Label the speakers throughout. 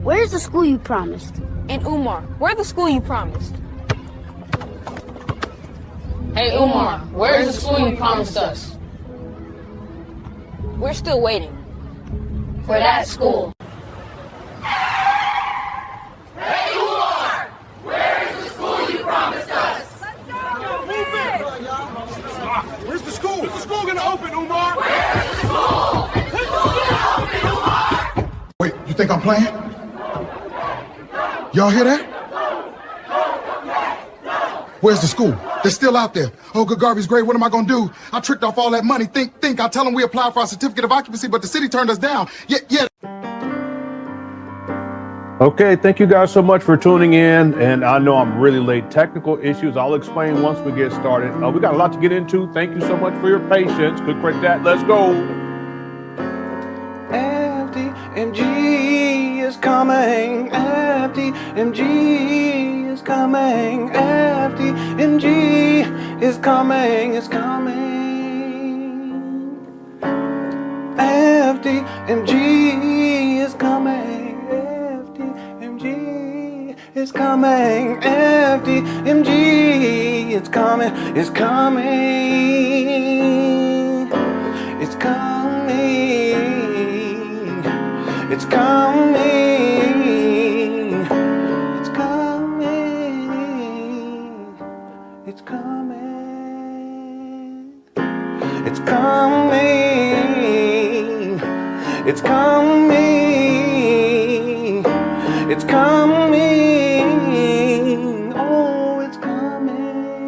Speaker 1: Where's the school you promised?
Speaker 2: And Umar, where's the school you promised? Hey Umar, where's the school you promised us? We're still waiting for that school.
Speaker 3: Hey Umar, where's the school you promised us?
Speaker 4: Where's the school? Where's the school gonna open, Umar?
Speaker 3: Where's the school? Is the school gonna open, Umar?
Speaker 5: Wait, you think I'm playing? Y'all hear that? Where's the school? They're still out there. Oh, good garbage grade, what am I gonna do? I tricked off all that money. Think I tell them we applied for our certificate of occupancy, but the city turned us down. Yeah.
Speaker 6: Okay, thank you guys so much for tuning in. And I know I'm really late. Technical issues, I'll explain once we get started. We got a lot to get into. Thank you so much for your patience. Good credit that. Let's go.
Speaker 7: FDMG is coming. FDMG is coming. FDMG is coming. It's coming. FDMG is coming. FDMG is coming. FDMG it's coming. It's coming. It's coming. It's coming. It's coming. It's coming. It's coming. It's coming. It's coming. Oh, it's coming.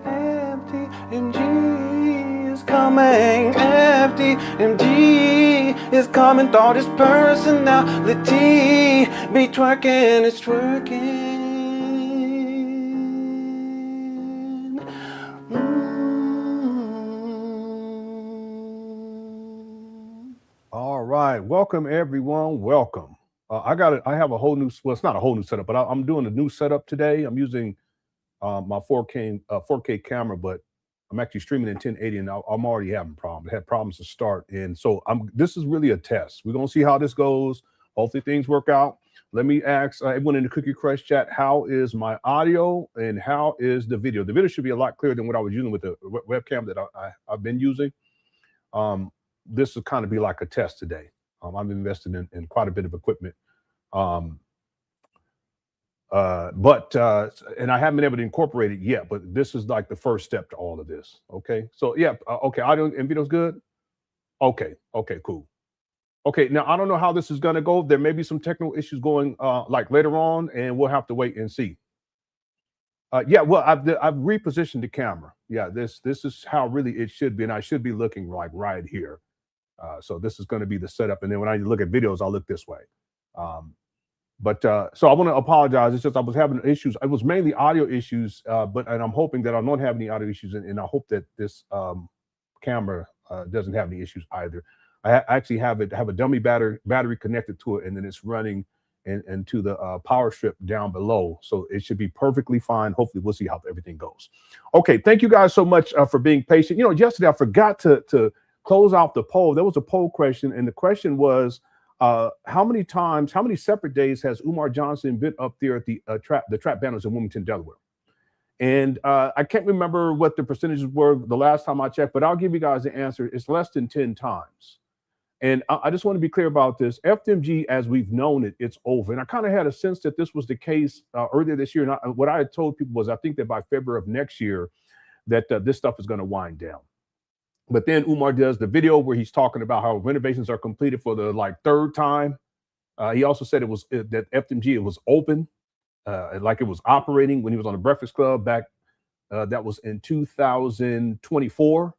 Speaker 7: FDMG is coming. FDMG is coming. Thought his personality be twerking. It's twerking.
Speaker 6: All right, welcome everyone. Welcome. I have a whole new. Well, it's not a whole new setup, but I'm doing a new setup today. I'm using my 4K camera, but I'm actually streaming in 1080, and I'm already having problems. I had problems to start, and so this is really a test. We're gonna see how this goes. Hopefully things work out. Let me ask everyone in the Cookie Crush chat, how is my audio and how is the video? The video should be a lot clearer than what I was using with the webcam that I've been using. This will kind of be like a test today. I'm investing in quite a bit of equipment. And I haven't been able to incorporate it yet, but this is like the first step to all of this. Okay. So yeah. Okay. Audio and video's good. Okay. Okay, cool. Okay. Now I don't know how this is going to go. There may be some technical issues going like later on, and we'll have to wait and see. Yeah, well, I've repositioned the camera. Yeah, this is how really it should be, and I should be looking like right here. So this is going to be the setup, and then when I look at videos, I'll look this way. So I want to apologize. It's just I was having issues. It was mainly audio issues, and I'm hoping that I don't have any audio issues, and I hope that this camera doesn't have any issues either. I actually have a dummy battery connected to it, and then it's running into the power strip down below, so it should be perfectly fine. Hopefully, we'll see how everything goes. Okay, thank you guys so much for being patient. You know, yesterday I forgot to close out the poll. There was a poll question, and the question was, how many separate days has Umar Johnson been up there at the trap banners in Wilmington, Delaware? And I can't remember what the percentages were the last time I checked, but I'll give you guys the answer. It's less than 10 times. And I just want to be clear about this. FDMG, as we've known it, it's over. And I kind of had a sense that this was the case earlier this year. And what I had told people was I think that by February of next year, that this stuff is going to wind down. But then Umar does the video where he's talking about how renovations are completed for the third time. He also said that FDMG was open, like it was operating when he was on the Breakfast Club back. That was in 2024.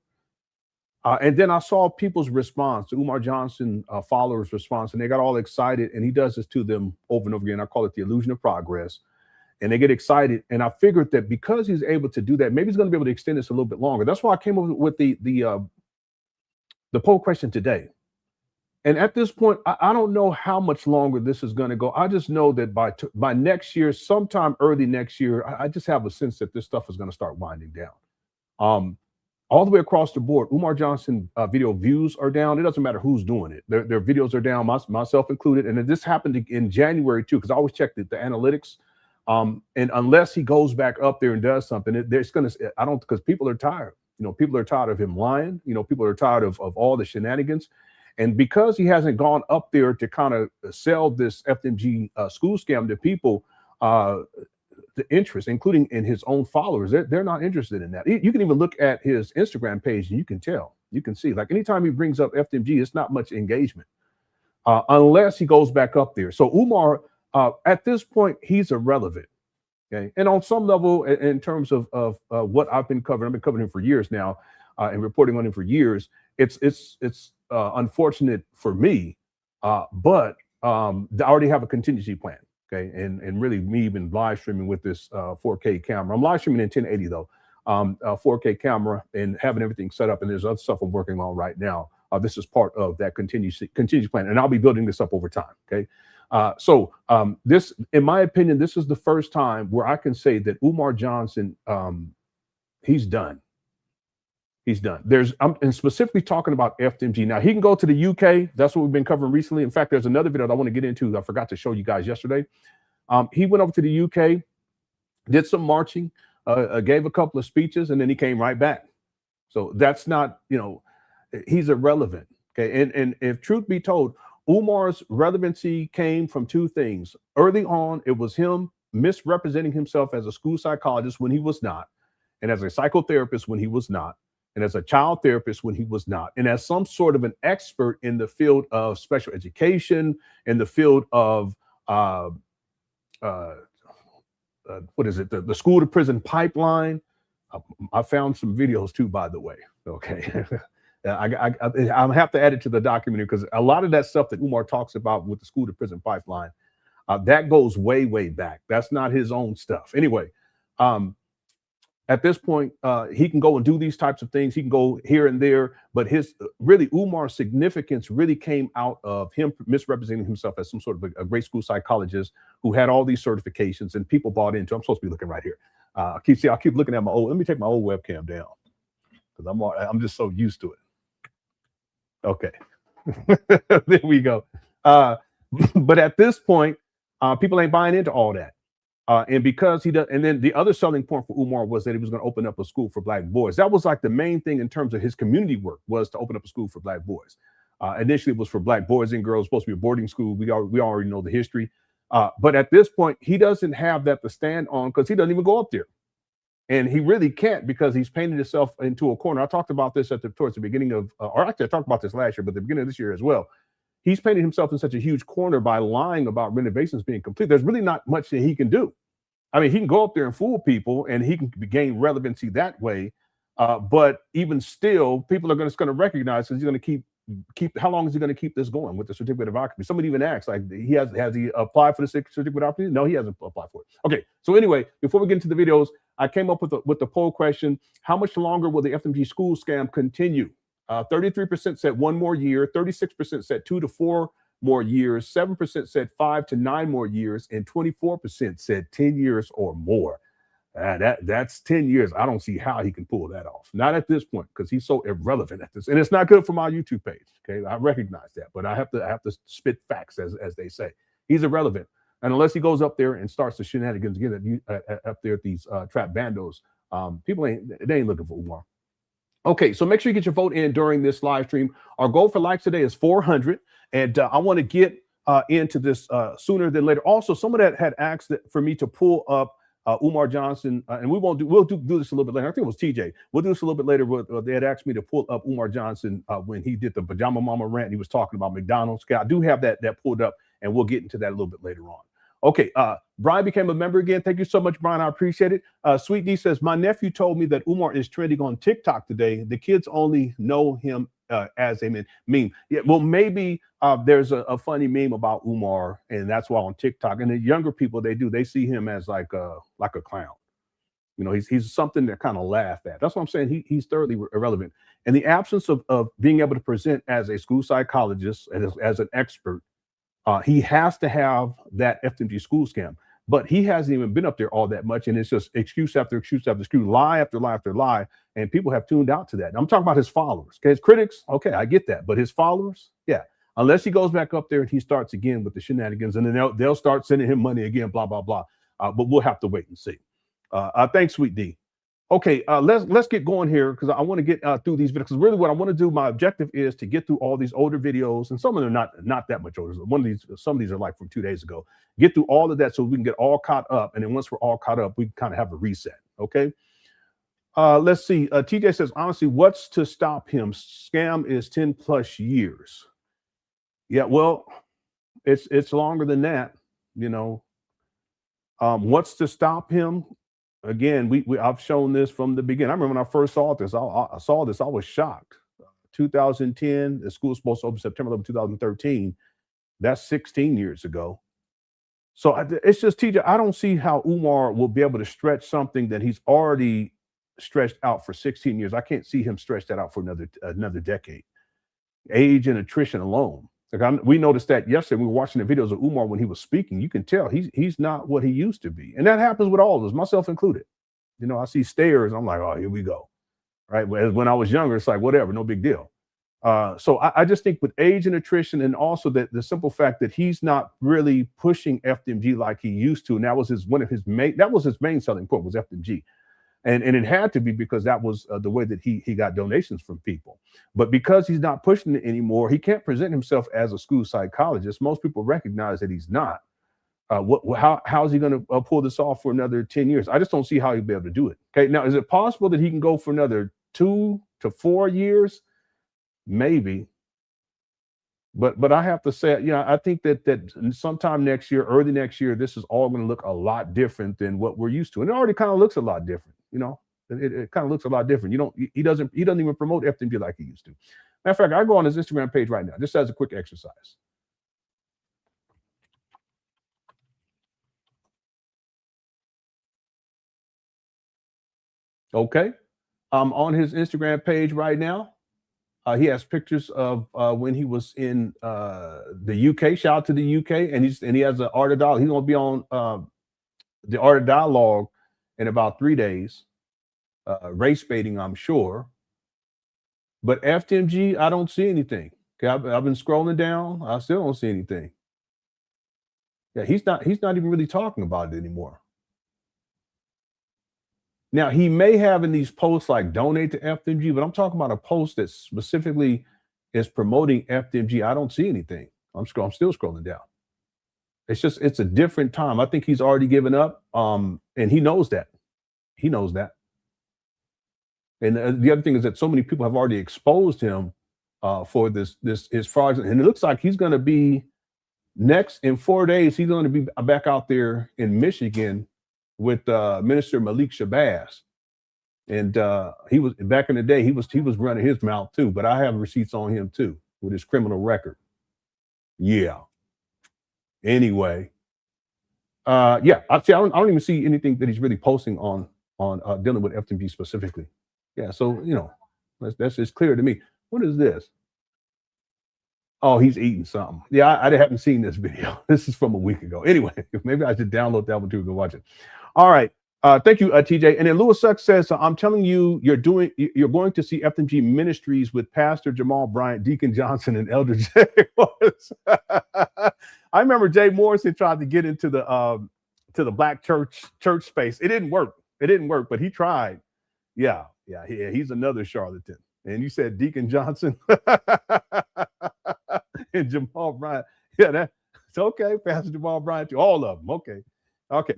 Speaker 6: And then I saw people's response, the Umar Johnson followers' response, and they got all excited. And he does this to them over and over again. I call it the illusion of progress. And they get excited. And I figured that because he's able to do that, maybe he's going to be able to extend this a little bit longer. That's why I came up with the poll question today. And at this point, I don't know how much longer this is going to go. I just know that by next year, sometime early next year, I just have a sense that this stuff is going to start winding down. all the way across the board, Umar Johnson video views are down. It doesn't matter who's doing it. Their videos are down, myself included. And this happened in January too, because I always check the analytics. And unless he goes back up there and does something, because people are tired. People are tired of him lying. People are tired of all the shenanigans. And because he hasn't gone up there to kind of sell this FDMG school scam to people, the interest, including in his own followers, they're not interested in that. You can even look at his Instagram page and you can tell, you can see, like anytime he brings up FDMG, it's not much engagement unless he goes back up there. So Umar, at this point, he's irrelevant. Okay, and on some level, in terms of what I've been covering him for years now, and reporting on him for years. It's unfortunate for me, but I already have a contingency plan. Okay, and really me even live streaming with this 4K camera. I'm live streaming in 1080 though, 4K camera, and having everything set up. And there's other stuff I'm working on right now. This is part of that contingency plan, and I'll be building this up over time. Okay, so this, in my opinion, this is the first time where I can say that Umar Johnson, he's done. He's done. I'm specifically talking about FDMG. Now, he can go to the UK. That's what we've been covering recently. In fact, there's another video that I want to get into that I forgot to show you guys yesterday. He went over to the UK, did some marching, gave a couple of speeches, and then he came right back. So that's not, he's irrelevant. Okay, and if truth be told, Umar's relevancy came from two things. Early on, it was him misrepresenting himself as a school psychologist when he was not, and as a psychotherapist when he was not, and as a child therapist when he was not, and as some sort of an expert in the field of special education, in the field of what is it, the school to prison pipeline. I found some videos too, by the way. Okay, I have to add it to the documentary, because a lot of that stuff that Umar talks about with the school to prison pipeline, that goes way, way back. That's not his own stuff. Anyway, at this point, he can go and do these types of things. He can go here and there, but Umar's significance really came out of him misrepresenting himself as some sort of a great school psychologist who had all these certifications, and people bought into. I'm supposed to be looking right here. I'll keep looking at my old. Let me take my old webcam down, because I'm just so used to it. Okay, there we go. But at this point, people ain't buying into all that. And because he does, and then the other selling point for Umar was that he was going to open up a school for Black boys. That was like the main thing in terms of his community work, was to open up a school for Black boys. Initially, it was for Black boys and girls, supposed to be a boarding school. We already know the history. But at this point, he doesn't have that to stand on, because he doesn't even go up there. And he really can't, because he's painted himself into a corner. I talked about this towards the beginning of, or actually I talked about this last year, but the beginning of this year as well. He's painted himself in such a huge corner by lying about renovations being complete. There's really not much that he can do. I mean, he can go up there and fool people, and he can gain relevancy that way. But even still, people are going to recognize, because he's going to keep. How long is he going to keep this going with the certificate of occupancy? Somebody even asked, like, has he applied for the certificate of occupancy? No, he hasn't applied for it. Okay, so anyway, before we get into the videos, I came up with the poll question: how much longer will the FDMG school scam continue? 33% said 1 more year, 36% said 2 to 4 more years, 7% said 5 to 9 more years, and 24% said 10 years or more. That's 10 years. I don't see how he can pull that off. Not at this point, because he's so irrelevant at this, and it's not good for my YouTube page. Okay, I recognize that, but I have to spit facts, as they say. He's irrelevant, and unless he goes up there and starts the shenanigans again up there at these trap bandos, people ain't looking for Umar. Okay, so make sure you get your vote in during this live stream. Our goal for likes today is 400, and I want to get into this sooner than later. Also, someone that had asked for me to pull up Umar Johnson, and we'll do this a little bit later. I think it was TJ. We'll do this a little bit later. They had asked me to pull up Umar Johnson when he did the Pajama Mama rant. He was talking about McDonald's. Okay, I do have that pulled up, and we'll get into that a little bit later on. Okay, Brian became a member again. Thank you so much, Brian. I appreciate it. Sweet D says, my nephew told me that Umar is trending on TikTok today. The kids only know him as a meme. Yeah, well, maybe there's a funny meme about Umar, and that's why on TikTok. And the younger people, they see him as like a clown. You know, he's something to kind of laugh at. That's what I'm saying. He's thoroughly irrelevant. In the absence of being able to present as a school psychologist and as an expert, he has to have that FDMG school scam. but he hasn't even been up there all that much. And it's just excuse after excuse after excuse, lie after lie after lie. And people have tuned out to that. I'm talking about his followers. Okay, his critics, okay, I get that. But his followers, yeah. Unless he goes back up there and he starts again with the shenanigans, and then they'll start sending him money again, blah, blah, blah. But we'll have to wait and see. Thanks, Sweet D. Okay, let's get going here because I want to get through these videos. Because really what I want to do, my objective is to get through all these older videos, and some of them are not that much older. Some of these are like from 2 days ago. Get through all of that so we can get all caught up. And then once we're all caught up, we can kind of have a reset, okay? Let's see. TJ says, honestly, what's to stop him? Scam is 10 plus years. Yeah, well, it's longer than that, you know. What's to stop him? Again, I've shown this from the beginning. I remember when I first saw this. I saw this. I was shocked. 2010, the school was supposed to open September 11, 2013. That's 16 years ago. So it's just, TJ, I don't see how Umar will be able to stretch something that he's already stretched out for 16 years. I can't see him stretch that out for another decade. Age and attrition alone. Like we noticed that yesterday. We were watching the videos of Umar when he was speaking. You can tell he's not what he used to be. And that happens with all of us, myself included. You know, I see stares. I'm like, oh, here we go. Right. Whereas when I was younger, it's like, whatever, no big deal. So I just think with age and attrition, and also that the simple fact that he's not really pushing FDMG like he used to. And that was his main selling point was FDMG. And it had to be because that was the way that he got donations from people. But because he's not pushing it anymore, he can't present himself as a school psychologist. Most people recognize that he's not. How is he going to pull this off for another 10 years? I just don't see how he'll be able to do it. Okay, now, is it possible that he can go for another 2 to 4 years? Maybe. But I have to say, I think that sometime next year, early next year, this is all going to look a lot different than what we're used to. And it already kind of looks a lot different. You know, it kind of looks a lot different. He doesn't even promote FDMG like he used to. Matter of fact, I go on his Instagram page right now, just as a quick exercise. Okay. I'm on his Instagram page right now. He has pictures of when he was in the UK. Shout out to the UK, and he has an Art of Dialogue. He's going to be on the Art of Dialogue in about 3 days. Race baiting, I'm sure. But FDMG, I don't see anything. Okay, I've been scrolling down. I still don't see anything. Yeah, he's not even really talking about it anymore. Now, he may have in these posts like donate to FDMG, but I'm talking about a post that specifically is promoting FDMG. I don't see anything. I'm still scrolling down. It's a different time. I think he's already given up. And he knows that. He knows that. And the other thing is that so many people have already exposed him for his fraud. And it looks like he's going to be next in 4 days. He's going to be back out there in Michigan with Minister Malik Shabazz. And he was back in the day, he was running his mouth too, but I have receipts on him too with his criminal record. Yeah. Anyway. Yeah, I don't even see anything that he's really posting on dealing with FDMG specifically. Yeah, so that's just clear to me. What is this? Oh, he's eating something. Yeah, I haven't seen this video. This is from a week ago. Anyway, maybe I should download that one too and watch it. All right. Thank you, TJ. And then Lewis Suck says, I'm telling you, you're going to see FDMG ministries with Pastor Jamal Bryant, Deacon Johnson, and Elder Jay Morris. I remember Jay Morrison tried to get into the black church space. It didn't work. But he tried. Yeah, he's another charlatan. And you said Deacon Johnson and Jamal Bryant. Yeah, that's okay. Pastor Jamal Bryant, too. All of them. Okay.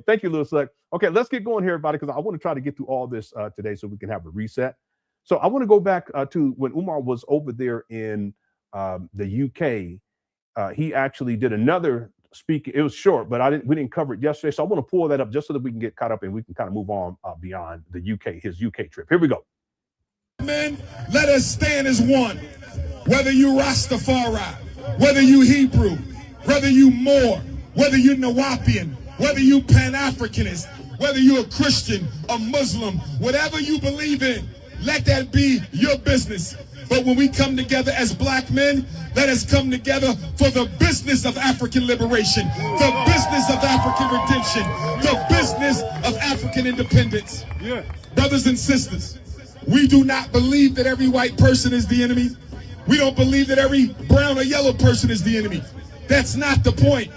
Speaker 6: Thank you, Lewis Suck. Okay, let's get going here, everybody, because I want to try to get through all this today so we can have a reset. So I want to go back to when Umar was over there in the UK. He actually did another speak. It was short, but we didn't cover it yesterday. So I want to pull that up just so that we can get caught up and we can kind of move on beyond the UK, his UK trip. Here we go.
Speaker 4: Men, let us stand as one. Whether you Rastafari, whether you Hebrew, whether you Moor, whether you Nawapian, whether you Pan Africanist, whether you're a Christian, a Muslim, whatever you believe in, let that be your business. But when we come together as black men, let us come together for the business of African liberation, the business of African redemption, the business of African independence. Brothers and sisters, we do not believe that every white person is the enemy. We don't believe that every brown or yellow person is the enemy. That's not the point.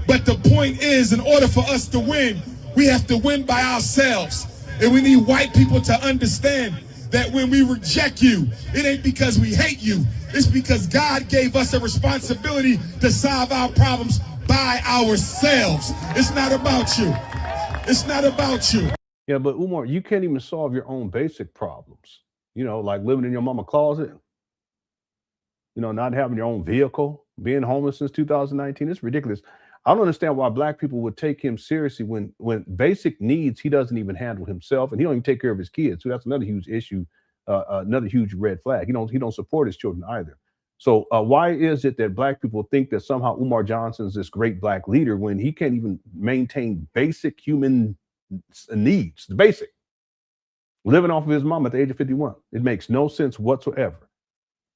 Speaker 4: But the point is, in order for us to win, we have to win by ourselves. And we need white people to understand that when we reject you, it ain't because we hate you. It's because God gave us a responsibility to solve our problems by ourselves. It's not about you. It's not about you.
Speaker 6: Yeah, but Umar, you can't even solve your own basic problems. You know, like living in your mama's closet. You know, not having your own vehicle, being homeless since 2019. It's ridiculous. I don't understand why black people would take him seriously when basic needs he doesn't even handle himself, and he don't even take care of his kids. So that's another huge issue, another huge red flag. He don't support his children either. So why is it that black people think that somehow Umar Johnson is this great black leader when he can't even maintain basic human needs, the basic, living off of his mom at the age of 51? It makes no sense whatsoever.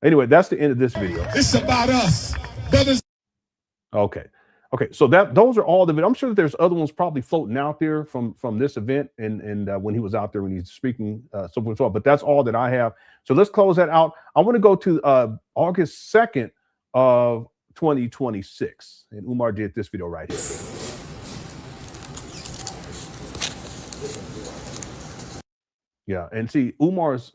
Speaker 6: Anyway, that's the end of this video.
Speaker 4: It's about us, brothers.
Speaker 6: Okay. So those are all the videos. I'm sure that there's other ones probably floating out there from this event and when he was out there when he's speaking, so forth and so on. But that's all that I have. So let's close that out. I want to go to August 2nd of 2026, and Umar did this video right here. Yeah, and see, Umar's.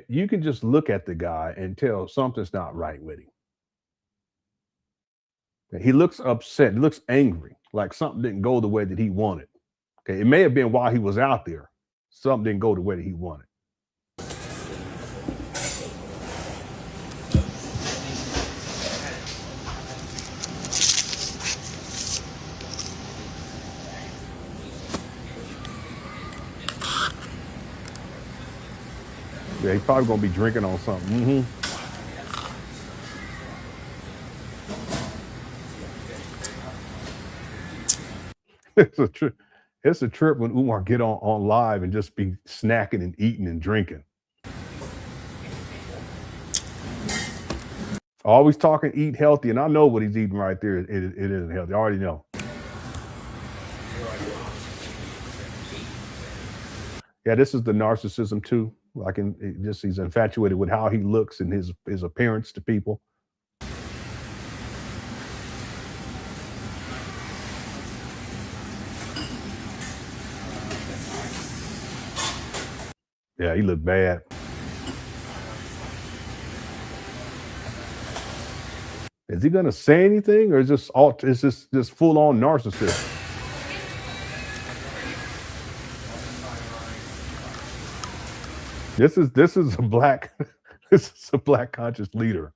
Speaker 6: You can just look at the guy and tell something's not right with him. He looks upset. He looks angry, like something didn't go the way that he wanted. Okay, it may have been while he was out there. Something didn't go the way that he wanted. Yeah, he's probably gonna be drinking on something. It's a trip when Umar get on live and just be snacking and eating and drinking. Always talking, eat healthy, and I know what he's eating right there. It isn't healthy. I already know. Yeah, this is the narcissism too. He's infatuated with how he looks and his appearance to people. Yeah, he looked bad. Is he gonna say anything, or is this just full on narcissism? This is a black conscious leader.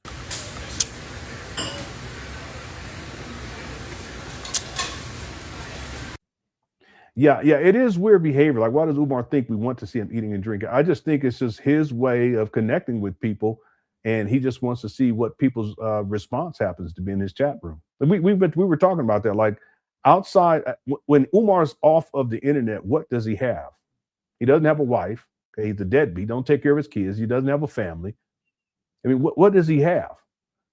Speaker 6: Yeah, it is weird behavior. Like, why does Umar think we want to see him eating and drinking? I just think it's just his way of connecting with people, and he just wants to see what people's response happens to be in his chat room. We were talking about that. Like, outside, when Umar's off of the internet, what does he have? He doesn't have a wife. Okay, he's a deadbeat. Don't take care of his kids. He doesn't have a family. I mean, what does he have?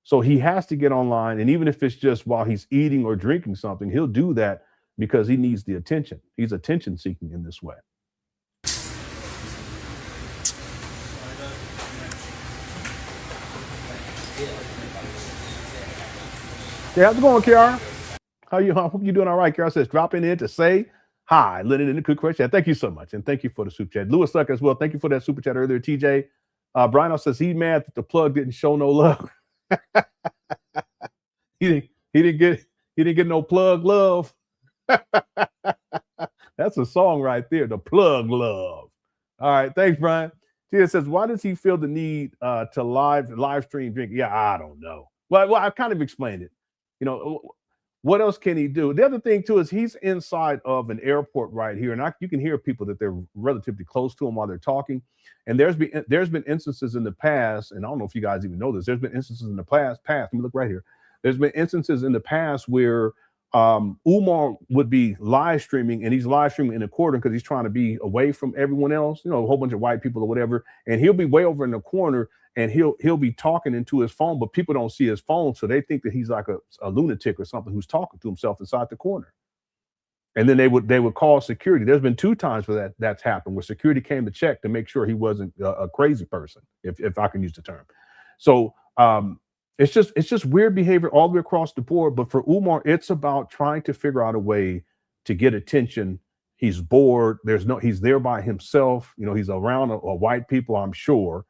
Speaker 6: So he has to get online, and even if it's just while he's eating or drinking something, he'll do that because he needs the attention. He's attention seeking in this way. Yeah, how's it going, Kiara? I hope you're doing all right. Kiara says, dropping in to say hi. Lenon in the good question. Thank you so much. And thank you for the super chat. Lewis Suck as well. Thank you for that super chat earlier, TJ. Brian says he's mad that the plug didn't show no love. he didn't get no plug love. That's a song right there, the plug love. All right, thanks, Brian. Tia says, why does he feel the need to live stream drinking? Yeah, I don't know. Well, I kind of explained it. You know, what else can he do? The other thing too is he's inside of an airport right here, and you can hear people that they're relatively close to him while they're talking. And there's been instances in the past, and I don't know if you guys even know this. There's been instances in the past. Let me look right here. There's been instances in the past where Umar would be live streaming, and he's live streaming in a corner because he's trying to be away from everyone else, you know, a whole bunch of white people or whatever. And he'll be way over in the corner, and he'll be talking into his phone, but people don't see his phone, so they think that he's like a lunatic or something who's talking to himself inside the corner. And then they would call security. There's been 2 times where that's happened, where security came to check to make sure he wasn't a crazy person, if I can use the term. So it's just weird behavior all the way across the board. But for Umar, it's about trying to figure out a way to get attention. He's bored. He's there by himself. You know, he's around a white people, I'm sure.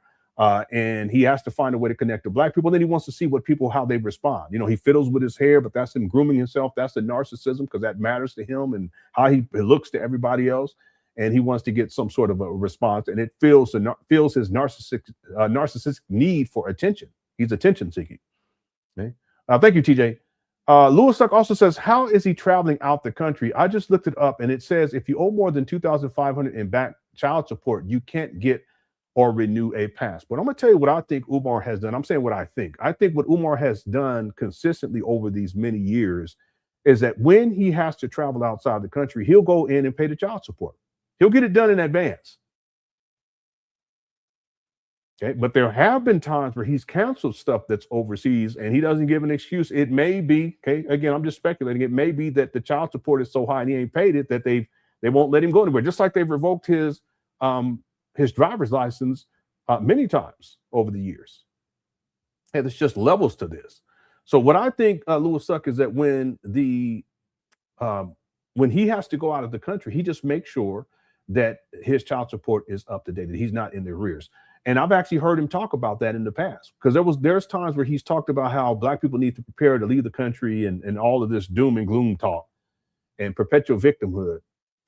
Speaker 6: And he has to find a way to connect to black people. Then he wants to see how they respond. You know, he fiddles with his hair, but that's him grooming himself. That's the narcissism, because that matters to him and how he looks to everybody else. And he wants to get some sort of a response, and it fills his narcissistic need for attention. He's attention seeking. Okay? Thank you, TJ. Lewis Suck also says, how is he traveling out the country? I just looked it up, and it says if you owe more than $2,500 in back child support, you can't get or renew a passport. I'm going to tell you what I think Umar has done. I'm saying what I think. I think what Umar has done consistently over these many years is that when he has to travel outside the country, he'll go in and pay the child support. He'll get it done in advance. Okay, but there have been times where he's canceled stuff that's overseas and he doesn't give an excuse. It may be, okay, again, I'm just speculating. It may be that the child support is so high and he ain't paid it that they won't let him go anywhere. Just like they've revoked his driver's license many times over the years. And there's just levels to this. So what I think, Lewis Suck, is that when he has to go out of the country, he just makes sure that his child support is up to date, that he's not in the arrears. And I've actually heard him talk about that in the past, because there's times where he's talked about how black people need to prepare to leave the country and all of this doom and gloom talk and perpetual victimhood.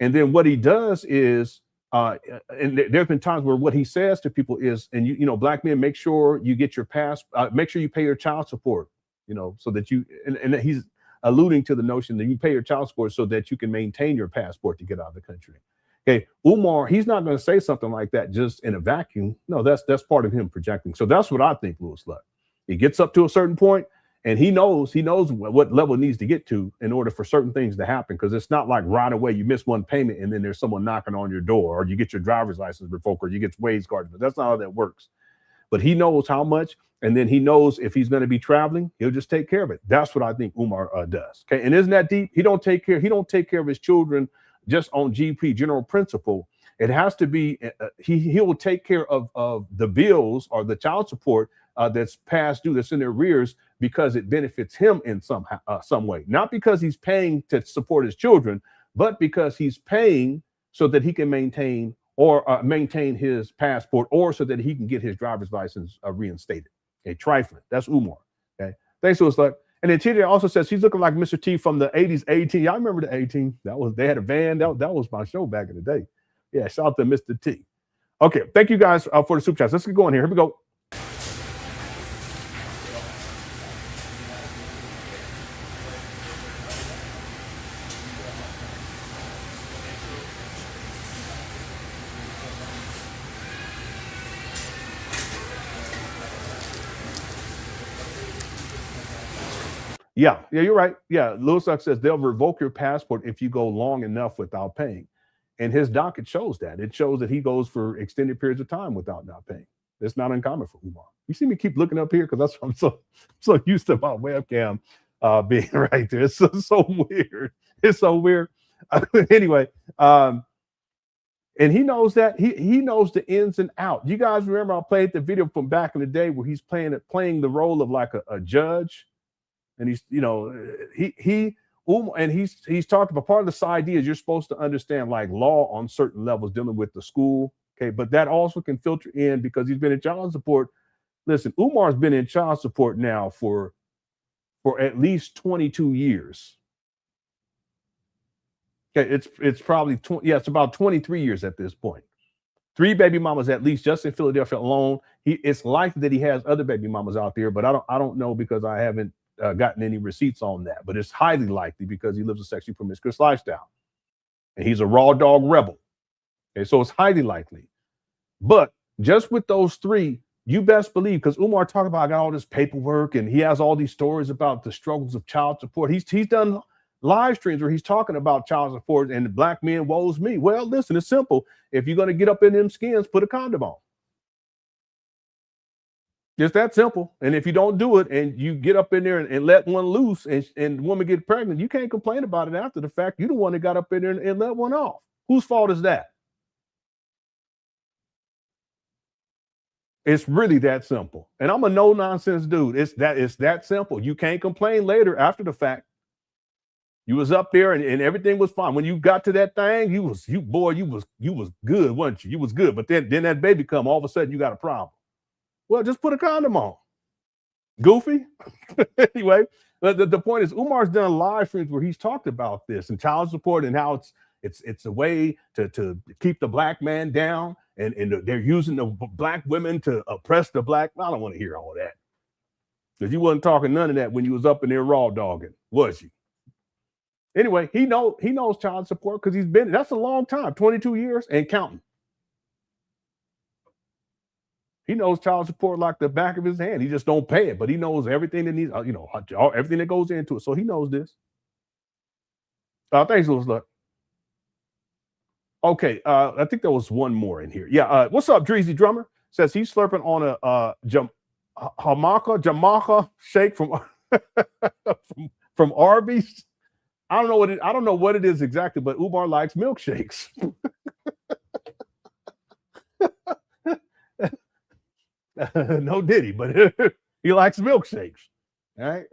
Speaker 6: And then what he does is, and there's been times where what he says to people is, and you know, black men, make sure you get your make sure you pay your child support, you know, so that you, and he's alluding to the notion that you pay your child support so that you can maintain your passport to get out of the country. Okay, Umar, he's not going to say something like that just in a vacuum. No, that's part of him projecting. So that's what I think, Lewis Luck. He gets up to a certain point, and he knows what level it needs to get to in order for certain things to happen. Because it's not like right away you miss one payment and then there's someone knocking on your door, or you get your driver's license revoked, or you get Wade's card. That's not how that works. But he knows how much, and then he knows if he's going to be traveling, he'll just take care of it. That's what I think Umar does. Okay, and isn't that deep? He don't take care of his children just on GP, general principle. It has to be, he will take care of the bills or the child support that's past due, that's in their arrears, because it benefits him in some way. Not because he's paying to support his children, but because he's paying so that he can maintain his passport, or so that he can get his driver's license reinstated. Okay, trifling. That's Umar. Okay, thanks, Lewis Luck. And then TJ also says he's looking like Mr. T from the 80s A-Team. Y'all remember the A-Team? They had a van. That was my show back in the day. Yeah, shout out to Mr. T. Okay, thank you guys for the super chats. Let's get going here. Here we go. Yeah, you're right. Yeah, Lewis Suck says they'll revoke your passport if you go long enough without paying. And his docket shows that. It shows that he goes for extended periods of time without not paying. It's not uncommon for Umar. You see me keep looking up here because I'm so used to my webcam being right there. It's so weird. It's so weird. Anyway, and he knows that. He knows the ins and outs. You guys remember I played the video from back in the day where he's playing the role of like a judge. And he's, you know, he's talked about, part of this idea is you're supposed to understand like law on certain levels dealing with the school. Okay, but that also can filter in because he's been in child support. Listen, Umar's been in child support now for at least 22 years. Okay, it's probably it's about 23 years at this point. 3 baby mamas at least just in Philadelphia alone. It's likely that he has other baby mamas out there, but I don't know because I haven't gotten any receipts on that, but it's highly likely because he lives a sexually promiscuous lifestyle and he's a raw dog rebel. Okay, so it's highly likely. But just with those 3, you best believe, because Umar talked about, I got all this paperwork and he has all these stories about the struggles of child support. He's done live streams where he's talking about child support and the black men woes me. Well, listen, it's simple. If you're going to get up in them skins, put a condom on. Just that simple. And if you don't do it and you get up in there and let one loose and the woman get pregnant, you can't complain about it after the fact. You're the one that got up in there and let one off. Whose fault is that? It's really that simple. And I'm a no-nonsense dude. It's that simple. You can't complain later after the fact. You was up there and everything was fine. When you got to that thing, you was good, weren't you? You was good. But then that baby come, all of a sudden you got a problem. Well, just put a condom on. Goofy. Anyway, the point is Umar's done live streams where he's talked about this and child support and how it's a way to keep the black man down. And they're using the black women to oppress the black. I don't want to hear all that. Because you wasn't talking none of that when you was up in there raw dogging, was you? Anyway, he knows child support because that's a long time, 22 years and counting. He knows child support like the back of his hand. He just don't pay it, but he knows everything that needs, everything that goes into it. So he knows this. Thanks, Louis Luck. Okay, I think there was one more in here. Yeah, what's up, Dreezy Drummer? Says he's slurping on a Jamaica shake from from Arby's. I don't know what it is exactly, but Umar likes milkshakes. No Diddy, but he likes milkshakes. All right.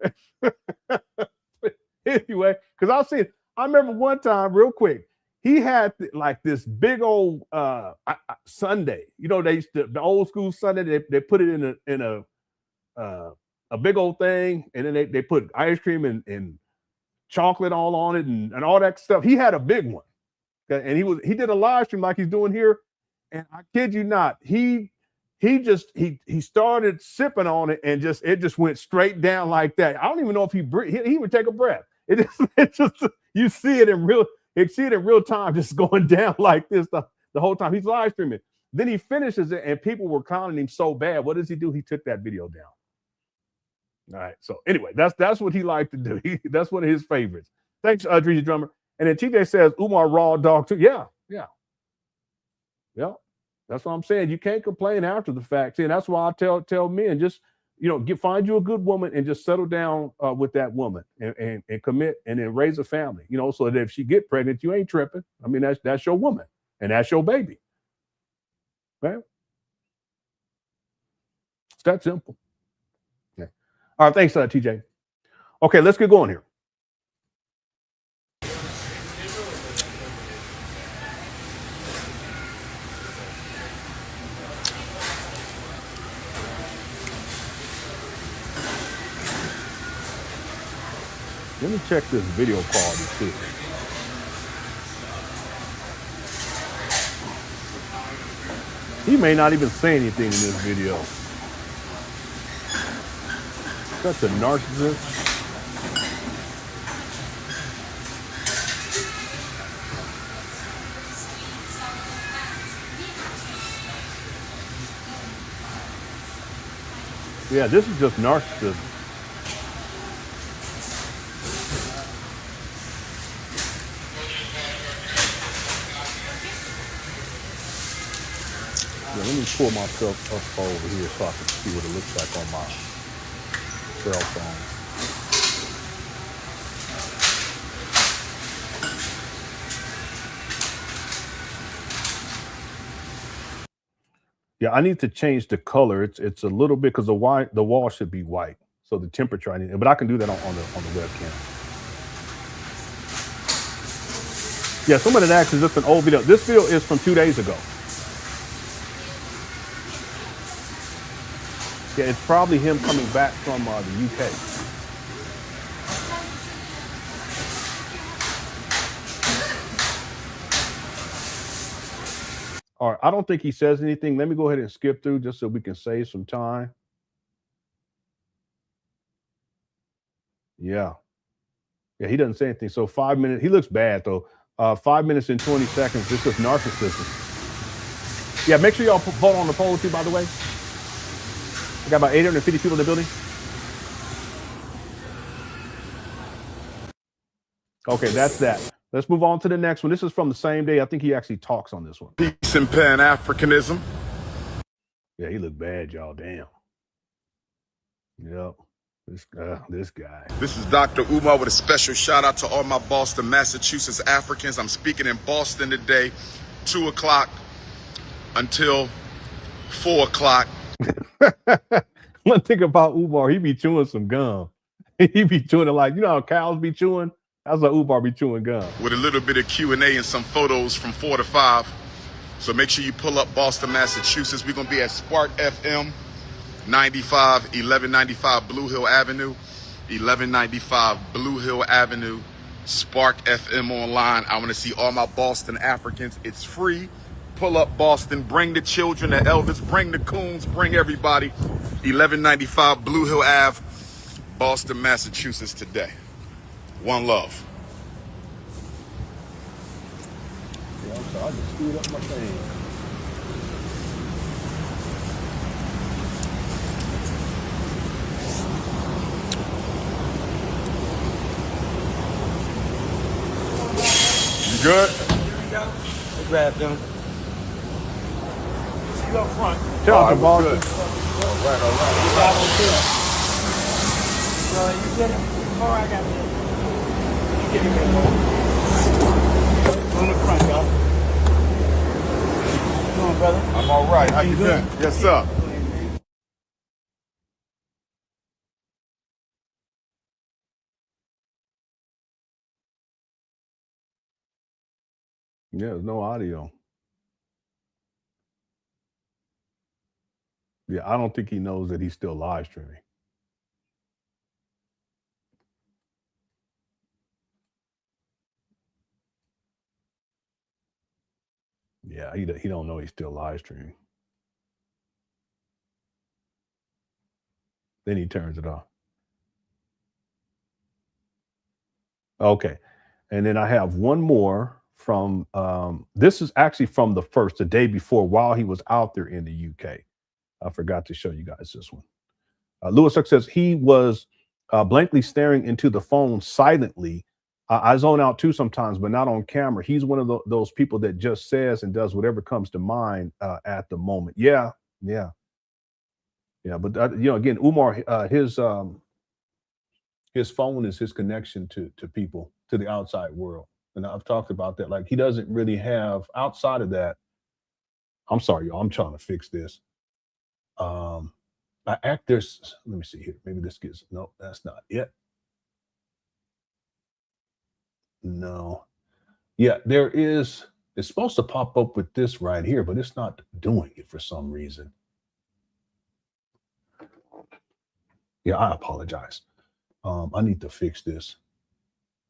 Speaker 6: Anyway, because I remember one time, real quick. He had like this big old sundae. You know, the old school sundae. They put it in a big old thing, and then they put ice cream and chocolate all on it and all that stuff. He had a big one, okay? And he did a live stream like he's doing here. And I kid you not, he started sipping on it and it just went straight down like that. I don't even know if he would take a breath. It just you see it in real time, just going down like this the whole time. He's live streaming. Then he finishes it, and people were clowning him so bad. What does he do? He took that video down. All right. So anyway, that's what he liked to do. That's one of his favorites. Thanks, Dreezy Drummer. And then TJ says Umar raw dog too. Yeah. That's what I'm saying. You can't complain after the fact. See, and that's why I tell men, just find you a good woman and just settle down with that woman and commit and then raise a family, so that if she get pregnant, you ain't tripping. I mean, that's your woman and that's your baby. Right? It's that simple. Okay. All right. Thanks, TJ. Okay, let's get going here. Let me check this video quality too. He may not even say anything in this video. Such a narcissist. Yeah, this is just narcissism. Let me pull myself up over here so I can see what it looks like on my cell phone. Yeah, I need to change the color. It's a little bit because the wall should be white. So the temperature I need, but I can do that on the webcam. Yeah, someone had asked, is this an old video? This video is from 2 days ago. Yeah, it's probably him coming back from the UK. All right, I don't think he says anything. Let me go ahead and skip through just so we can save some time. Yeah, he doesn't say anything. So 5 minutes. He looks bad though. 5 minutes and 20 seconds. This is narcissism. Yeah, make sure y'all vote on the poll too, by the way. We got about 850 people in the building. Okay, that's that. Let's move on to the next one. This is from the same day. I think he actually talks on this one.
Speaker 1: Peace and Pan Africanism.
Speaker 6: Yeah, he looked bad, y'all. Damn. Yep. This guy.
Speaker 1: This is Dr. Umar with a special shout out to all my Boston, Massachusetts Africans. I'm speaking in Boston today, 2 o'clock until 4 o'clock.
Speaker 6: One thing about Umar, he be chewing some gum. He be chewing it like, you know how cows be chewing? That's how Umar be chewing gum.
Speaker 1: With a little bit of Q&A and some photos from 4 to 5. So make sure you pull up Boston, Massachusetts. We're going to be at Spark FM 95, 1195 Blue Hill Avenue. 1195 Blue Hill Avenue, Spark FM online. I want to see all my Boston Africans. It's free. Pull up Boston. Bring the children, the elders, bring the coons, bring everybody. 1195 Blue Hill Ave, Boston, Massachusetts today. One love.
Speaker 6: Yeah, I'm sorry. I just screwed up my thing.
Speaker 1: You good?
Speaker 7: Grab them.
Speaker 6: You up front.
Speaker 1: All
Speaker 6: Tell
Speaker 1: right,
Speaker 6: them,
Speaker 1: we're
Speaker 6: boss.
Speaker 1: good. All right.
Speaker 7: You get it? All right, I got it. You get it, on the front, y'all. How you doing, brother?
Speaker 1: I'm all right. How you been? Yes, sir.
Speaker 6: Yeah, there's no audio. Yeah, I don't think he knows that he's still live streaming. Yeah, he don't know he's still live streaming. Then he turns it off. Okay. And then I have one more from, this is actually from the day before, while he was out there in the UK. I forgot to show you guys this one. Lewis says he was blankly staring into the phone silently. I zone out too sometimes, but not on camera. He's one of those people that just says and does whatever comes to mind at the moment. Yeah. But again, Umar, his phone is his connection to people, to the outside world. And I've talked about that. Like, he doesn't really have, outside of that. I'm sorry, y'all. I'm trying to fix this. Let me see here. Maybe this gets, no, that's not it. No. Yeah, it's supposed to pop up with this right here, but it's not doing it for some reason. Yeah, I apologize. I need to fix this.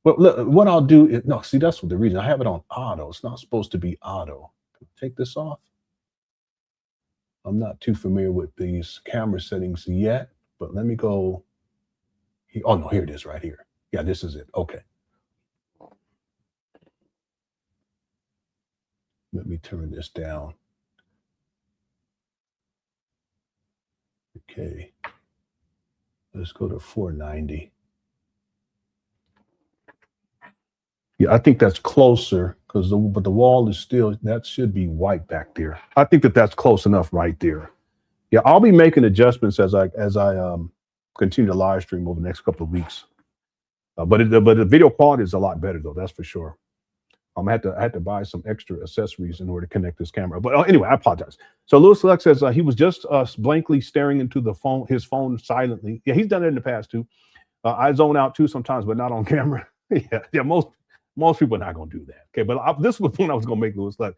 Speaker 6: But look, what I'll do is, no, see, that's what the reason. I have it on auto. It's not supposed to be auto. Take this off. I'm not too familiar with these camera settings yet, but let me go. Oh, no, here it is right here. Yeah, this is it. Okay. Let me turn this down. Okay. Let's go to 490. Yeah, I think that's closer but the wall is still, that should be white back there. I think that's close enough right there. Yeah, I'll be making adjustments as I continue to live stream over the next couple of weeks. But the video quality is a lot better though, that's for sure. I had to buy some extra accessories in order to connect this camera. But anyway, I apologize. So Lewis Select says he was just blankly staring into his phone silently. Yeah, he's done it in the past too. I zone out too sometimes, but not on camera. yeah, most people are not going to do that. Okay, but this was the point I was going to make, Lewis Select,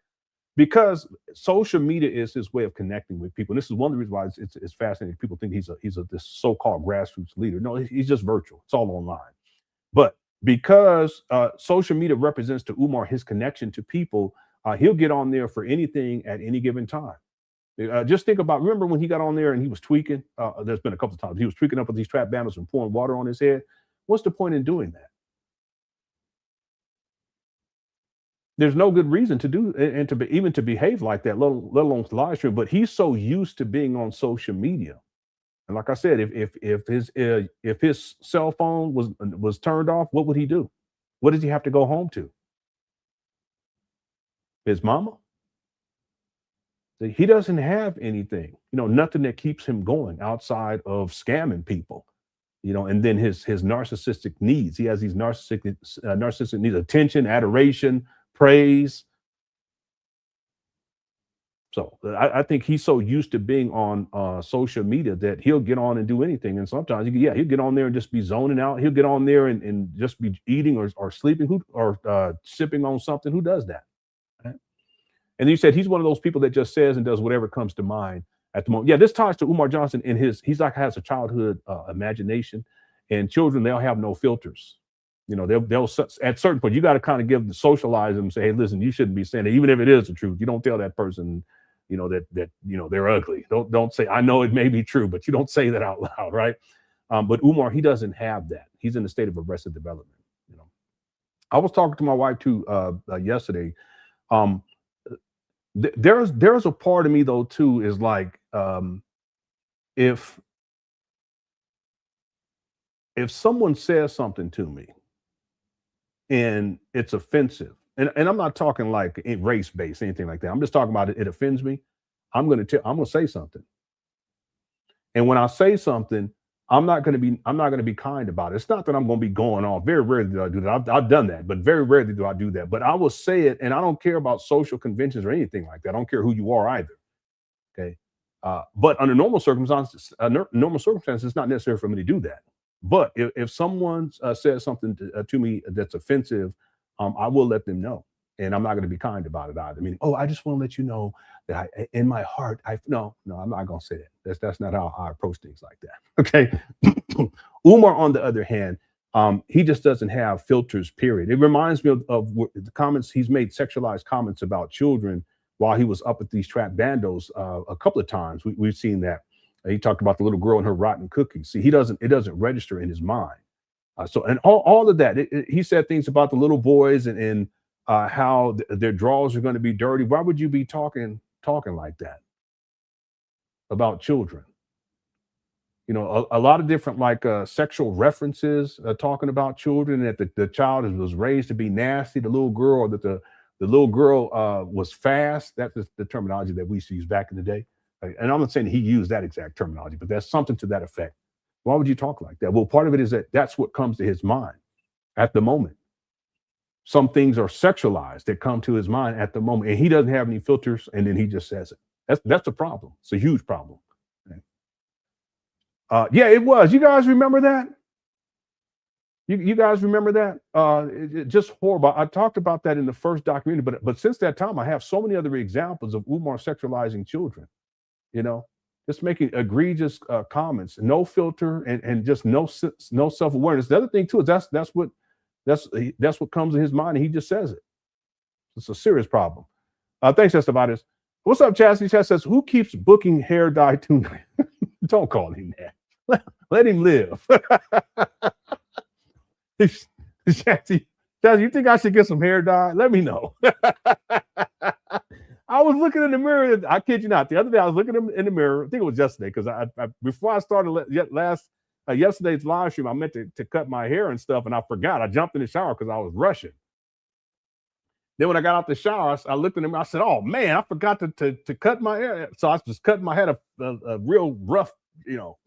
Speaker 6: because social media is his way of connecting with people. And this is one of the reasons why it's fascinating. People think he's this so-called grassroots leader. No, he's just virtual. It's all online. But because social media represents to Umar his connection to people, he'll get on there for anything at any given time. Just think about, remember when he got on there and he was tweaking? There's been a couple of times he was tweaking up with these trap banners and pouring water on his head. What's the point in doing that? There's no good reason to do and to behave like that, let alone live stream. But he's so used to being on social media. And like I said, if his cell phone was turned off, what would he do? What does he have to go home to? His mama? He doesn't have anything, nothing that keeps him going outside of scamming people, and then his narcissistic needs. He has these narcissistic needs: attention, adoration, praise. So I think he's so used to being on social media that he'll get on and do anything. And sometimes, he'll get on there and just be zoning out. He'll get on there and just be eating or sleeping or sipping on something. Who does that? Right? And you said he's one of those people that just says and does whatever comes to mind at the moment. Yeah, this ties to Umar Johnson in he's like has a childhood imagination, and children, they'll have no filters. They'll at certain point, you got to kind of socialize them and say, hey, listen, you shouldn't be saying it, even if it is the truth. You don't tell that person, that they're ugly. Don't say, I know it may be true, but you don't say that out loud, right? But Umar, he doesn't have that. He's in a state of arrested development. I was talking to my wife too yesterday. There's a part of me though too is like, if someone says something to me and it's offensive, and I'm not talking like race-based, anything like that. I'm just talking about it offends me. I'm going to say something. And when I say something, I'm not going to be kind about it. It's not that I'm going to be going off. Very rarely do I do that. I've done that, but very rarely do I do that. But I will say it, and I don't care about social conventions or anything like that. I don't care who you are either. Okay. But under normal circumstances, it's not necessary for me to do that. But if someone says something to me that's offensive, I will let them know, and I'm not going to be kind about it either. Meaning, I just want to let you know that in my heart, no, I'm not going to say that. That's not how I approach things like that. Okay. Umar, on the other hand, he just doesn't have filters, period. It reminds me of the comments he's made, sexualized comments about children while he was up at these trap bandos a couple of times. We've seen that. He talked about the little girl and her rotten cookies. See, it doesn't register in his mind. And all of that, he said things about the little boys and how their drawers are going to be dirty. Why would you be talking like that about children? A lot of different sexual references talking about children, that the child was raised to be nasty, the little girl, or that the little girl was fast. That's the terminology that we used to use back in the day. And I'm not saying he used that exact terminology, but there's something to that effect. Why would you talk like that? Well, part of it is that's what comes to his mind at the moment. Some things are sexualized that come to his mind at the moment, and he doesn't have any filters, and then he just says it. That's a problem. It's a huge problem. Yeah, it was. You guys remember that? You guys remember that? Just horrible. I talked about that in the first documentary, but since that time, I have so many other examples of Umar sexualizing children. Just making egregious comments, no filter, and just no self-awareness. The other thing too is that's what comes in his mind, and he just says it. It's a serious problem. Thanks, Estevanes. What's up, Chastity? Chastity says, who keeps booking hair dye tonight? Don't call him that. Let him live. Chastity, you think I should get some hair dye? Let me know. I was looking in the mirror. I kid you not. The other day I was looking in the mirror. I think it was yesterday, because I before I started yesterday's live stream, I meant to cut my hair and stuff, and I forgot. I jumped in the shower because I was rushing. Then when I got out the shower, I looked in the mirror. I said, "Oh man, I forgot to cut my hair." So I just cut my head a real rough,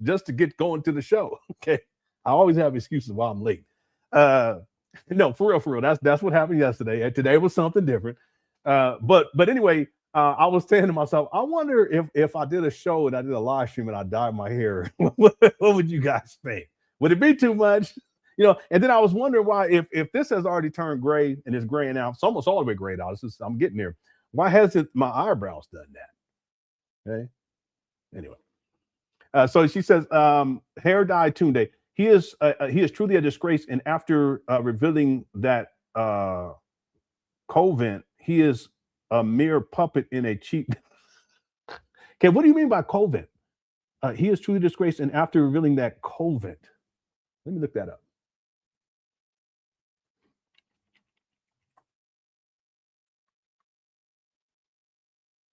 Speaker 6: just to get going to the show. Okay, I always have excuses while I'm late. No, for real. That's what happened yesterday. And today was something different. But anyway, I was saying to myself, I wonder if I did a show and I did a live stream and I dyed my hair, what would you guys think? Would it be too much? And then I was wondering why, if this has already turned gray and it's graying out, it's almost all the way grayed out. I'm getting there. Why hasn't my eyebrows done that? Okay. Anyway, so she says, hair dye Tunde. He is truly a disgrace, and after revealing that covent, he is a mere puppet in a cheap. Okay, what do you mean by covent? He is truly disgraced, and after revealing that covent, let me look that up.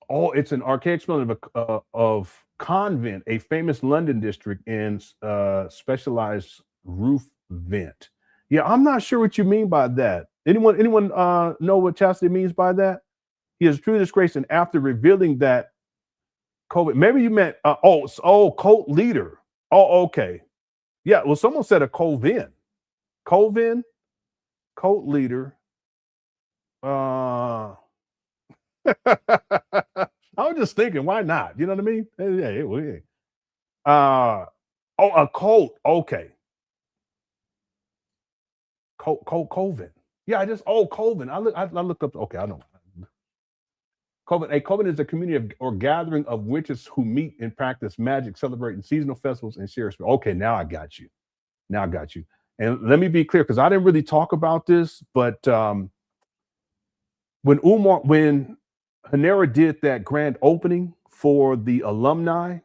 Speaker 6: Oh, it's an archaic spelling of convent, a famous London district in specialized roof vent. Yeah, I'm not sure what you mean by that. Anyone know what Chastity means by that? He is truly disgraced, and after revealing that COVID. Maybe you meant cult leader. Oh, okay. Yeah. Well, someone said a Coven. Coven, cult leader. I was just thinking, why not? You know what I mean? Yeah. A cult. Okay. Coven. Yeah, Coven. I looked up. Okay, I know. Coven. A coven is a community or gathering of witches who meet and practice magic, celebrating seasonal festivals and share spirit. Okay, now I got you. And let me be clear, because I didn't really talk about this, but when Hanera did that grand opening for the alumni,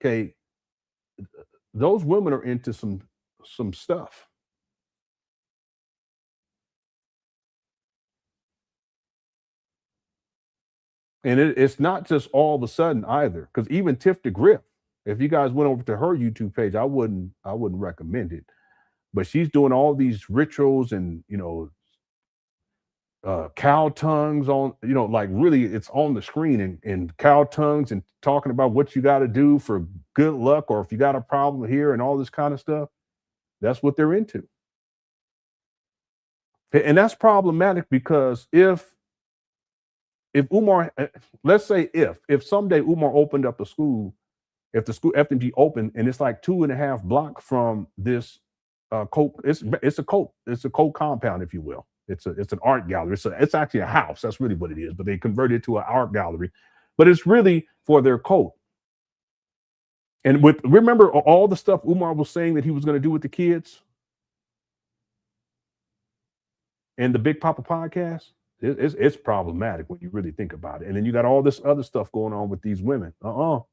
Speaker 6: okay, those women are into some stuff. And it's not just all of a sudden either, because even Tiff DeGriff, if you guys went over to her YouTube page, I wouldn't recommend it. But she's doing all these rituals and, cow tongues on, like really it's on the screen and cow tongues and talking about what you got to do for good luck, or if you got a problem here and all this kind of stuff. That's what they're into. And that's problematic, because if Umar, let's say if someday Umar opened up a school, if the school FDMG opened and it's like 2.5 blocks from this cult, it's a cult compound, if you will. It's an art gallery. It's actually a house. That's really what it is. But they converted it to an art gallery. But it's really for their cult. And remember all the stuff Umar was saying that he was going to do with the kids and the Big Papa podcast. It's problematic when you really think about it. And then you got all this other stuff going on with these women. No.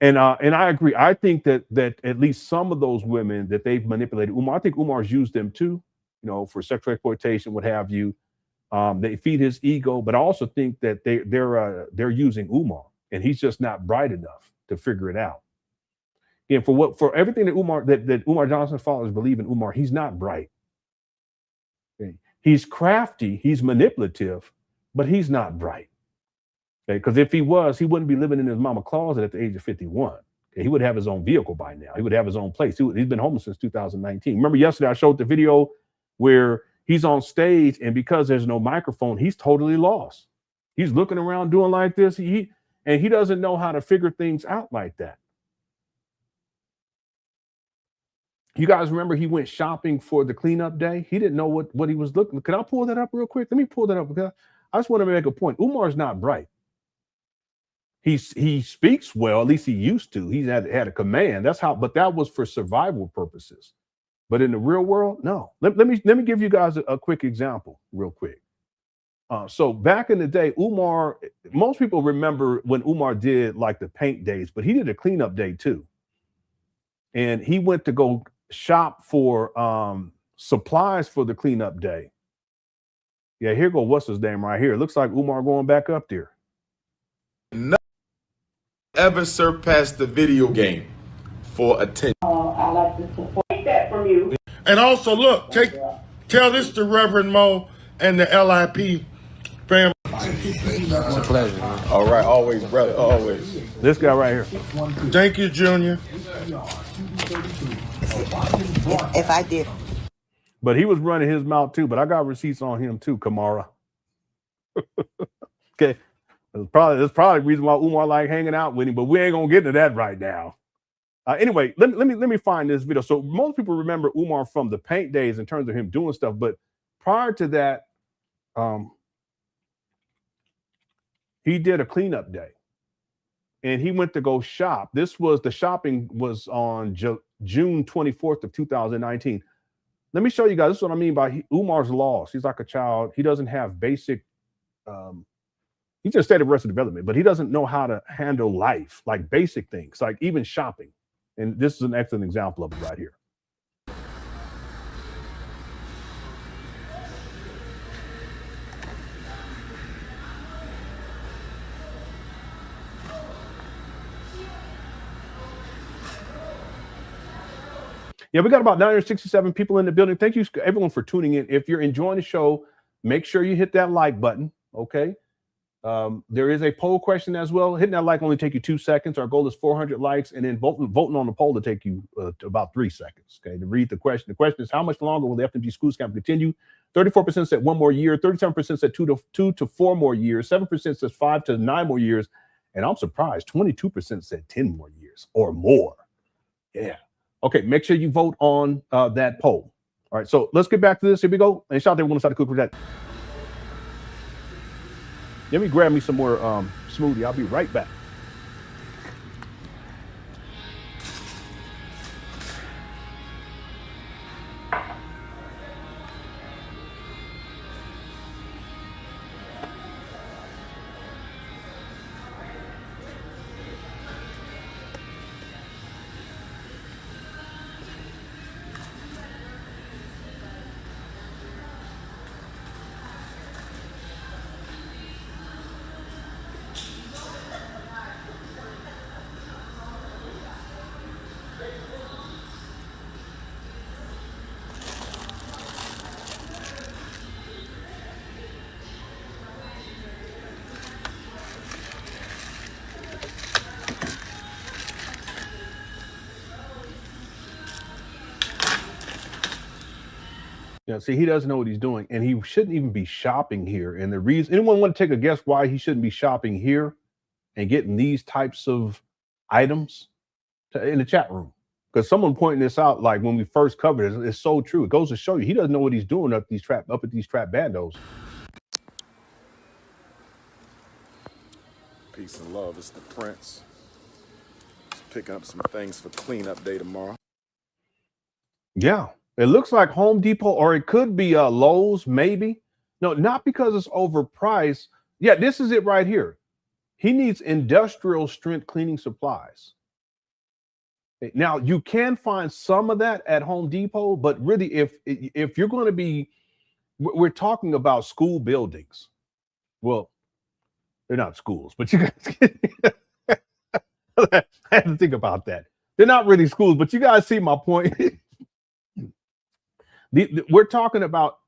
Speaker 6: And I agree. I think that at least some of those women that they've manipulated Umar, I think Umar's used them too, for sexual exploitation, what have you. They feed his ego, but I also think that they're using Umar, and he's just not bright enough to figure it out. And for everything that Umar Johnson followers believe in Umar, he's not bright. Okay? He's crafty, he's manipulative, but he's not bright. Okay, because if he was, he wouldn't be living in his mama closet at the age of 51. Okay, he would have his own vehicle by now. He would have his own place. He's been homeless since 2019. Remember yesterday I showed the video where he's on stage, and because there's no microphone, he's totally lost. He's looking around doing like this. He doesn't know how to figure things out like that. You guys remember he went shopping for the cleanup day? He didn't know what he was looking. Can I pull that up real quick? Let me pull that up, because I just want to make a point. Umar's not bright. He speaks well, at least he used to. He had a command. But that was for survival purposes. But in the real world, no. Let me give you guys a quick example real quick. So back in the day, Umar, most people remember when Umar did like the paint days, but he did a cleanup day too. And he went to go shop for supplies for the cleanup day. Yeah, here go what's his name right here. It looks like Umar going back up there.
Speaker 1: Ever surpassed the video game for attention.
Speaker 7: I like to support that from you.
Speaker 8: And also, look, tell this to Reverend Mo and the LIP family.
Speaker 9: It's a pleasure, man.
Speaker 1: All right, always, brother, always.
Speaker 6: This guy right here.
Speaker 8: Thank you, Junior.
Speaker 9: If I did.
Speaker 6: But he was running his mouth too, but I got receipts on him too, Kamara. Okay. That's probably the reason why Umar like hanging out with him, but we ain't gonna get into that right now. Anyway, let me find this video. So most people remember Umar from the paint days in terms of him doing stuff, but prior to that, he did a cleanup day, and he went to go shop. The shopping was on June 24th of 2019. Let me show you guys. This is what I mean by Umar's lost. He's like a child. He doesn't have basic. He's in a state of arrested development, but he doesn't know how to handle life, like basic things, like even shopping. And this is an excellent example of it right here. Yeah, we got about 967 people in the building. Thank you, everyone, for tuning in. If you're enjoying the show, make sure you hit that like button, okay? There is a poll question as well. Hitting that like only take you 2 seconds. Our goal is 400 likes, and then voting on the poll to take you to about 3 seconds. Okay, to read the question. The question is, how much longer will the FDMG school scam continue? 34% said 1 more year. 37% said 2 to 4 more years. 7% says 5 to 9 more years. And I'm surprised, 22% said 10 more years or more. Yeah. Okay, make sure you vote on that poll. All right, so let's get back to this. Here we go. And shout out to everyone inside the cook for that. Let me grab me some more smoothie. I'll be right back. Yeah, see, he doesn't know what he's doing, and he shouldn't even be shopping here. And the reason, anyone want to take a guess why he shouldn't be shopping here and getting these types of items in the chat room? Because someone pointing this out, like when we first covered it, it's so true. It goes to show you he doesn't know what he's doing up at these trap bandos.
Speaker 1: Peace and love. It's the Prince. Just picking up some things for cleanup day tomorrow.
Speaker 6: Yeah. It looks like Home Depot, or it could be Lowe's, maybe. No, not because it's overpriced. Yeah, this is it right here. He needs industrial strength cleaning supplies. Now, you can find some of that at Home Depot, but really, if you're going to be, we're talking about school buildings. Well, they're not schools, but you guys, I had to think about that. They're not really schools, but you guys see my point. We're talking about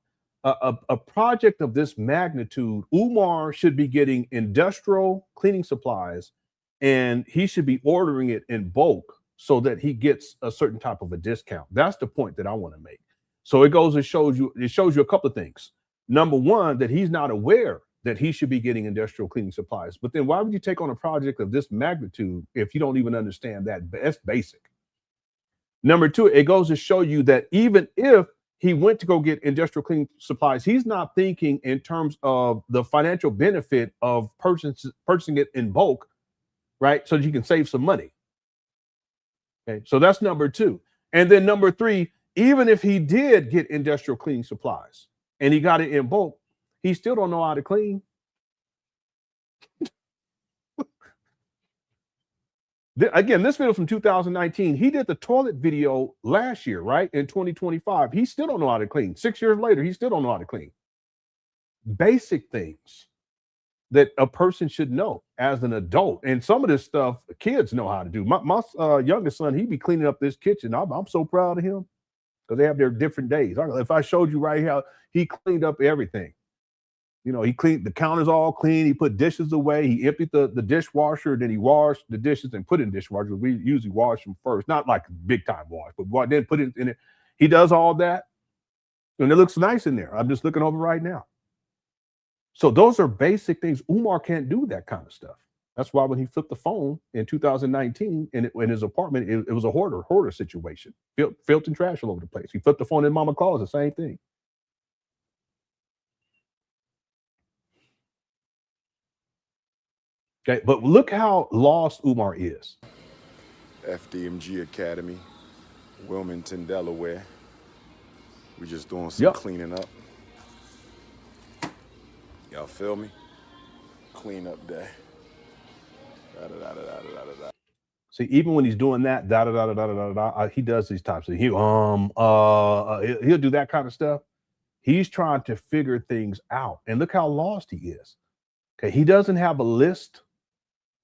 Speaker 6: a project of this magnitude. Umar should be getting industrial cleaning supplies, and he should be ordering it in bulk so that he gets a certain type of a discount. That's the point that I want to make. So it goes and shows you a couple of things. Number one, that he's not aware that he should be getting industrial cleaning supplies. But then why would you take on a project of this magnitude if you don't even understand that? That's basic. Number two, it goes to show you that even if he went to go get industrial cleaning supplies, he's not thinking in terms of the financial benefit of purchasing it in bulk, right? So that you can save some money. Okay, so that's number two. And then number three, even if he did get industrial cleaning supplies and he got it in bulk, he still don't know how to clean. Again, this video from 2019, he did the toilet video last year, right? In 2025, he still don't know how to clean. 6 years later, he still don't know how to clean. Basic things that a person should know as an adult. And some of this stuff, kids know how to do. My youngest son, he be cleaning up this kitchen. I'm so proud of him because they have their different days. If I showed you right here, he cleaned up everything. You know, he cleaned the counters all clean. He put dishes away. He emptied the dishwasher. Then he washed the dishes and put it in the dishwasher. We usually wash them first, not like a big time wash, but then put it in it. He does all that, and it looks nice in there. I'm just looking over right now. So those are basic things. Umar can't do that kind of stuff. That's why when he flipped the phone in 2019 in his apartment, it was a hoarder situation. Filth and trash all over the place. He flipped the phone in Mama Claus, the same thing. Okay, but look how lost Umar is.
Speaker 1: FDMG Academy, Wilmington, Delaware. We're just doing some cleaning up. Y'all feel me? Clean up day.
Speaker 6: See, even when he's doing that, he does these types of he'll do that kind of stuff. He's trying to figure things out, and look how lost he is. Okay, he doesn't have a list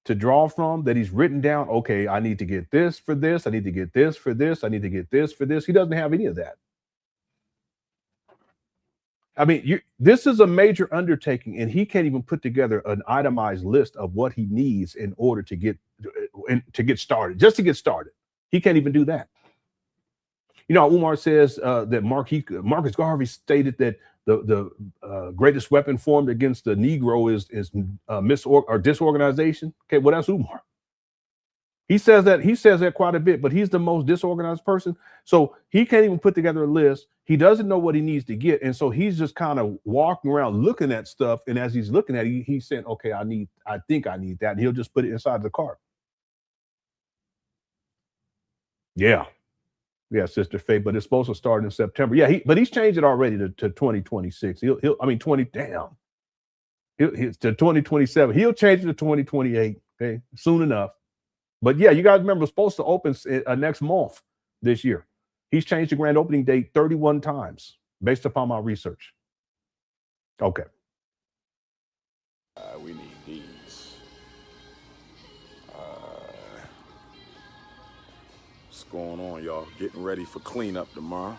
Speaker 6: to draw from that he's written down. Okay, I need to get this for this. I need to get this for this. I need to get this for this. He doesn't have any of that. I mean, this is a major undertaking, and he can't even put together an itemized list of what he needs in order to get started. Just to get started, he can't even do that. You know, Umar says that Marcus Garvey stated that the greatest weapon formed against the Negro is disorganization. Okay, well, that's Umar. He says that quite a bit, but he's the most disorganized person. So he can't even put together a list. He doesn't know what he needs to get. And so he's just kind of walking around looking at stuff. And as he's looking at it, he's saying, okay, I think I need that. And he'll just put it inside the cart. Yeah. Yeah, Sister Faye, but it's supposed to start in September. Yeah, but he's changed it already to 2026. He'll to 2027. He'll change it to 2028. Okay, soon enough. But yeah, you guys remember, it's supposed to open next month this year. He's changed the grand opening date 31 times based upon my research. Okay.
Speaker 1: We need these. What's going on, y'all? Getting ready for cleanup tomorrow.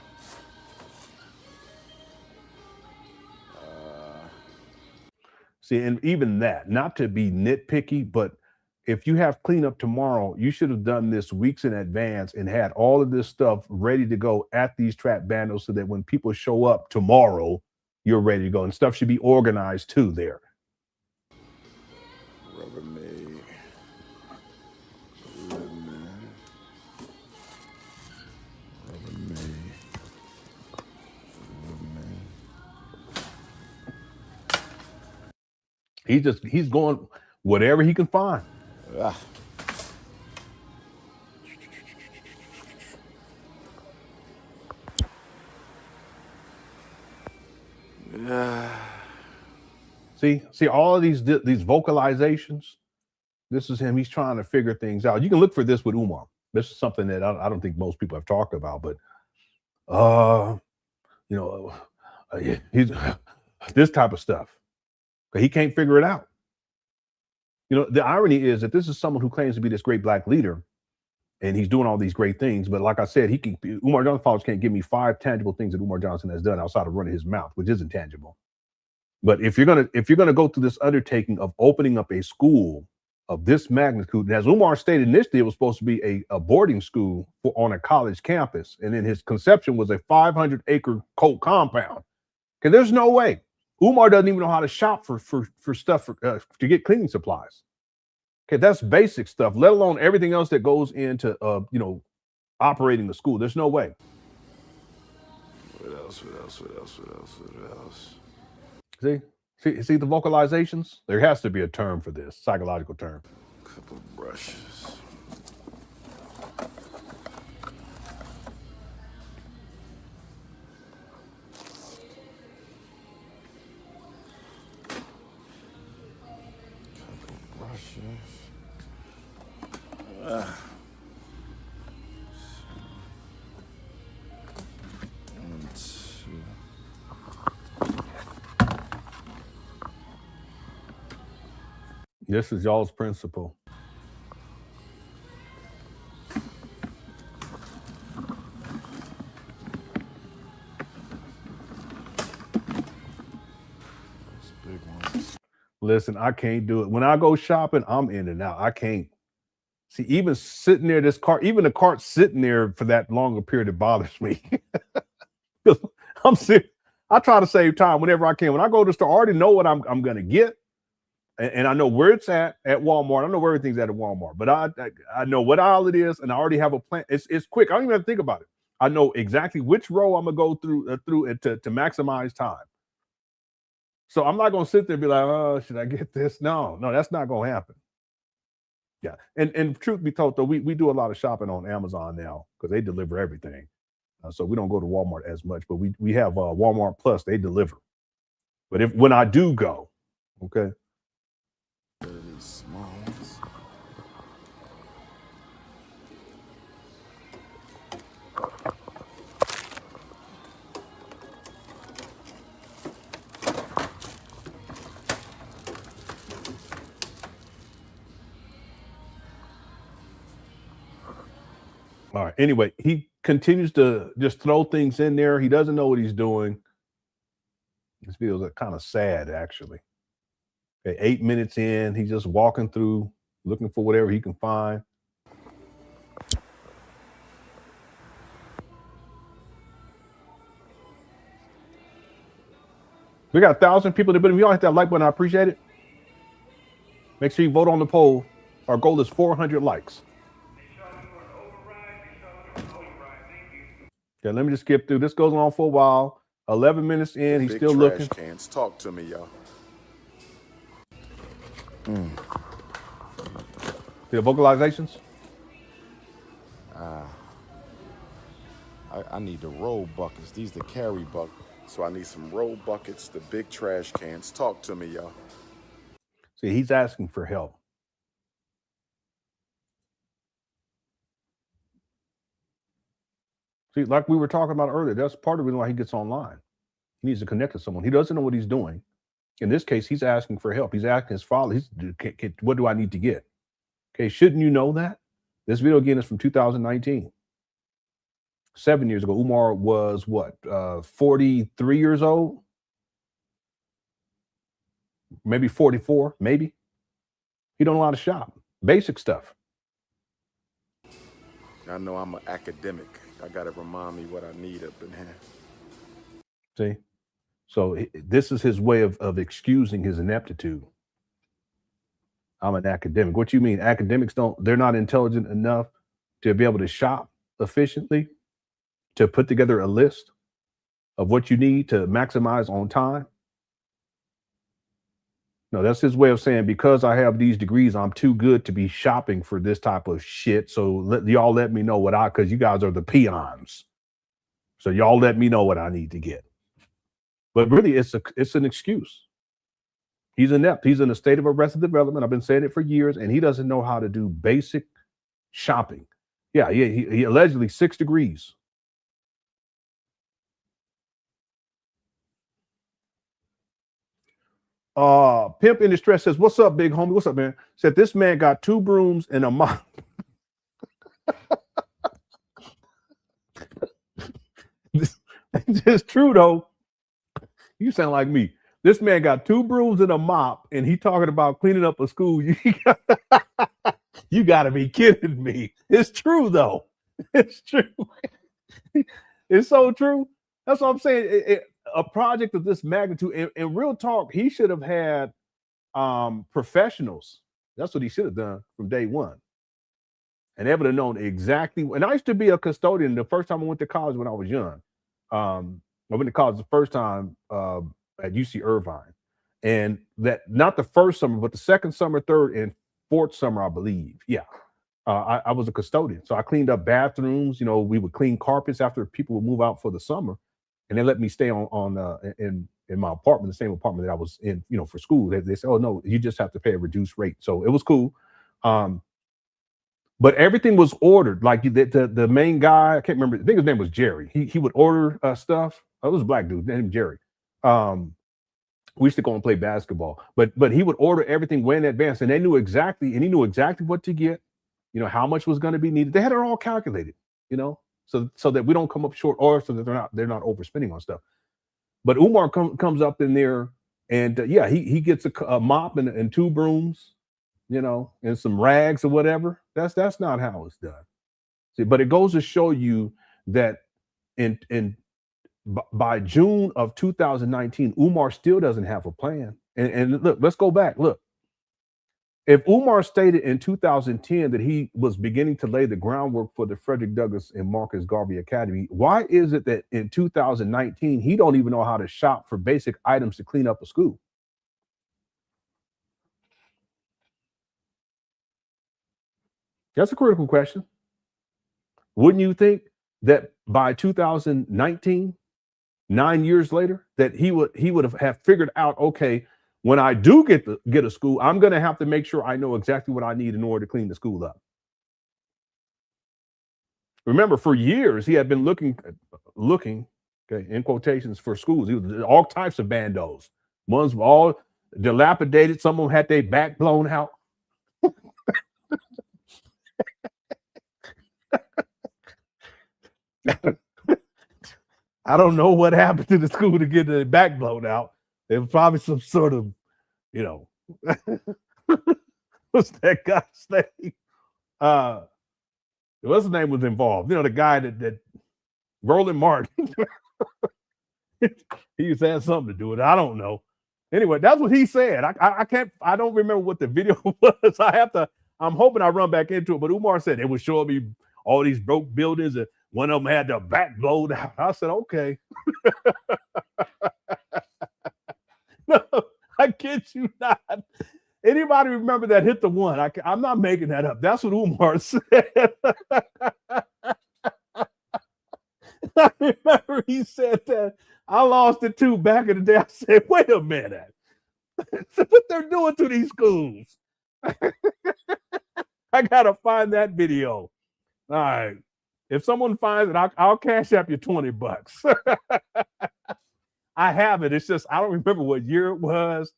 Speaker 6: See, and even that, not to be nitpicky, but if you have cleanup tomorrow, you should have done this weeks in advance and had all of this stuff ready to go at these trap bandos so that when people show up tomorrow, you're ready to go. And stuff should be organized too there.
Speaker 1: Rubbermaid.
Speaker 6: He's going whatever he can find.
Speaker 1: Ah.
Speaker 6: See all of these vocalizations. This is him. He's trying to figure things out. You can look for this with Umar. This is something that I don't think most people have talked about, but he's this type of stuff. He can't figure it out. You know, the irony is that this is someone who claims to be this great black leader, and he's doing all these great things. But like I said, Umar Johnson followers can't give me 5 tangible things that Umar Johnson has done outside of running his mouth, which isn't tangible. But if you're gonna go through this undertaking of opening up a school of this magnitude, and as Umar stated initially, it was supposed to be a boarding school on a college campus, and then his conception was a 500-acre coat compound. Okay, there's no way. Umar doesn't even know how to shop for stuff to get cleaning supplies. Okay, that's basic stuff, let alone everything else that goes into operating the school. There's no way.
Speaker 1: What else?
Speaker 6: See the vocalizations? There has to be a term for this, psychological term.
Speaker 1: Couple brushes.
Speaker 6: This is y'all's principle.
Speaker 1: Big one.
Speaker 6: Listen, I can't do it. When I go shopping, I'm in and out. I can't. See, even sitting there, even the cart sitting there for that longer period, it bothers me. I'm serious. I try to save time whenever I can. When I go to the store, I already know what I'm going to get. And I know where it's at Walmart. I know where everything's at Walmart. But I know what aisle it is, and I already have a plan. It's quick. I don't even have to think about it. I know exactly which row I'm going to go through it to maximize time. So I'm not going to sit there and be like, oh, should I get this? No, that's not going to happen. Yeah. And truth be told, though, we do a lot of shopping on Amazon now because they deliver everything. So we don't go to Walmart as much, but we have Walmart Plus. They deliver. But when I do go, okay. All right. Anyway, he continues to just throw things in there. He doesn't know what he's doing. This video is kind of sad, actually. Okay, 8 minutes in, he's just walking through, looking for whatever he can find. We got 1,000 people in the building. If y'all hit that like button, I appreciate it. Make sure you vote on the poll. Our goal is 400 likes. Okay, let me just skip through. This goes on for a while. 11 minutes in, he's still looking.
Speaker 1: Cans. Talk to me, y'all.
Speaker 6: See the vocalizations?
Speaker 1: I need the roll buckets. These the carry buckets. So I need some roll buckets, the big trash cans. Talk to me, y'all.
Speaker 6: See, he's asking for help. See, like we were talking about earlier, that's part of the reason why he gets online. He needs to connect to someone. He doesn't know what he's doing. In this case, he's asking for help. He's asking his father, what do I need to get? Okay, shouldn't you know that? This video again is from 2019. 7 years ago. Umar was what, 43 years old? Maybe 44, maybe. He don't know how to shop. Basic stuff.
Speaker 1: I know I'm an academic. I got to remind me what I need up in here.
Speaker 6: See? So this is his way of excusing his ineptitude. I'm an academic. What you mean? Academics they're not intelligent enough to be able to shop efficiently, to put together a list of what you need to maximize on time? No, that's his way of saying, because I have these degrees, I'm too good to be shopping for this type of shit. So y'all let me know because you guys are the peons. So y'all let me know what I need to get. But really, it's an excuse. He's inept. He's in a state of arrested development. I've been saying it for years, and he doesn't know how to do basic shopping. Yeah, he allegedly 6 degrees. Pimp in Distress says, "What's up, big homie? What's up, man?" Said this man got 2 brooms and a mop. It's true though. You sound like me. This man got 2 brooms and a mop, and he talking about cleaning up a school. You got to be kidding me. It's true though. It's true. It's so true. That's what I'm saying. A project of this magnitude, and real talk, he should have had professionals. That's what he should have done from day one. And they would have known exactly. And I used to be a custodian the first time I went to college when I was young. I went to college the first time at UC Irvine. And that, not the first summer, but the second summer, third, and fourth summer, I believe. Yeah. I was a custodian. So I cleaned up bathrooms. You know, we would clean carpets after people would move out for the summer. And they let me stay in my apartment, the same apartment that I was in, you know, for school. They said, "Oh no, you just have to pay a reduced rate." So it was cool. But everything was ordered. Like the main guy, I can't remember. I think his name was Jerry. He would order stuff. It was a black dude named Jerry. We used to go and play basketball, but he would order everything way in advance, and they knew exactly, and he knew exactly what to get. You know, how much was going to be needed. They had it all calculated. You know. So that we don't come up short, or so that they're not overspending on stuff. But Umar comes up in there, and yeah, he gets a mop and 2 brooms, you know, and some rags or whatever. That's not how it's done. See, but it goes to show you that by June of 2019, Umar still doesn't have a plan. And look, let's go back. Look. If Umar stated in 2010 that he was beginning to lay the groundwork for the Frederick Douglass and Marcus Garvey Academy, why is it that in 2019 he don't even know how to shop for basic items to clean up a school? That's a critical question. Wouldn't you think that by 2019, 9 years later, that he would have figured out, okay, when I do get a school, I'm going to have to make sure I know exactly what I need in order to clean the school up. Remember, for years, he had been looking, okay, in quotations, for schools. He was all types of bandos. Ones were all dilapidated. Some of them had their back blown out. I don't know what happened to the school to get the back blown out. There was probably some sort of, you know, what's that guy's name? What's his name was involved? You know, the guy that Roland Martin. He used to have something to do with it. I don't know. Anyway, that's what he said. I don't remember what the video was. I'm hoping I run back into it. But Umar said it was showing me all these broke buildings and one of them had the back blown out. I said, okay. No, I kid you not. Anybody remember that hit the one? I'm not making that up. That's what Umar said. I remember he said that. I lost it too back in the day. I said, wait a minute. What they're doing to these schools. I gotta find that video. All right. If someone finds it, I'll cash up you $20. I have it. It's just I don't remember what year it was.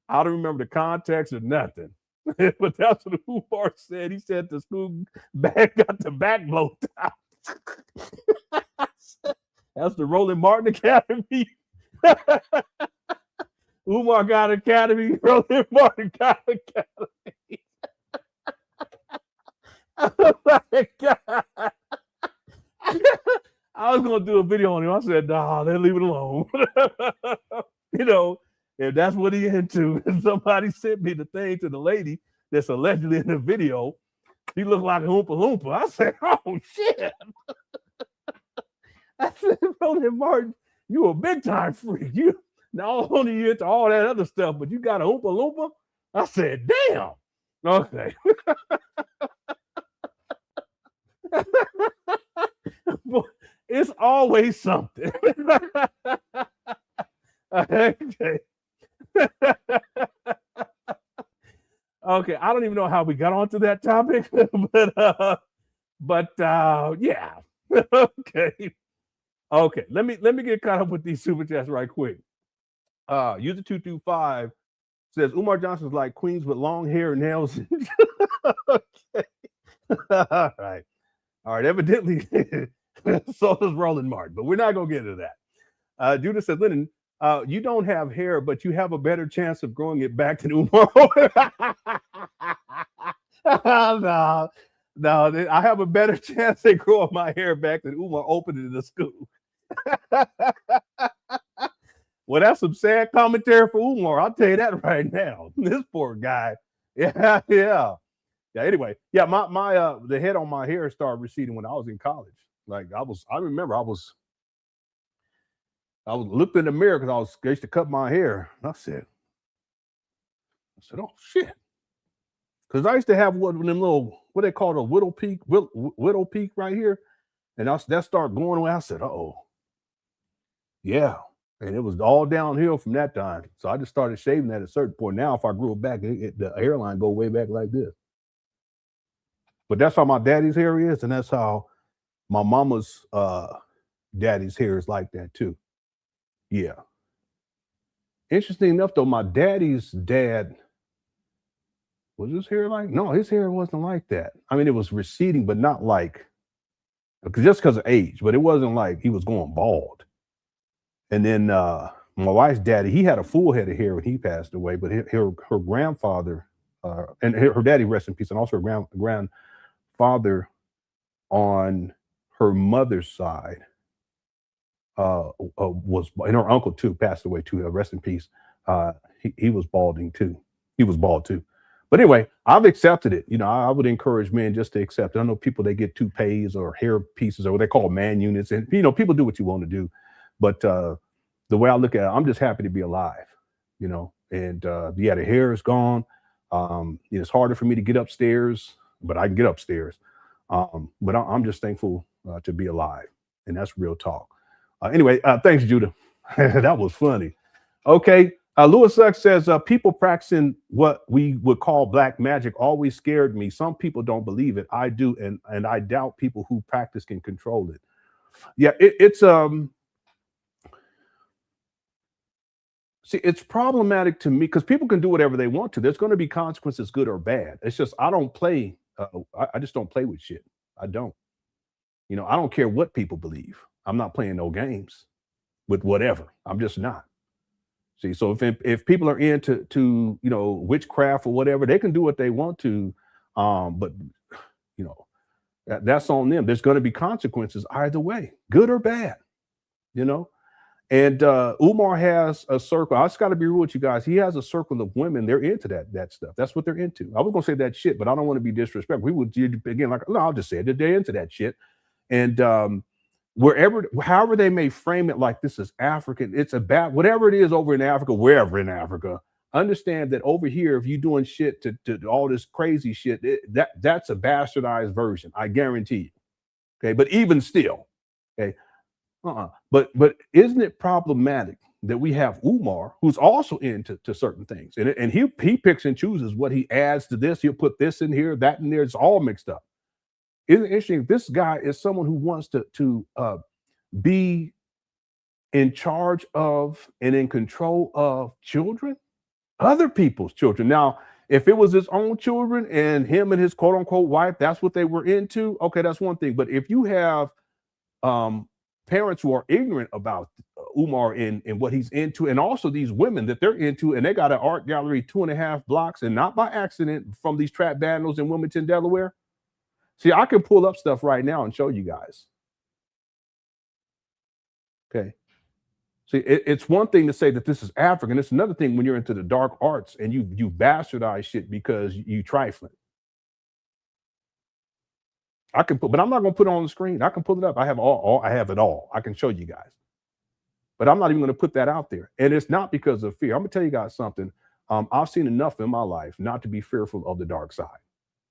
Speaker 6: I don't remember the context or nothing. But that's what Umar said. He said the school got the back blown out. That's the Roland Martin Academy. Umar got Academy. Roland Martin got Academy. Oh my God. I was going to do a video on him. I said, nah, they leave it alone. You know, if that's what he into, and somebody sent me the thing to the lady that's allegedly in the video, he looked like a Oompa Loompa. I said, oh, shit. I said, Roland Martin, you a big time freak. You not only you into all that other stuff, but you got a Oompa Loompa. I said, damn. Okay. It's always something. Okay. Okay, I don't even know how we got onto that topic, but yeah. Okay. Okay, let me get caught up with these super chats right quick. User 225 says Umar Johnson's like queens with long hair and nails. Okay. All right. All right. Evidently, so does Roland Martin, but we're not gonna get into that. Judah said, Lenon, you don't have hair, but you have a better chance of growing it back than Umar. No, I have a better chance of growing my hair back than Umar opened it in the school. Well, that's some sad commentary for Umar. I'll tell you that right now. This poor guy. Yeah. Anyway, yeah, my the head on my hair started receding when I was in college. Like I remember I was looked in the mirror because I used to cut my hair. And I said, oh shit. Because I used to have one of them little, what they call a widow peak right here. And that started going away. I said, uh-oh. Yeah. And it was all downhill from that time. So I just started shaving at a certain point. Now, if I grew it back, the hairline go way back like this. But that's how my daddy's hair is. And that's how my mama's daddy's hair is like that too. Yeah. Interesting enough, though, my daddy's dad, was his hair like? No, his hair wasn't like that. I mean, it was receding, but not like, just because of age, but it wasn't like he was going bald. And then my wife's daddy, he had a full head of hair when he passed away, but her grandfather, and her daddy, rest in peace, and also her grandfather on her mother's side was, and her uncle too, passed away too, rest in peace. He was balding too. He was bald too. But anyway, I've accepted it. You know, I would encourage men just to accept it. I know people, they get toupees or hair pieces or what they call man units. And, you know, people do what you want to do. But the way I look at it, I'm just happy to be alive, you know. And yeah, the hair is gone. It's harder for me to get upstairs, but I can get upstairs. But I'm just thankful to be alive. And that's real talk. Anyway, thanks, Judah. That was funny. Okay. Louis Suggs says, people practicing what we would call black magic always scared me. Some people don't believe it. I do. And I doubt people who practice can control it. Yeah, see, it's problematic to me because people can do whatever they want to. There's going to be consequences, good or bad. It's just, I don't play. I just don't play with shit. I don't. You know, I don't care what people believe. I'm not playing no games. with whatever. I'm just not. See, so if people are into witchcraft or whatever, they can do what they want to, but that's on them. There's going to be consequences either way, good or bad, And Umar has a circle. I just got to be real with you guys. He has a circle of women. They're into that stuff. That's what they're into. I was going to say that shit, but I don't want to be disrespectful. We would again no, I'll just say it. They're into that shit, and however they may frame it, like this is African, it's about whatever it is over in Africa, wherever in Africa. Understand that over here, if you're doing shit to all this crazy shit, that's a bastardized version. I guarantee you. Okay, but even still, okay, but isn't it problematic that we have Umar, who's also into certain things, and he picks and chooses what he adds to this. He'll put this in here, that in there. It's all mixed up. Isn't it interesting? This guy is someone who wants to be in charge of and in control of children, other people's children. Now, if it was his own children and him and his quote unquote wife, that's what they were into. Okay, that's one thing. But if you have parents who are ignorant about Umar and what he's into, and also these women that they're into, and they got an art gallery 2.5 blocks, and not by accident from these trap bandits in Wilmington, Delaware. See, I can pull up stuff right now and show you guys. Okay. See, it's one thing to say that this is African. It's another thing when you're into the dark arts and you bastardize shit because you trifling. I can put, but I'm not going to put it on the screen. I can pull it up. I have I have it all. I can show you guys. But I'm not even going to put that out there. And it's not because of fear. I'm going to tell you guys something. I've seen enough in my life not to be fearful of the dark side.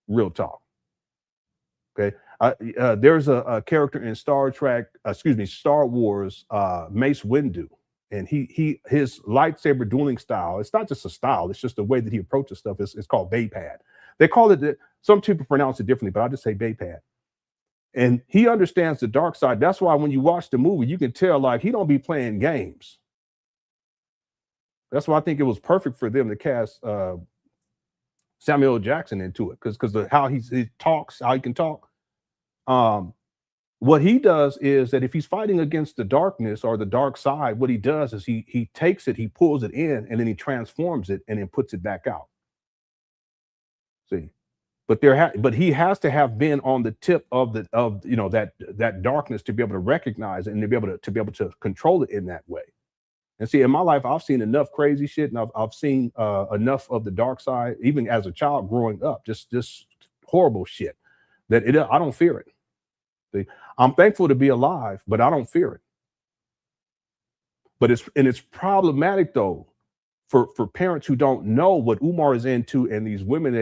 Speaker 6: Real talk. Okay, there's a character in Star Wars, Mace Windu, and his lightsaber dueling style. It's not just a style; it's just the way that he approaches stuff. It's called Baypad. They call it. Some people pronounce it differently, but I just say Baypad. And he understands the dark side. That's why when you watch the movie, you can tell like he don't be playing games. That's why I think it was perfect for them to cast Samuel L. Jackson into it because of how he talks, how he can talk. What he does is that if he's fighting against the darkness or the dark side, what he does is he takes it, he pulls it in, and then he transforms it and then puts it back out. See, but he has to have been on the tip of that darkness to be able to recognize it and to be able to control it in that way. And see, in my life, I've seen enough crazy shit, and I've seen enough of the dark side, even as a child growing up, just horrible shit that I don't fear it. See, I'm thankful to be alive, but I don't fear it. But it's problematic though for parents who don't know what Umar is into, and these women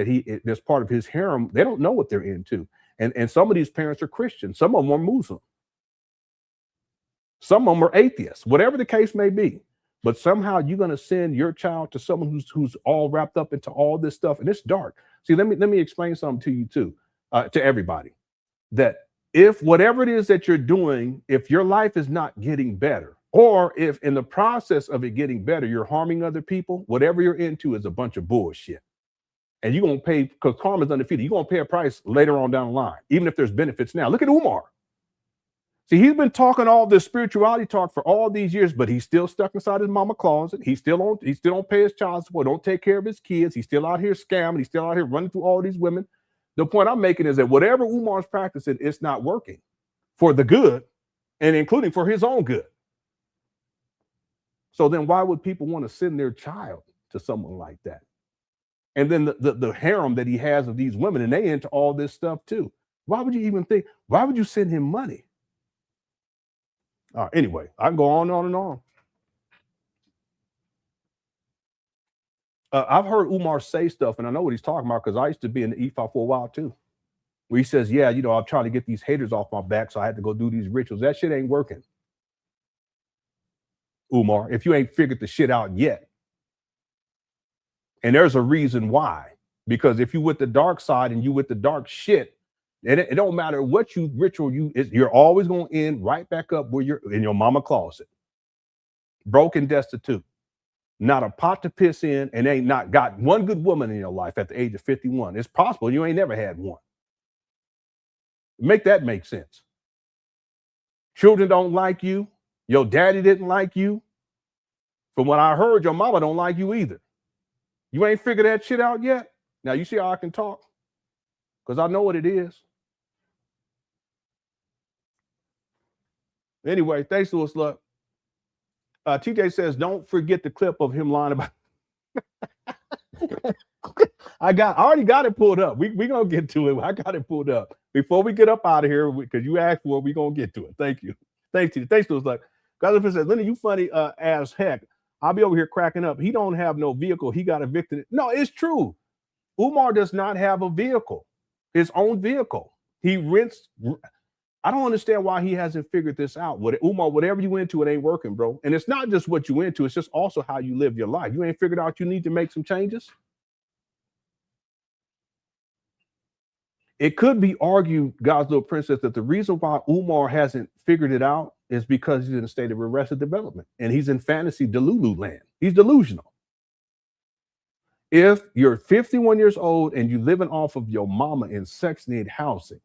Speaker 6: that's part of his harem, they don't know what they're into. And some of these parents are Christian, some of them are Muslim. Some of them are atheists, whatever the case may be. But somehow you're going to send your child to someone who's all wrapped up into all this stuff, and it's dark. See, let me explain something to you too, to everybody. That if whatever it is that you're doing, if your life is not getting better, or if in the process of it getting better, you're harming other people, whatever you're into is a bunch of bullshit. And you're going to pay, because karma is undefeated. You're going to pay a price later on down the line, even if there's benefits now. Look at Umar. See, he's been talking all this spirituality talk for all these years, but he's still stuck inside his mama closet. He still don't pay his child support, don't take care of his kids. He's still out here scamming. He's still out here running through all these women. The point I'm making is that whatever Umar's practicing, it's not working for the good, and including for his own good. So then why would people want to send their child to someone like that? And then the harem that he has of these women, and they into all this stuff too. Why would you even think, why would you send him money? Anyway, I can go on and on. I've heard Umar say stuff, and I know what he's talking about because I used to be in the EFA for a while too. Where he says, yeah, I'm trying to get these haters off my back, so I had to go do these rituals. That shit ain't working, Umar, if you ain't figured the shit out yet. And there's a reason why. Because if you with the dark side and you with the dark shit, it don't matter what ritual you're always going to end right back up where you're in your mama closet. Broke and destitute. Not a pot to piss in, and ain't not got one good woman in your life at the age of 51. It's possible you ain't never had one. Make that make sense. Children don't like you. Your daddy didn't like you. From what I heard, your mama don't like you either. You ain't figured that shit out yet? Now, you see how I can talk? Because I know what it is. Anyway, thanks, Louis Luck. TJ says, don't forget the clip of him lying about. I already got it pulled up. We gonna get to it. I got it pulled up before we get up out of here because you asked for it. We gonna get to it. Thank you. Thanks, TJ. Thanks, Louis Luck. Guys, says, Lennon, you funny as heck. I'll be over here cracking up. He don't have no vehicle. He got evicted. No, it's true. Umar does not have a vehicle, his own vehicle. He rents. I don't understand why he hasn't figured this out. Umar, whatever you into, it ain't working, bro. And it's not just what you into, it's just also how you live your life. You ain't figured out you need to make some changes. It could be argued, God's little princess, that the reason why Umar hasn't figured it out is because he's in a state of arrested development and he's in fantasy Delulu land. He's delusional. If you're 51 years old and you living off of your mama in Section 8 housing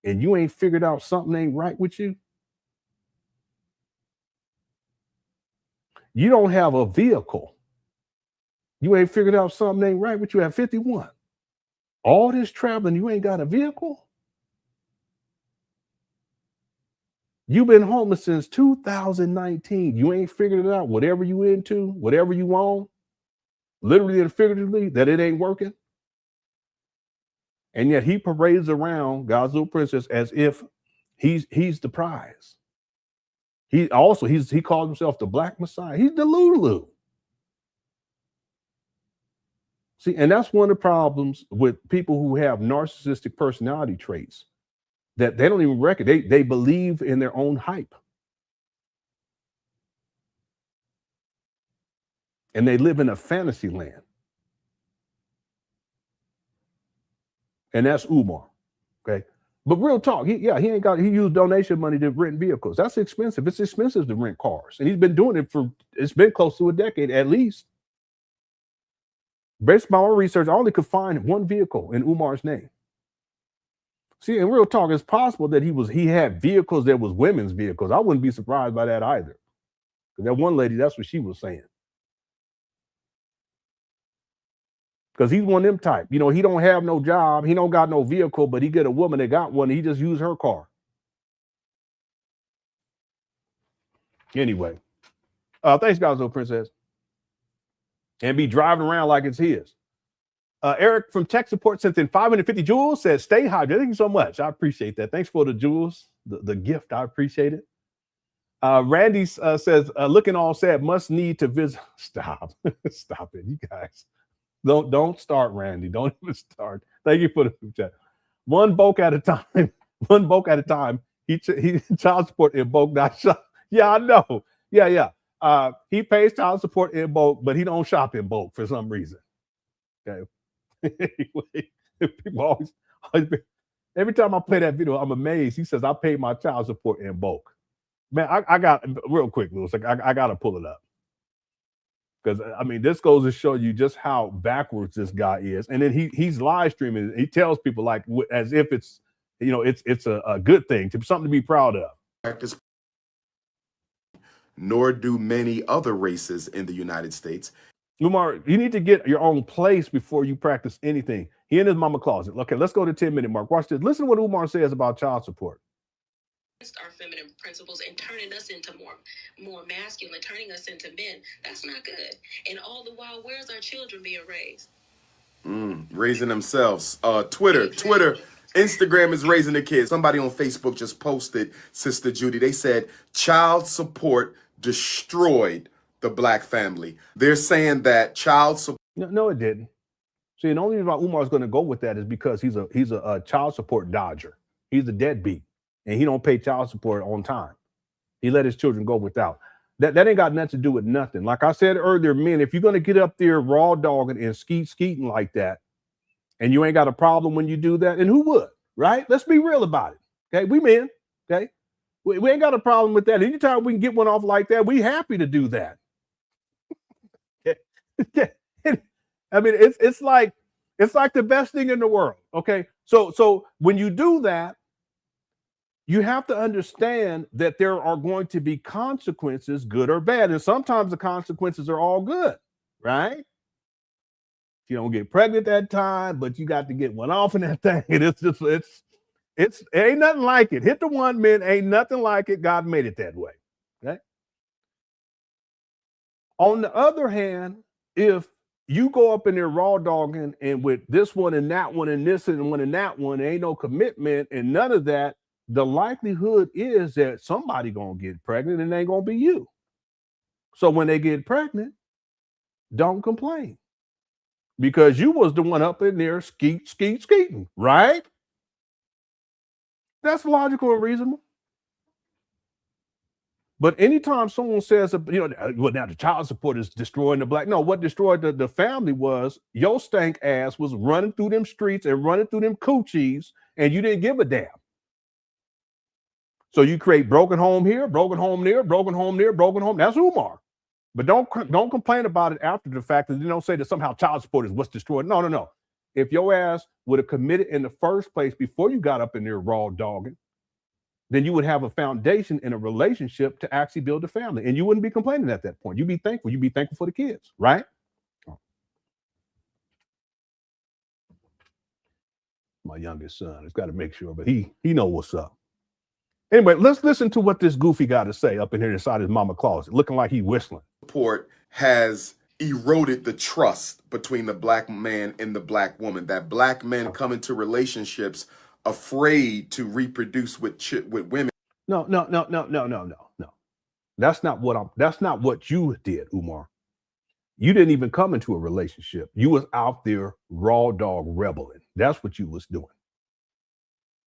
Speaker 6: and you ain't figured out something ain't right with you, you don't have a vehicle. You ain't figured out something ain't right with you at 51. All this traveling, you ain't got a vehicle? You've been homeless since 2019. You ain't figured it out. Whatever you into, whatever you want, literally and figuratively, that it ain't working. And yet he parades around God's little princess as if he's the prize. He calls himself the Black Messiah. He's the Lulu. See, and that's one of the problems with people who have narcissistic personality traits, that they don't even recognize. They believe in their own hype. And they live in a fantasy land. And that's Umar. Okay. But real talk, he used donation money to rent vehicles. That's expensive. It's expensive to rent cars. And he's been doing it it's been close to a decade at least. Based on my research, I only could find one vehicle in Umar's name. See, in real talk, it's possible that he had vehicles that was women's vehicles. I wouldn't be surprised by that either. Because that one lady, that's what she was saying. Because he's one of them type. You know, he don't have no job. He don't got no vehicle, but he get a woman that got one. He just use her car. Anyway. Thanks, guys, little princess. And be driving around like it's his. Eric from tech support sent in 550 jewels, says, stay hydrated. Thank you so much. I appreciate that. Thanks for the jewels, the gift. I appreciate it. Randy says, looking all sad, must need to visit. Stop. Stop it, you guys. Don't start, Randy. Don't even start. Thank you for the chat. One bulk at a time. One bulk at a time. He child support in bulk, not shop. Yeah, I know. Yeah. He pays child support in bulk, but he don't shop in bulk for some reason. Okay. Anyway, people always every time I play that video, I'm amazed. He says, I paid my child support in bulk. Man, I got real quick, Louis. I got to pull it up. Because, I mean, this goes to show you just how backwards this guy is. And then he's live streaming. He tells people like as if it's, it's a good thing, something to be proud of.
Speaker 1: Practice. Nor do many other races in the United States.
Speaker 6: Umar, you need to get your own place before you practice anything. He in his mama closet. Okay, let's go to 10-minute mark. Watch this. Listen to what Umar says about child support.
Speaker 10: Our feminine principles and turning us into more masculine, turning us into men. That's not good. And all the while, where's our children being raised?
Speaker 1: Raising themselves. Twitter, Instagram is raising the kids. Somebody on Facebook just posted, Sister Judy. They said child support destroyed the Black family. They're saying that child support.
Speaker 6: No, it didn't. See, the only reason why Umar's going to go with that is because he's a child support dodger. He's a deadbeat, and he don't pay child support on time. He let his children go without. That ain't got nothing to do with nothing. Like I said earlier, men, if you're going to get up there raw dogging and skeeting like that, and you ain't got a problem when you do that, and who would, right? Let's be real about it. Okay, we men. Okay, we ain't got a problem with that. Anytime we can get one off like that, we happy to do that. I mean, it's like the best thing in the world. Okay, so when you do that, You have to understand that there are going to be consequences, good or bad. And sometimes the consequences are all good, right? You don't get pregnant that time, but you got to get one off in that thing. And it ain't nothing like it. Hit the one, man, ain't nothing like it. God made it that way. Okay. On the other hand, if you go up in there raw dogging and with this one and that one and this and one and that one, there ain't no commitment and none of that, the likelihood is that somebody gonna get pregnant and it ain't gonna be you. So when they get pregnant, don't complain. Because you was the one up in there skeeting, right? That's logical and reasonable. But anytime someone says, well, now the child support is destroying the black. No, what destroyed the family was your stank ass was running through them streets and running through them coochies, and you didn't give a damn. So you create broken home here, broken home there, broken home there, broken home. That's Umar. But don't complain about it after the fact that you don't say that somehow child support is what's destroyed. No. If your ass would have committed in the first place before you got up in there raw dogging, then you would have a foundation in a relationship to actually build a family. And you wouldn't be complaining at that point. You'd be thankful. You'd be thankful for the kids, right? My youngest son has got to make sure, but he know what's up. Anyway, let's listen to what this goofy got to say up in here inside his mama closet, looking like he whistling.
Speaker 1: Support has eroded the trust between the black man and the black woman. That black men come into relationships afraid to reproduce with women.
Speaker 6: No. That's not what you did, Umar. You didn't even come into a relationship. You was out there raw dog rebelling. That's what you was doing.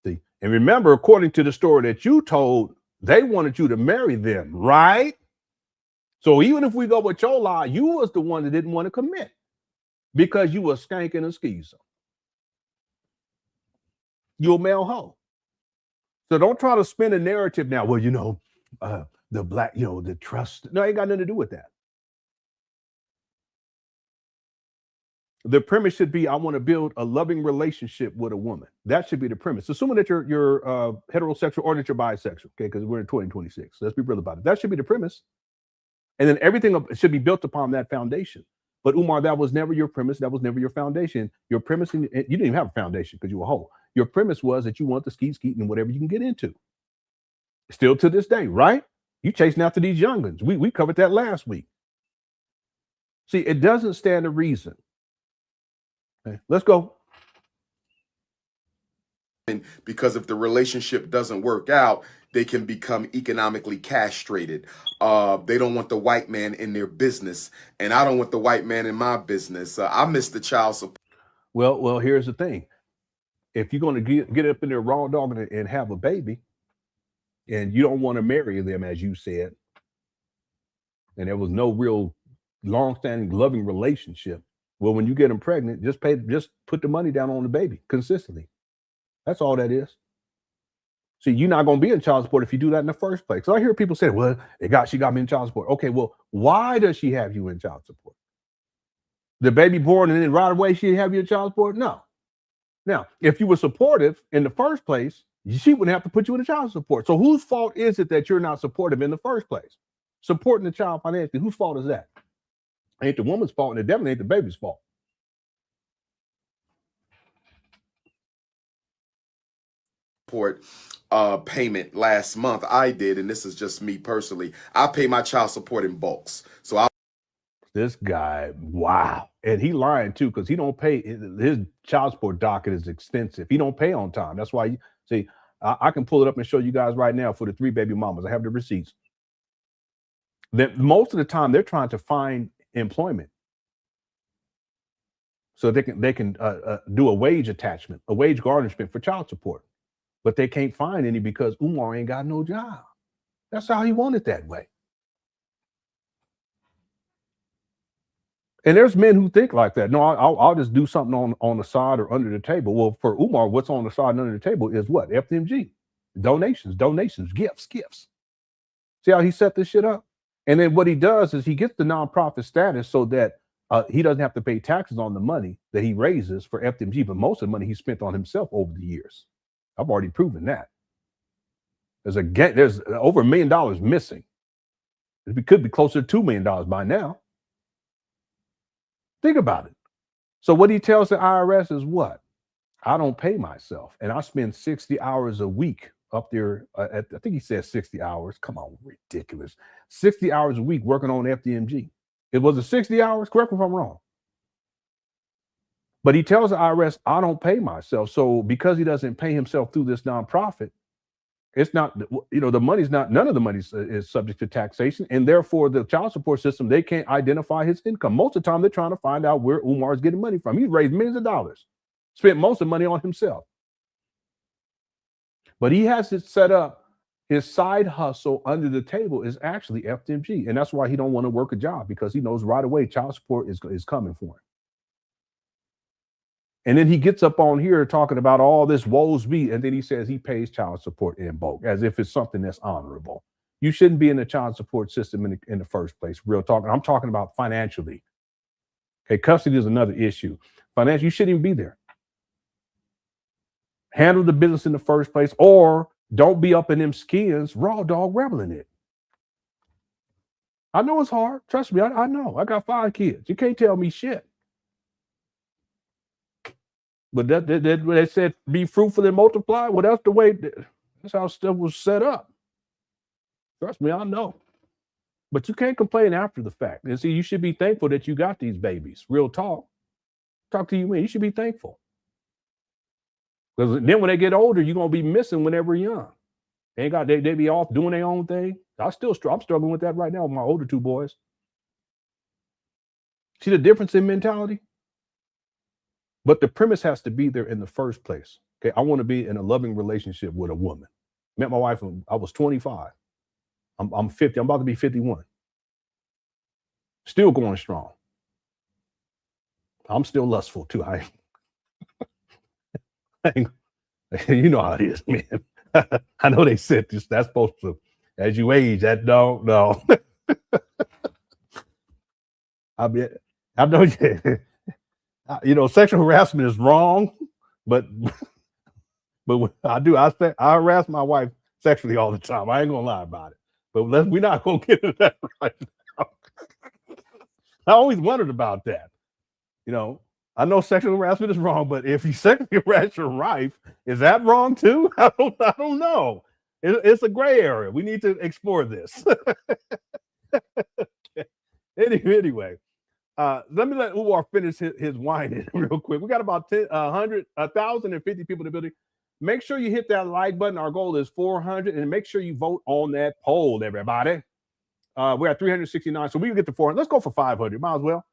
Speaker 6: See, and remember, according to the story that you told, they wanted you to marry them, right? So even if we go with your lie, you was the one that didn't want to commit because you was skanking and skeezing. You're a male hoe. So don't try to spin a narrative now. Well, the black, the trust. No, it ain't got nothing to do with that. The premise should be, I want to build a loving relationship with a woman. That should be the premise. Assuming that you're heterosexual or that you're bisexual, okay? Because we're in 2026. Let's be real about it. That should be the premise. And then everything should be built upon that foundation. But Umar, that was never your premise. That was never your foundation. Your premise, you didn't even have a foundation because you were a hoe. Your premise was that you want the skeet and whatever you can get into. Still to this day, right? You chasing after these youngins. We covered that last week. See, it doesn't stand to reason. Okay, let's go.
Speaker 1: Because if the relationship doesn't work out, they can become economically castrated. They don't want the white man in their business, and I don't want the white man in my business. I miss the child support.
Speaker 6: Well, here's the thing. If you're going to get up in there raw dog and have a baby, and you don't want to marry them, as you said, and there was no real long-standing loving relationship, well, when you get them pregnant, just put the money down on the baby consistently. That's all that is. See, you're not going to be in child support if you do that in the first place. So I hear people say, well, she got me in child support. Okay, well, why does she have you in child support? The baby born and then right away she have you in child support? No. Now, if you were supportive in the first place, she wouldn't have to put you in child support. So whose fault is it that you're not supportive in the first place? Supporting the child financially, whose fault is that? Ain't the woman's fault, and it definitely ain't the baby's fault.
Speaker 1: Support payment last month. I did, and this is just me personally. I pay my child support in bulks. So
Speaker 6: this guy, wow. And he lying too, because he don't pay. His child support docket is extensive. He don't pay on time. That's why I can pull it up and show you guys right now for the 3 baby mamas. I have the receipts. That most of the time they're trying to find employment so they can do a wage attachment, a wage garnishment for child support. But they can't find any because Umar ain't got no job. That's how he wanted that way. And there's men who think like that. No, I'll just do something on the side or under the table. Well, for Umar, what's on the side and under the table is what? FDMG. Donations, gifts. See how he set this shit up? And then what he does is he gets the nonprofit status so that he doesn't have to pay taxes on the money that he raises for FDMG, but most of the money he spent on himself over the years. I've already proven that. There's over $1 million missing. It could be closer to $2 million by now. Think about it. So what he tells the IRS is what? I don't pay myself, and I spend 60 hours a week up there. I think he said 60 hours. Come on, ridiculous. 60 hours a week working on FDMG. It was 60 hours. Correct me if I'm wrong. But he tells the IRS, I don't pay myself. So because he doesn't pay himself through this nonprofit, it's not, the money's not, none of the money is subject to taxation. And therefore, the child support system, they can't identify his income. Most of the time, they're trying to find out where Umar's getting money from. He's raised millions of dollars, spent most of the money on himself. But he has it set up. His side hustle under the table is actually FDMG. And that's why he don't want to work a job, because he knows right away child support is coming for him. And then he gets up on here talking about all this woes be, and then he says he pays child support in bulk, as if it's something that's honorable. You shouldn't be in the child support system in the first place. Real talk. I'm talking about financially. Okay, custody is another issue. Financially, you shouldn't even be there. Handle the business in the first place, or don't be up in them skins, raw dog rebelling it. I know it's hard. Trust me, I know. I got 5 kids. You can't tell me shit. But that they said, be fruitful and multiply. Well, that's the way, that's how stuff was set up. Trust me, I know. But you can't complain after the fact. And see, you should be thankful that you got these babies. Real talk. Talk to you, man. You should be thankful. Because then when they get older, you're going to be missing whenever young. They be off doing their own thing. I'm struggling with that right now with my older 2 boys. See the difference in mentality? But the premise has to be there in the first place. Okay, I want to be in a loving relationship with a woman. Met my wife when I was 25. I'm 50. I'm about to be 51. Still going strong. I'm still lustful too. You know how it is, man. I know they said this. That's supposed to, as you age, that don't no. I know. Sexual harassment is wrong, but when I harass my wife sexually all the time. I ain't gonna lie about it. But we're not gonna get into that right now. I always wondered about that. I know sexual harassment is wrong, but if you sexually harass your wife, is that wrong too? I don't know. It's a gray area. We need to explore this. Anyway. Let me let Umar finish his whining real quick. We got about 1,050 people in the building. Make sure you hit that like button. Our goal is 400, and make sure you vote on that poll, everybody. We're at 369, so we can get to 400. Let's go for 500. Might as well.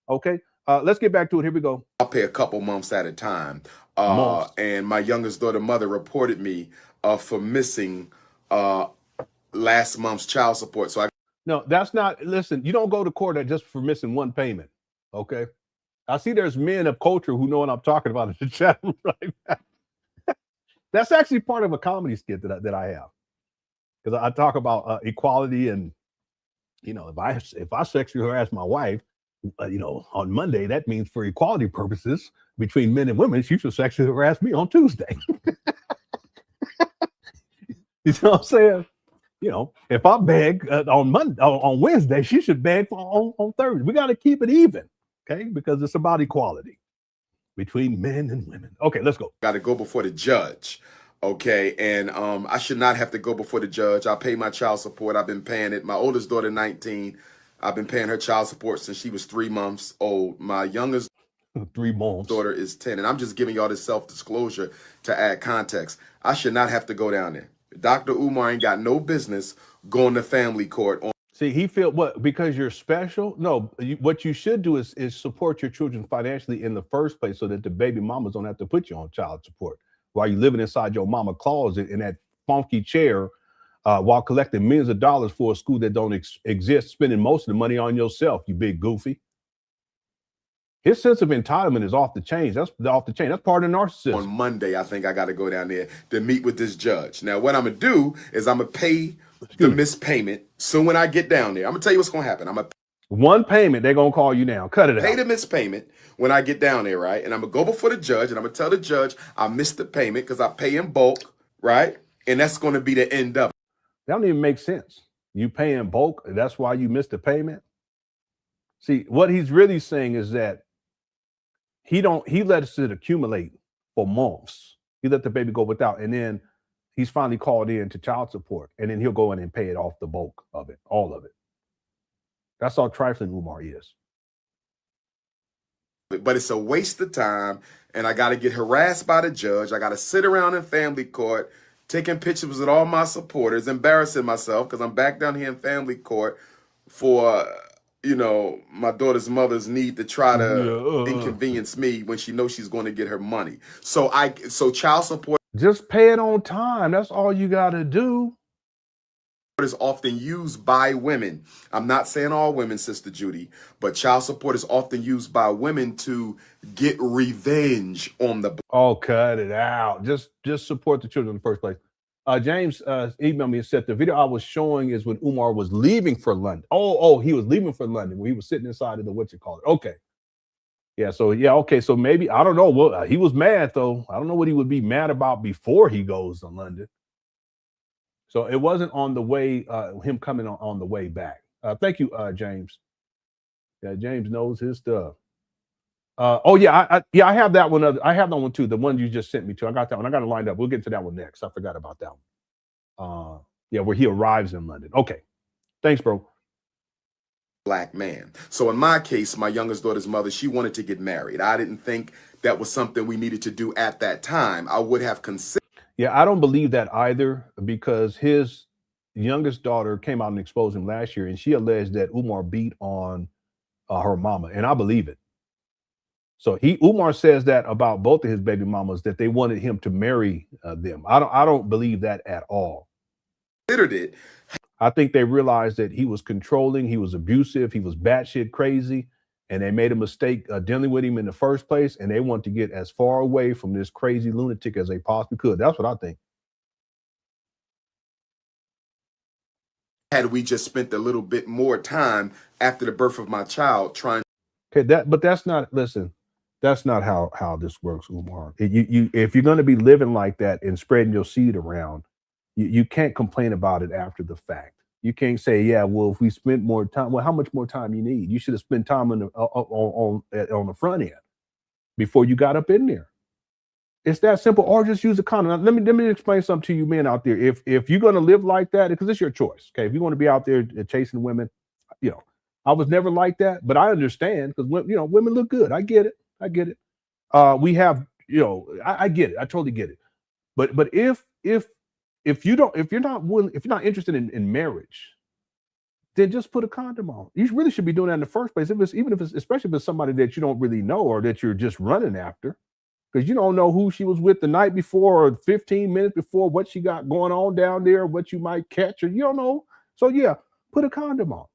Speaker 6: Okay. Let's get back to it. Here we go.
Speaker 1: I'll pay a couple months at a time. And my youngest daughter mother reported me for missing last month's child support. So
Speaker 6: No, that's not, listen, you don't go to court just for missing one payment, okay? I see there's men of culture who know what I'm talking about in the chat room right now. That's actually part of a comedy skit that I have. Because I talk about equality and, if I sexually harass my wife, on Monday, that means for equality purposes between men and women, she should sexually harass me on Tuesday. You know what I'm saying? If I beg on Wednesday, she should beg on Thursday. We got to keep it even, okay? Because it's about equality between men and women. Okay, let's go.
Speaker 1: Got to go before the judge, okay? And I should not have to go before the judge. I pay my child support. I've been paying it. My oldest daughter, 19, I've been paying her child support since she was 3 months old. My youngest
Speaker 6: 3 months
Speaker 1: daughter is 10. And I'm just giving y'all this self-disclosure to add context. I should not have to go down there. Dr. Umar ain't got no business going to family court.
Speaker 6: See, he feel what, because you're special? No, what you should do is support your children financially in the first place so that the baby mamas don't have to put you on child support while you're living inside your mama closet in that funky chair while collecting millions of dollars for a school that don't exist, spending most of the money on yourself, you big goofy. His sense of entitlement is off the chain. That's off the chain. That's part of narcissism.
Speaker 1: On Monday, I think I got to go down there to meet with this judge. Now, what I'm going to do is I'm going to pay the missed payment. So when I get down there, I'm going to tell you what's going to happen. I'm going to
Speaker 6: one payment, they're going to call you now. Cut it out.
Speaker 1: Pay the missed payment when I get down there, right? And I'm going to go before the judge, and I'm going to tell the judge I missed the payment because I pay in bulk, right? and that's going to be the end of it.
Speaker 6: That don't even make sense. You pay in bulk, that's why you missed the payment. See, what he's really saying is that he lets it accumulate for months. He let the baby go without, and then he's finally called in to child support, and then he'll go in and pay it off the bulk of it, all of it. That's how trifling Umar is.
Speaker 1: But it's a waste of time, and I got to get harassed by the judge. I got to sit around in family court, taking pictures with all my supporters, embarrassing myself because I'm back down here in family court for, you know, my daughter's mother's need to try to inconvenience me when she knows she's going to get her money. So child support
Speaker 6: just pay it on time. That's all you got to do.
Speaker 1: Is often used by women. I'm not saying all women, Sister Judy, but child support is often used by women to get revenge on the.
Speaker 6: Oh, cut it out. Just support the children in the first place. James emailed me and said the video I was showing is when Umar was leaving for London. Oh, he was leaving for London when he was sitting inside of the Okay. Yeah, so okay. So maybe, I don't know. Well, he was mad though. I don't know what he would be mad about before he goes to London. So it wasn't on the way, him coming on the way back. Thank you, James. Yeah, James knows his stuff. I have that one. I have that one too. The one you just sent me to. I got that one. I got it lined up. We'll get to that one next. I forgot about that one. Where he arrives in London. Okay. Thanks, bro.
Speaker 1: Black man. So in my case, my youngest daughter's mother, she wanted to get married. I didn't think that was something we needed to do at that time. I would have considered.
Speaker 6: Yeah, I don't believe that either, because his youngest daughter came out and exposed him last year, and she alleged that Umar beat on her mama, and I believe it. So Umar says that about both of his baby mamas, that they wanted him to marry them. I don't believe that at all.
Speaker 1: Considered it.
Speaker 6: I think they realized that he was controlling, he was abusive, he was batshit crazy, and they made a mistake dealing with him in the first place, and they want to get as far away from this crazy lunatic as they possibly could. That's what I think.
Speaker 1: Had we just spent a little bit more time after the birth of my child trying.
Speaker 6: Okay, that's not. Listen, that's not how this works, Umar. If you're going to be living like that and spreading your seed around, you can't complain about it after the fact. You can't say, yeah, well, if we spent more time, well, how much more time you need? You should have spent time on the front end before you got up in there. It's that simple. Or just use a condom. Now, let me explain something to you men out there. If you're going to live like that, because it's your choice. Okay, if you want to be out there chasing women, I was never like that, but I understand, because women look good. I get it. We have, I get it. I totally get it. But if you're not interested in marriage, then just put a condom on. You really should be doing that in the first place. Especially if it's somebody that you don't really know, or that you're just running after, because you don't know who she was with the night before or 15 minutes before, what she got going on down there, what you might catch, or you don't know. So yeah, put a condom on.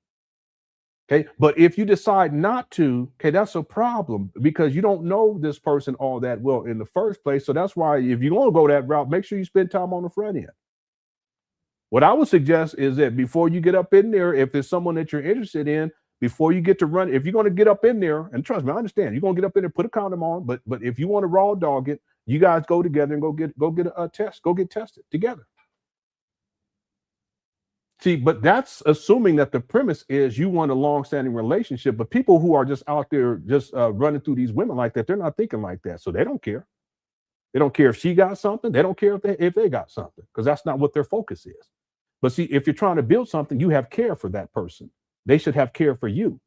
Speaker 6: Okay, but if you decide not to, okay, that's a problem, because you don't know this person all that well in the first place. So that's why, if you want to go that route, make sure you spend time on the front end. What I would suggest is that before you get up in there, if there's someone that you're interested in, before you get to run, if you're going to get up in there, and trust me, I understand, you're going to get up in there, put a condom on, but if you want to raw dog it, you guys go together and go get a test, go get tested together. See, but that's assuming that the premise is you want a long-standing relationship. But people who are just out there just running through these women like that, they're not thinking like that. So they don't care. They don't care if she got something. They don't care if they got something, because that's not what their focus is. But see, if you're trying to build something, you have care for that person. They should have care for you.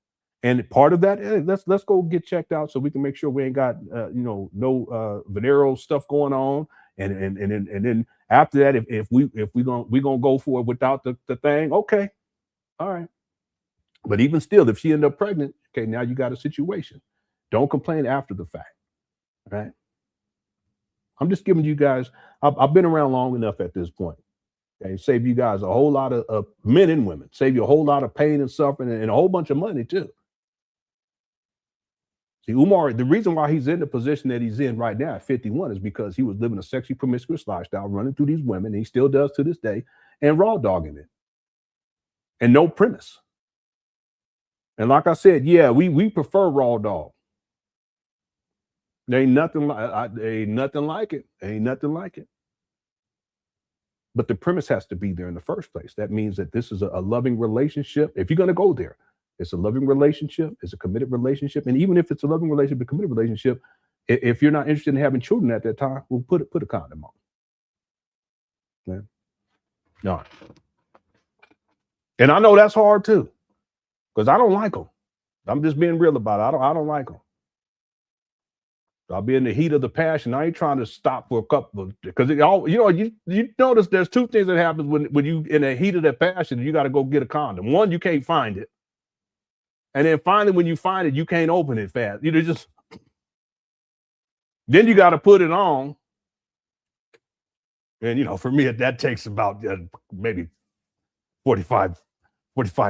Speaker 6: And part of that, let's go get checked out so we can make sure we ain't got no venereal stuff going on. And then after that, if we gonna go for it without the thing, okay, all right. But even still, if she ended up pregnant, okay, now you got a situation. Don't complain after the fact, right? I'm just giving you guys. I've been around long enough at this point. Okay, save you guys a whole lot of men and women. Save you a whole lot of pain and suffering, and a whole bunch of money too. See, Umar, the reason why he's in the position that he's in right now at 51 is because he was living a sexually promiscuous lifestyle, running through these women, and he still does to this day, and raw dogging it. And no premise. And like I said, yeah, we prefer raw dog. There ain't nothing like it. Ain't nothing like it. but the premise has to be there in the first place. That means that this is a loving relationship. If you're going to go there, it's a loving relationship, it's a committed relationship. And even if it's a loving relationship, a committed relationship, if you're not interested in having children at that time, we'll put a condom on. Yeah. No. And I know that's hard too, because I don't like them. I'm just being real about it. I don't like them. I'll be in the heat of the passion. I ain't trying to stop for a couple, because you notice there's two things that happen when you in the heat of the passion. You got to go get a condom. One, you can't find it, and then finally, when you find it, you can't open it fast. Then you got to put it on, and for me that takes about maybe 45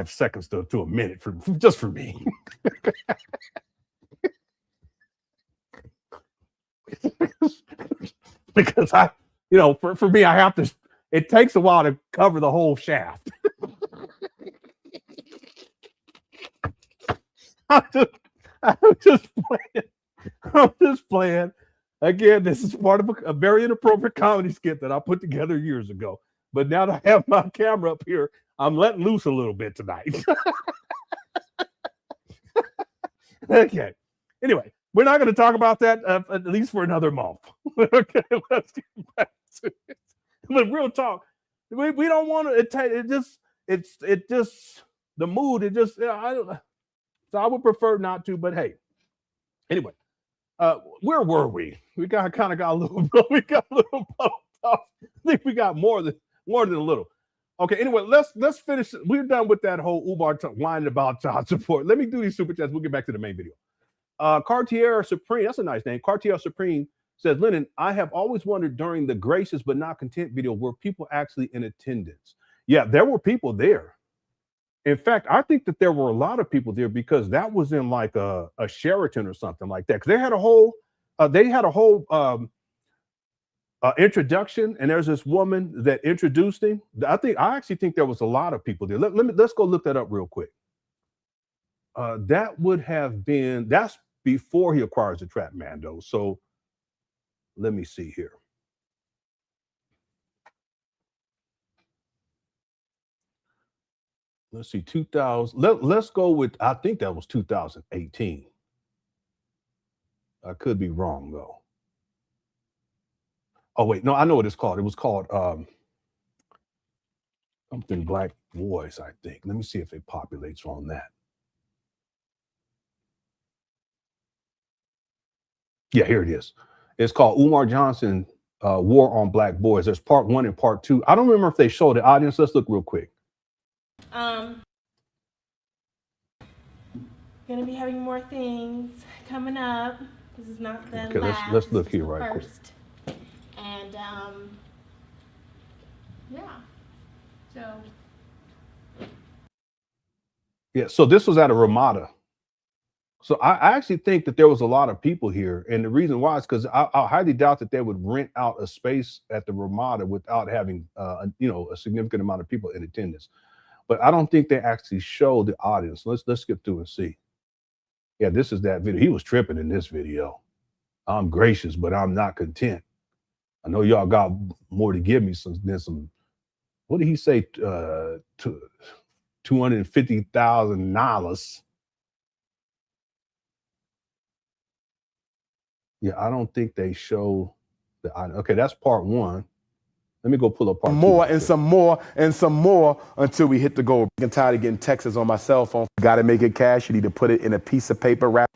Speaker 6: seconds to a minute just for me. Because for me, I have to, it takes a while to cover the whole shaft. I'm just playing. Again, this is part of a very inappropriate comedy skit that I put together years ago. But now that I have my camera up here, I'm letting loose a little bit tonight. Okay. Anyway, we're not going to talk about that at least for another month. Okay, let's get back to it. But real talk, we don't want to. It just the mood. It just so I would prefer not to. But hey, anyway, where were we? We kind of got a little. We got a little. I think we got more than a little. Okay. Anyway, let's finish. We're done with that whole Umar whining about child support. Let me do these super chats. We'll get back to the main video. Cartier Supreme, that's a nice name. Cartier Supreme says, Lenon, I have always wondered during the Gracious But Not Content video, were people actually in attendance? Yeah, there were people there. In fact, I think that there were a lot of people there because that was in like a Sheraton or something like that. Because they had a whole introduction, and there's this woman that introduced him. I actually think there was a lot of people there. Let's go look that up real quick. That would have been, that's before he acquires the trap Mando. So let me see here. Let's see, 2000. Let's go with, I think that was 2018. I could be wrong though. Oh wait, no, I know what it's called. It was called something Black Boys, I think. Let me see if it populates on that. Yeah, here it is. It's called Umar Johnson, War on Black Boys. There's part 1 and part 2. I don't remember if they showed the audience. Let's look real quick.
Speaker 11: Gonna be having more things coming up. This is not the
Speaker 6: okay,
Speaker 11: last.
Speaker 6: Let's look here right quick.
Speaker 11: And yeah. So
Speaker 6: yeah, so this was at a Ramada. So I actually think that there was a lot of people here, and the reason why is because I highly doubt that they would rent out a space at the Ramada without having a significant amount of people in attendance. But I don't think they actually showed the audience. Let's skip through and see. Yeah, this is that video. He was tripping in this video. I'm gracious, but I'm not content. I know y'all got more to give me than some. What did he say? $250,000. Yeah, I don't think they show the audience. Okay, that's part 1. Let me go pull up part 2.
Speaker 12: More and some more and some more until we hit the goal. I'm tired of getting texts on my cell phone. Got to make it cash. You need to put it in a piece of paper wrap.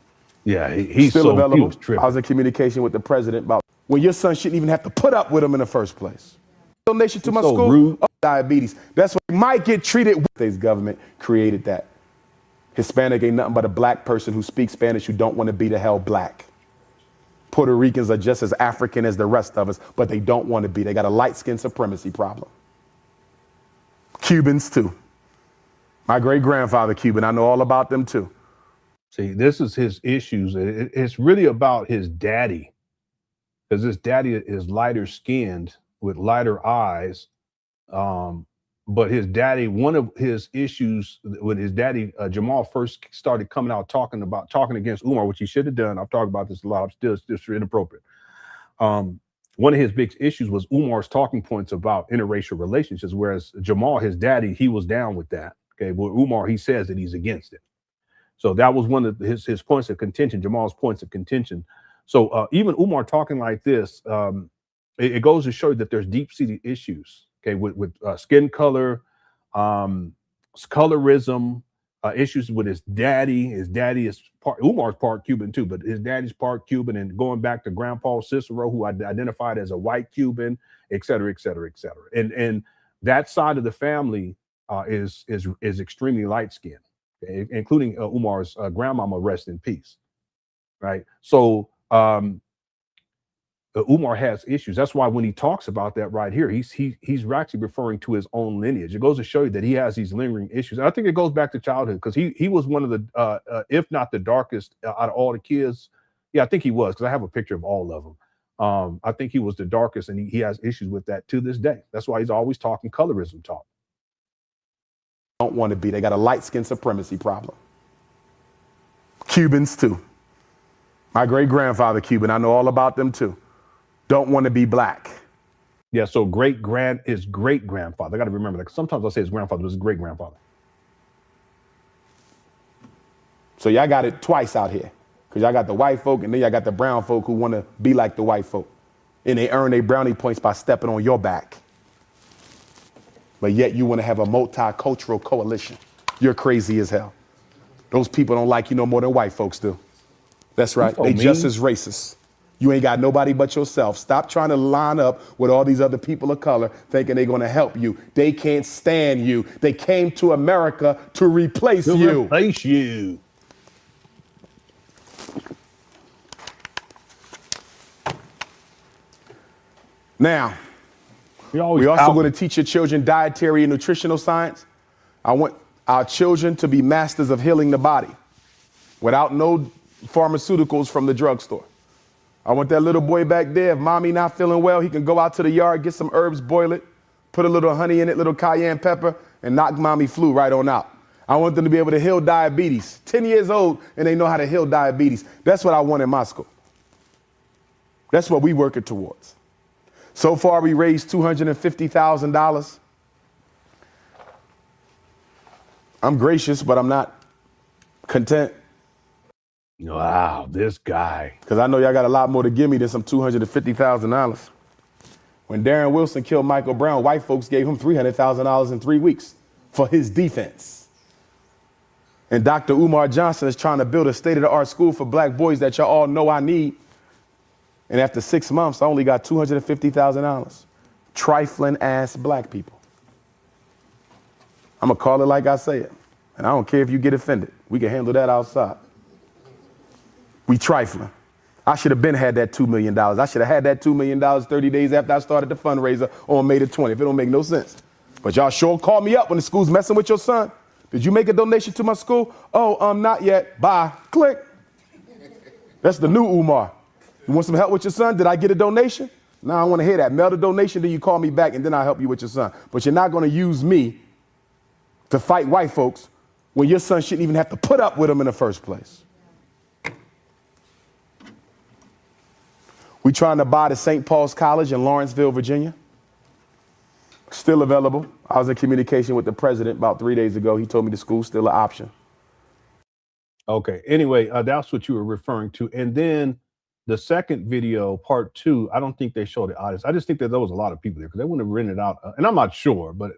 Speaker 6: Yeah, he's
Speaker 12: still available.
Speaker 6: He was tripping.
Speaker 12: I was in communication with the president about when your son shouldn't even have to put up with him in the first place. Donation to my school.
Speaker 6: Rude.
Speaker 12: Oh, diabetes. That's why might get treated. Today's government created that. Hispanic ain't nothing but a black person who speaks Spanish who don't want to be the hell black. Puerto Ricans are just as African as the rest of us, but they don't want to be. They got a light skin supremacy problem. Cubans too. My great grandfather Cuban. I know all about them too.
Speaker 6: See, this is his issues. It's really about his daddy, because his daddy is lighter skinned with lighter eyes. But his daddy, one of his issues with his daddy, Jamal first started coming out talking against Umar, which he should have done. I've talked about this a lot. It's still inappropriate. one of his big issues was Umar's talking points about interracial relationships, whereas Jamal, his daddy, he was down with that. Okay, but Umar, he says that he's against it. So that was one of his points of contention, Jamal's points of contention. So even Umar talking like this, it goes to show you that there's deep-seated issues, okay, with skin color, colorism, issues with his daddy. His daddy is Umar's part Cuban too, but his daddy's part Cuban, and going back to Grandpa Cicero, who identified as a white Cuban, et cetera, et cetera, et cetera. And that side of the family is extremely light-skinned, okay, including Umar's grandmama, rest in peace, right? So Umar has issues. That's why when he talks about that right here, he's actually referring to his own lineage. It goes to show you that he has these lingering issues. And I think it goes back to childhood, because he was one of the, if not the darkest out of all the kids. Yeah, I think he was, because I have a picture of all of them. I think he was the darkest, and he has issues with that to this day. That's why he's always talking colorism talk.
Speaker 12: Don't want to be. They got a light skin supremacy problem. Cubans too. My great grandfather Cuban. I know all about them too. Don't want to be black.
Speaker 6: Yeah, so his great grandfather. I got to remember that. Sometimes I say his grandfather was his great grandfather.
Speaker 12: So y'all got it twice out here, because y'all got the white folk and then y'all got the brown folk who want to be like the white folk, and they earn their brownie points by stepping on your back. But yet you want to have a multicultural coalition. You're crazy as hell. Those people don't like you no more than white folks do. That's right. They just as racist. You ain't got nobody but yourself. Stop trying to line up with all these other people of color thinking they're going to help you. They can't stand you. They came to America to replace you.
Speaker 6: Replace you.
Speaker 12: Now, we also going to teach your children dietary and nutritional science. I want our children to be masters of healing the body without no pharmaceuticals from the drugstore. I want that little boy back there, if mommy not feeling well, he can go out to the yard, get some herbs, boil it, put a little honey in it, little cayenne pepper, and knock mommy flu right on out. I want them to be able to heal diabetes. 10 years old, and they know how to heal diabetes. That's what I want in my school. That's what we working towards. So far, we raised $250,000. I'm gracious, but I'm not content.
Speaker 6: Wow, this guy.
Speaker 12: Because I know y'all got a lot more to give me than some $250,000. When Darren Wilson killed Michael Brown, white folks gave him $300,000 in 3 weeks for his defense. And Dr. Umar Johnson is trying to build a state-of-the-art school for black boys that y'all all know I need. And after 6 months, I only got $250,000. Trifling ass black people. I'm going to call it like I say it. And I don't care if you get offended. We can handle that outside. We trifling. I should have been had that $2 million. I should have had that $2 million 30 days after I started the fundraiser on May the 20th. It don't make no sense. But y'all sure call me up when the school's messing with your son. Did you make a donation to my school? Oh, not yet. Bye. Click. That's the new Umar. You want some help with your son? Did I get a donation? No, I want to hear that. Mail the donation, then you call me back, and then I'll help you with your son. But you're not going to use me to fight white folks when your son shouldn't even have to put up with them in the first place. We trying to buy the St. Paul's College in Lawrenceville, Virginia. Still available. I was in communication with the president about 3 days ago. He told me the school's still an option.
Speaker 6: Okay. Anyway, that's what you were referring to. And then the second video, part 2, I don't think they showed the audience. I just think that there was a lot of people there, because they wouldn't have rented out. And I'm not sure, but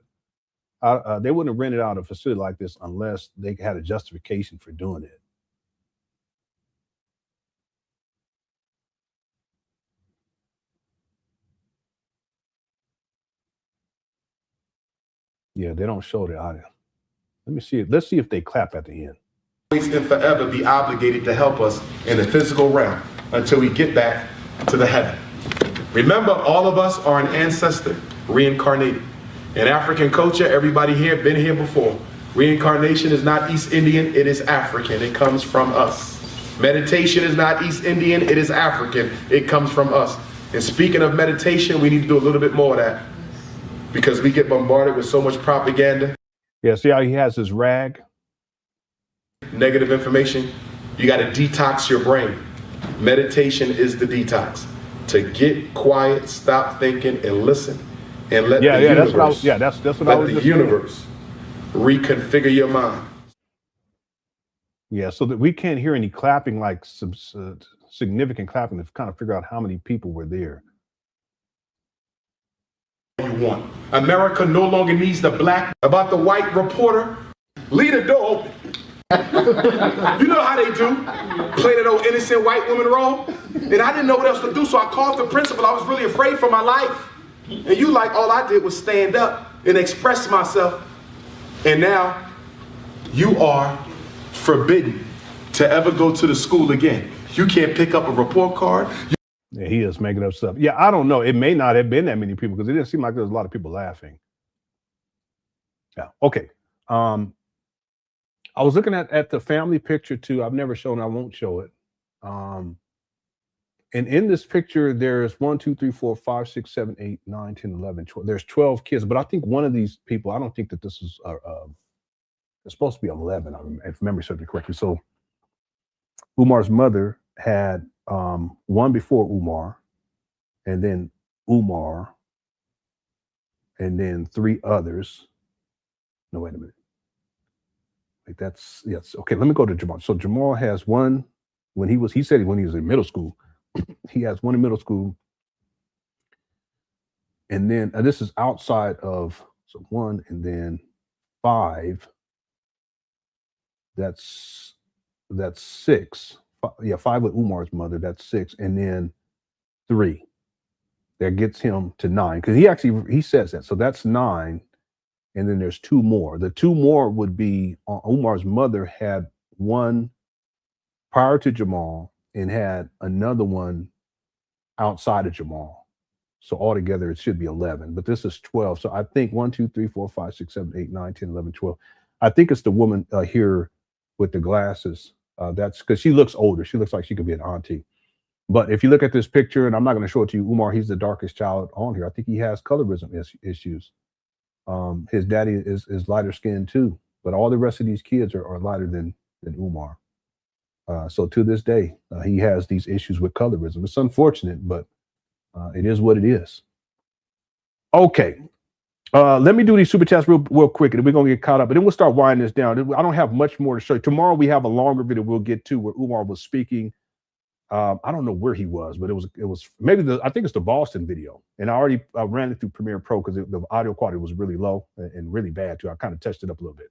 Speaker 6: they wouldn't have rented out a facility like this unless they had a justification for doing it. Yeah, they don't show the audio. Let me see. Let's see if they clap at the end.
Speaker 12: And forever be obligated to help us in the physical realm until we get back to the heaven. Remember, all of us are an ancestor reincarnated. In African culture, everybody here been here before. Reincarnation is not East Indian, it is African. It comes from us. Meditation is not East Indian, it is African. It comes from us. And speaking of meditation, we need to do a little bit more of that, because we get bombarded with so much propaganda.
Speaker 6: Yeah, see how he has his rag?
Speaker 12: Negative information. You got to detox your brain. Meditation is the detox. to get quiet, stop thinking, and listen, and let
Speaker 6: Yeah,
Speaker 12: the
Speaker 6: yeah,
Speaker 12: universe,
Speaker 6: that's what I was, yeah, that's what I
Speaker 12: let
Speaker 6: was
Speaker 12: the
Speaker 6: just saying.
Speaker 12: universe reconfigure your mind.
Speaker 6: Yeah, so that we can't hear any clapping, like some significant clapping, to kind of figure out how many people were there.
Speaker 12: You want. America no longer needs the black. About the white reporter, leave the door open. You know how they do. Play that old innocent white woman role. And I didn't know what else to do, so I called the principal. I was really afraid for my life. And you like, all I did was stand up and express myself. And now you are forbidden to ever go to the school again. You can't pick up a report card.
Speaker 6: Yeah, he is making up stuff. Yeah, I don't know. It may not have been that many people because it didn't seem like there was a lot of people laughing. Yeah. Okay. I was looking at the family picture too. I've never shown. I won't show it. And in this picture, there's 1, 2, 3, 4, 5, 6, 7, 8, 9, 10, 11, 12. There's 12 kids, but I think one of these people. I don't think that this is. It's supposed to be 11, if memory serves me correctly. So Umar's mother had one before Umar, and then Umar, and then 3 others. No, wait a minute. Like that's, yes. Okay, let me go to Jamal. So Jamal has one when he said when he was in middle school, he has one in middle school. And then this is outside of, so 1 and then 5. That's 6. Yeah, 5 with Umar's mother, that's 6. And then 3. That gets him to 9. Because he says that. So that's 9. And then there's 2 more. The 2 more would be Umar's mother had one prior to Jamal and had another one outside of Jamal. So altogether it should be 11, but this is 12. So I think 1, 2, 3, 4, 5, 6, 7, 8, 9, 10, 11, 12. I think it's the woman here with the glasses. That's because she looks older. She looks like she could be an auntie. But if you look at this picture, and I'm not going to show it to you, Umar, he's the darkest child on here. I think he has colorism issues. His daddy is lighter skinned too, but all the rest of these kids are lighter than Umar. So to this day, he has these issues with colorism. It's unfortunate, but it is what it is. Okay. Let me do these super chats real quick, and then we're going to get caught up, and then we'll start winding this down. I don't have much more to show you. Tomorrow we have a longer video we'll get to where Umar was speaking. I don't know where he was, but it was maybe I think it's the Boston video, and I already ran it through Premiere Pro because the audio quality was really low and really bad too. I kind of touched it up a little bit.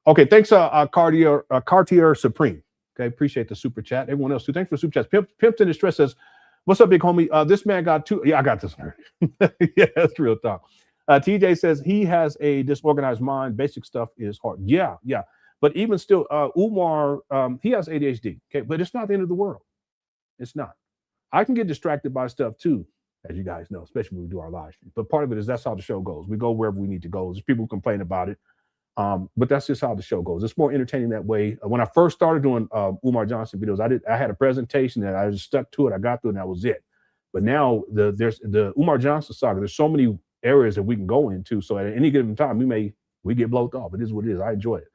Speaker 6: Okay, thanks, Cartier Supreme. Okay, appreciate the super chat. Everyone else too. Thanks for the super chats. Pimps in Distress says, "What's up, big homie? This man got 2. Yeah, I got this one. Yeah, that's real talk." TJ says he has a disorganized mind. Basic stuff is hard. Yeah. But even still, Umar, he has ADHD. Okay, but it's not the end of the world. It's not. I can get distracted by stuff too, as you guys know, especially when we do our live stream. But part of it is that's how the show goes. We go wherever we need to go. There's people who complain about it, but that's just how the show goes. It's more entertaining that way. When I first started doing Umar Johnson videos, I had a presentation and I just stuck to it. I got through it and that was it. But now there's the Umar Johnson saga. There's so many areas that we can go into. So at any given time, we get blown off. It is what it is. I enjoy it.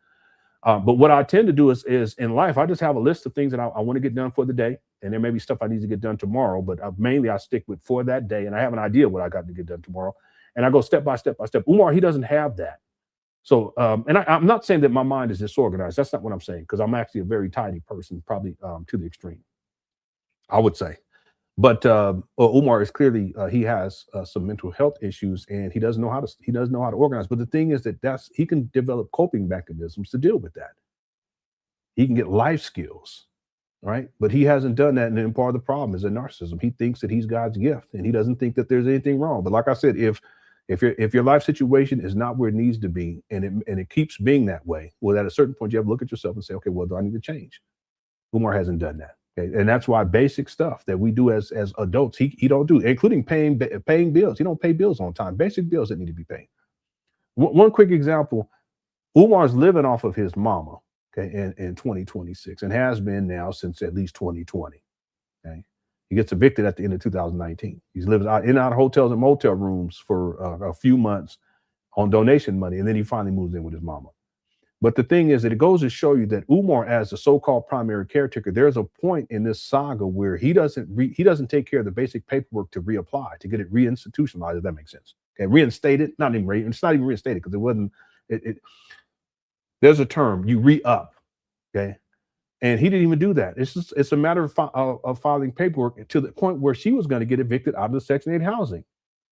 Speaker 6: But what I tend to do is in life, I just have a list of things that I want to get done for the day. And there may be stuff I need to get done tomorrow, but mainly I stick with for that day. And I have an idea what I got to get done tomorrow. And I go step by step by step. Umar, he doesn't have that. So, and I'm not saying that my mind is disorganized. That's not what I'm saying, because I'm actually a very tidy person, probably to the extreme, I would say. But Umar is clearly he has some mental health issues, and he doesn't know how to organize. But the thing is that he can develop coping mechanisms to deal with that. He can get life skills, right? But he hasn't done that, and then part of the problem is a narcissism. He thinks that he's God's gift, and he doesn't think that there's anything wrong. But like I said, if your life situation is not where it needs to be, and it keeps being that way, well, at a certain point you have to look at yourself and say, okay, well, do I need to change? Umar hasn't done that. Okay? And that's why basic stuff that we do as adults, he don't do, including paying bills. He don't pay bills on time. Basic bills that need to be paid. One quick example: Umar's living off of his mama, okay, in 2026, and has been now since at least 2020. Okay, he gets evicted at the end of 2019. He's living out in and out of hotels and motel rooms for a few months on donation money, and then he finally moves in with his mama. But the thing is that it goes to show you that Umar, as the so-called primary caretaker, there's a point in this saga where he doesn't take care of the basic paperwork to reapply, to get it reinstitutionalized, if that makes sense. Okay, reinstated, it's not even reinstated because it wasn't. There's a term, you re-up. Okay, and he didn't even do that. It's a matter of filing paperwork to the point where she was going to get evicted out of the Section 8 housing.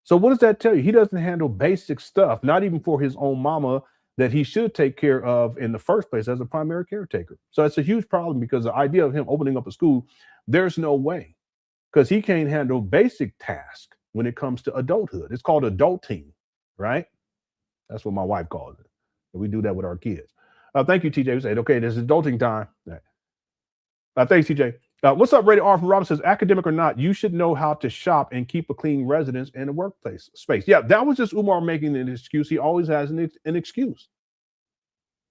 Speaker 6: So what does that tell you? He doesn't handle basic stuff, not even for his own mama, that he should take care of in the first place as a primary caretaker. So it's a huge problem because the idea of him opening up a school, there's no way, because he can't handle basic tasks when it comes to adulthood. It's called adulting, right? That's what my wife calls it. We do that with our kids. Thank you, TJ. We said, okay, this is adulting time. Thanks, TJ. What's up, Rated R from Robin says, academic or not, you should know how to shop and keep a clean residence in a workplace space. Yeah, that was just Umar making an excuse. He always has an excuse.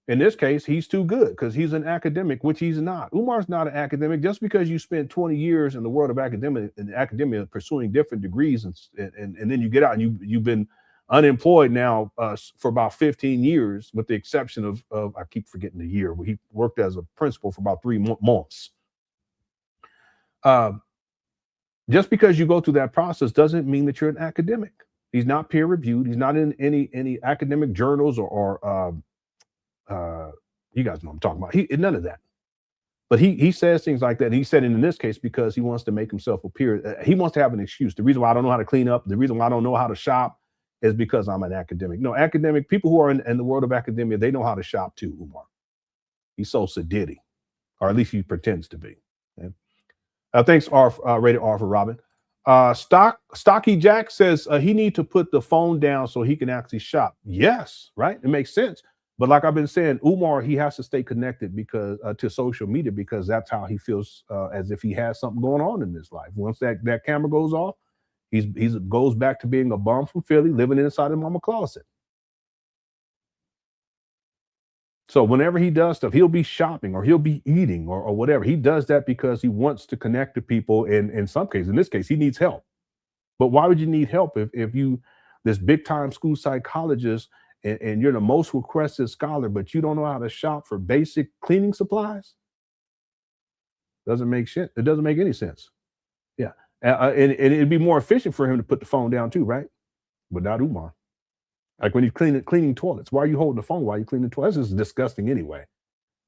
Speaker 6: In this case, he's too good because he's an academic, which he's not. Umar's not an academic. Just because you spent 20 years in the world of academia pursuing different degrees, and then you get out and you've been unemployed now for about 15 years, with the exception of I keep forgetting the year, where he worked as a principal for about 3 months. Just because you go through that process doesn't mean that you're an academic. He's not peer reviewed. He's not in any academic journals or you guys know what I'm talking about. None of that. But he says things like that. And he said it in this case because he wants to make himself appear. He wants to have an excuse. The reason why I don't know how to clean up, the reason why I don't know how to shop is because I'm an academic. No, academic people who are in the world of academia, they know how to shop too, Umar. He's so sedity, or at least he pretends to be. Okay? Thanks, Rated R for Robin. Stocky Jack says he need to put the phone down so he can actually shop. Yes, right? It makes sense. But like I've been saying, Umar, he has to stay connected because to social media, because that's how he feels as if he has something going on in his life. Once that camera goes off, he goes back to being a bum from Philly, living inside his mama closet. So whenever he does stuff, he'll be shopping or he'll be eating or whatever. He does that because he wants to connect to people. And in some cases, in this case, he needs help. But why would you need help if you, this big time school psychologist, and you're the most requested scholar, but you don't know how to shop for basic cleaning supplies? Doesn't make sense. It doesn't make any sense. Yeah. And it'd be more efficient for him to put the phone down too, right? But not Umar. Like when he's cleaning toilets. Why are you holding the phone while you're cleaning toilets? This is disgusting anyway.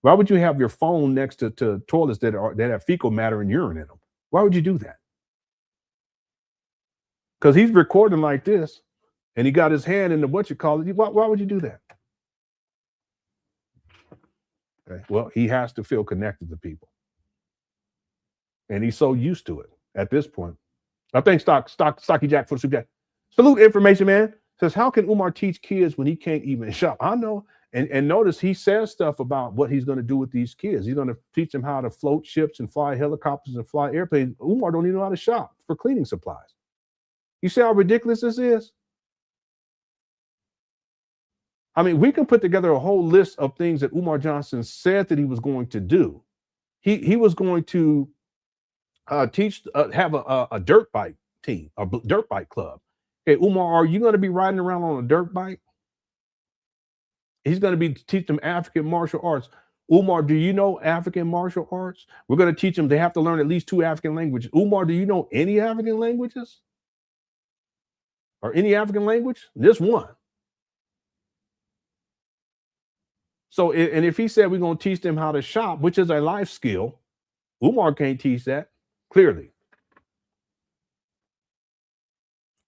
Speaker 6: Why would you have your phone next to toilets that have fecal matter and urine in them? Why would you do that? Because he's recording like this, and he got his hand in the why would you do that? Okay. Well, he has to feel connected to people. And he's so used to it at this point. I think Stocky Jack for the super chat. Salute information, man. Says, how can Umar teach kids when he can't even shop? I know. And notice he says stuff about what he's going to do with these kids. He's going to teach them how to float ships and fly helicopters and fly airplanes. Umar don't even know how to shop for cleaning supplies. You see how ridiculous this is? I mean, we can put together a whole list of things that Umar Johnson said that he was going to do. He was going to have a dirt bike team, a dirt bike club. Okay, Umar, are you going to be riding around on a dirt bike? He's going to be teaching them African martial arts. Umar, do you know African martial arts? We're going to teach them, they have to learn at least 2 African languages. Umar, do you know any African languages? Or any African language? Just one. So, and if he said we're going to teach them how to shop, which is a life skill, Umar can't teach that, clearly.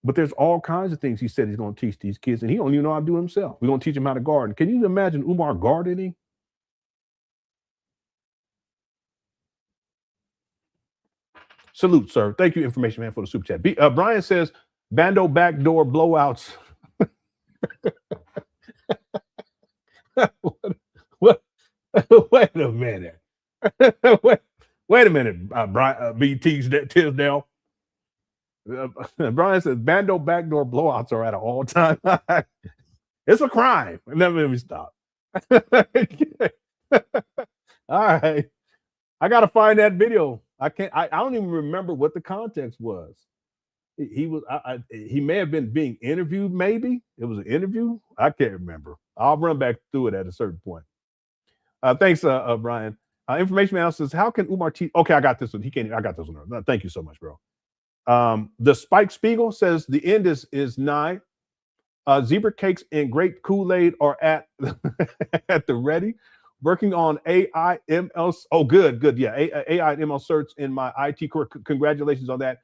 Speaker 6: But there's all kinds of things he said he's going to teach these kids, and he don't even know how to do himself. We're going to teach him how to garden. Can you imagine Umar gardening? Salute, sir. Thank you, information man, for the super chat. Brian says, Bando backdoor blowouts. What? Wait a minute. Wait a minute, Brian, BT Tisdale. Brian says Bando backdoor blowouts are at an all-time high. It's a crime. Let me stop. All right. I gotta find that video. I don't even remember what the context was. He may have been being interviewed, maybe. It was an interview. I can't remember. I'll run back through it at a certain point. Thanks, Brian. Information man says, how can Umar teach? Okay, I got this one. He can't. I got this one. Thank you so much, bro. The Spike Spiegel says the end is nigh. Zebra cakes and grape Kool-Aid are at at the ready. Working on AIML. Oh, good. Yeah, AIML certs in my IT career. Congratulations on that.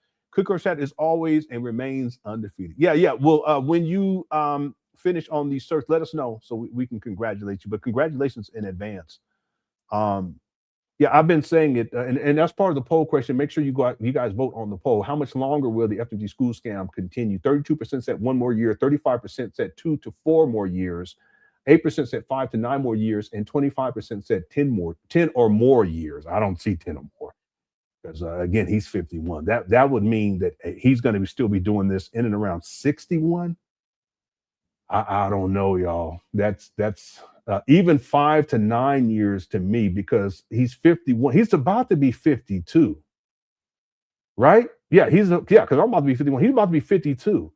Speaker 6: Chat is always and remains undefeated. Yeah. Well, when you finish on these certs, let us know so we can congratulate you. But congratulations in advance. Yeah, I've been saying it, and that's part of the poll question. Make sure you guys vote on the poll. How much longer will the FDMG school scam continue? 32% said 1 more year, 35% said 2 to 4 more years, 8% said 5 to 9 more years, and 25% said 10 or more years. I don't see 10 or more because again, he's 51. That would mean that he's going to still be doing this in and around 61. I don't know, y'all. That's even 5 to 9 years to me, because he's 51. He's about to be 52, right? Yeah, because I'm about to be 51. He's about to be 52.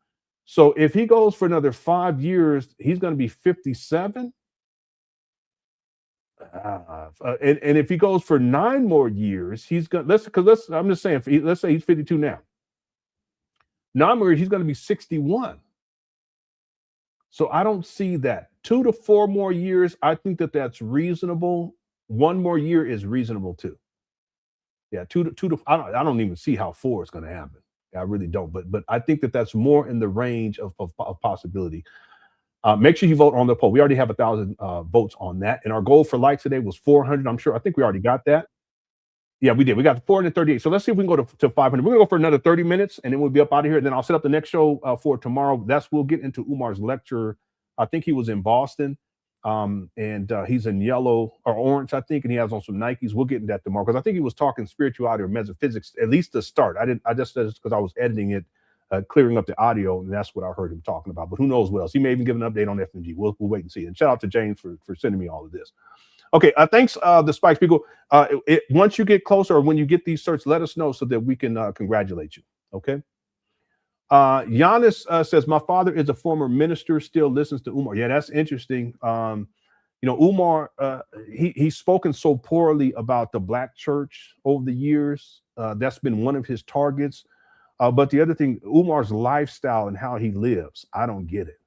Speaker 6: So if he goes for another 5 years, he's going to be 57. And if he goes for 9 more years, he's going. I'm just saying. Let's say he's 52 now. 9 more years, he's going to be 61. So I don't see that. 2 to 4 more years, I think that's reasonable. 1 more year is reasonable too. Yeah, 2 to I don't even see how 4 is going to happen. I really don't. But I think that's more in the range of possibility. Make sure you vote on the poll. We already have 1,000 votes on that, and our goal for likes today was 400. I think we already got that. Yeah, we did. We got 438. So let's see if we can go to 500. We're gonna go for another 30 minutes, and then we'll be up out of here. And then I'll set up the next show for tomorrow. We'll get into Umar's lecture. I think he was in Boston, and he's in yellow or orange, I think, and he has on some Nikes. We'll get into that tomorrow because I think he was talking spirituality or metaphysics, at least to start. I just said this because I was editing it, clearing up the audio, and that's what I heard him talking about. But who knows what else? He may even give an update on FDMG. We'll wait and see. And shout out to James for sending me all of this. Okay, thanks, the Spikes people. Once you get closer or when you get these certs, let us know so that we can congratulate you, okay? Giannis says, my father is a former minister, still listens to Umar. Yeah, that's interesting. Umar, he's spoken so poorly about the Black church over the years. That's been one of his targets. But the other thing, Umar's lifestyle and how he lives, I don't get it.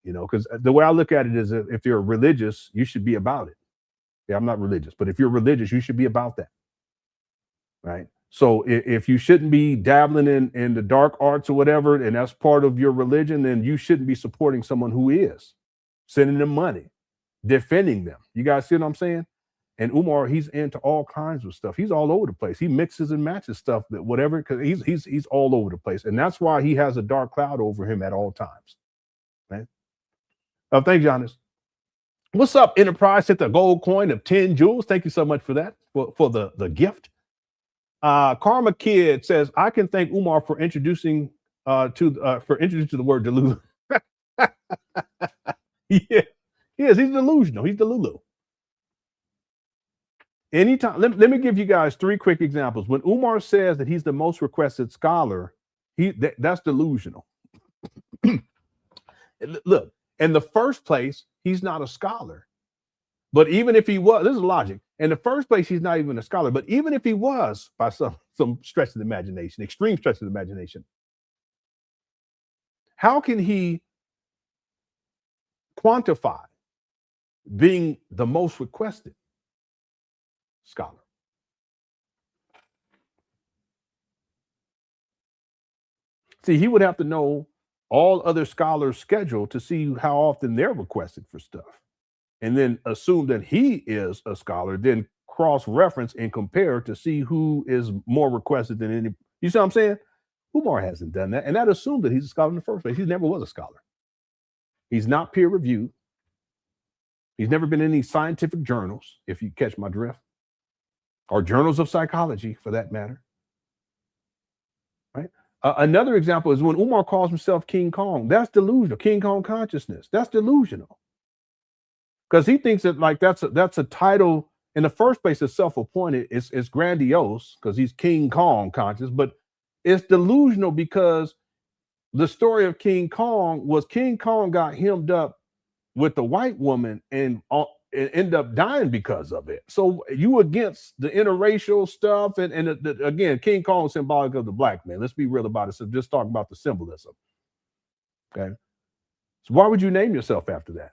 Speaker 6: Because the way I look at it is if you're religious, you should be about it. Yeah, I'm not religious, but if you're religious, you should be about that, right? So if you shouldn't be dabbling in the dark arts or whatever, and that's part of your religion, then you shouldn't be supporting someone who is, sending them money, defending them. You guys see what I'm saying? And Umar, he's into all kinds of stuff. He's all over the place. He mixes and matches stuff, that whatever, because he's all over the place, and that's why he has a dark cloud over him at all times. Right? Thanks, Giannis. What's up, Enterprise? Hit the gold coin of 10 jewels. Thank you so much for that, for the gift. Karma Kid says, I can thank Umar for introducing to the word delusion. Yeah, he's delusional. He's delulu. Anytime, let me give you guys 3 quick examples. When Umar says that he's the most requested scholar, that's delusional. Look, in the first place, he's not a scholar. But even if he was, this is logic. In the first place, he's not even a scholar. But even if he was, by some stretch of the imagination, extreme stretch of the imagination, how can he quantify being the most requested scholar? See, he would have to know all other scholars' schedule to see how often they're requested for stuff, and then assume that he is a scholar, then cross-reference and compare to see who is more requested than any. You see what I'm saying? Umar hasn't done that, and that assumed that he's a scholar in the first place. He never was a scholar. He's not peer-reviewed. He's never been in any scientific journals, if you catch my drift, or journals of psychology, for that matter. Right? Another example is when Umar calls himself King Kong. That's delusional. King Kong consciousness. That's delusional. Because he thinks that that's a title in the first place. It's self-appointed. It's grandiose because he's King Kong conscious, but it's delusional because the story of King Kong was King Kong got hemmed up with the white woman, and end up dying because of it. So you against the interracial stuff, and again, King Kong is symbolic of the black man. Let's be real about it. So just talk about the symbolism. Okay. So why would you name yourself after that?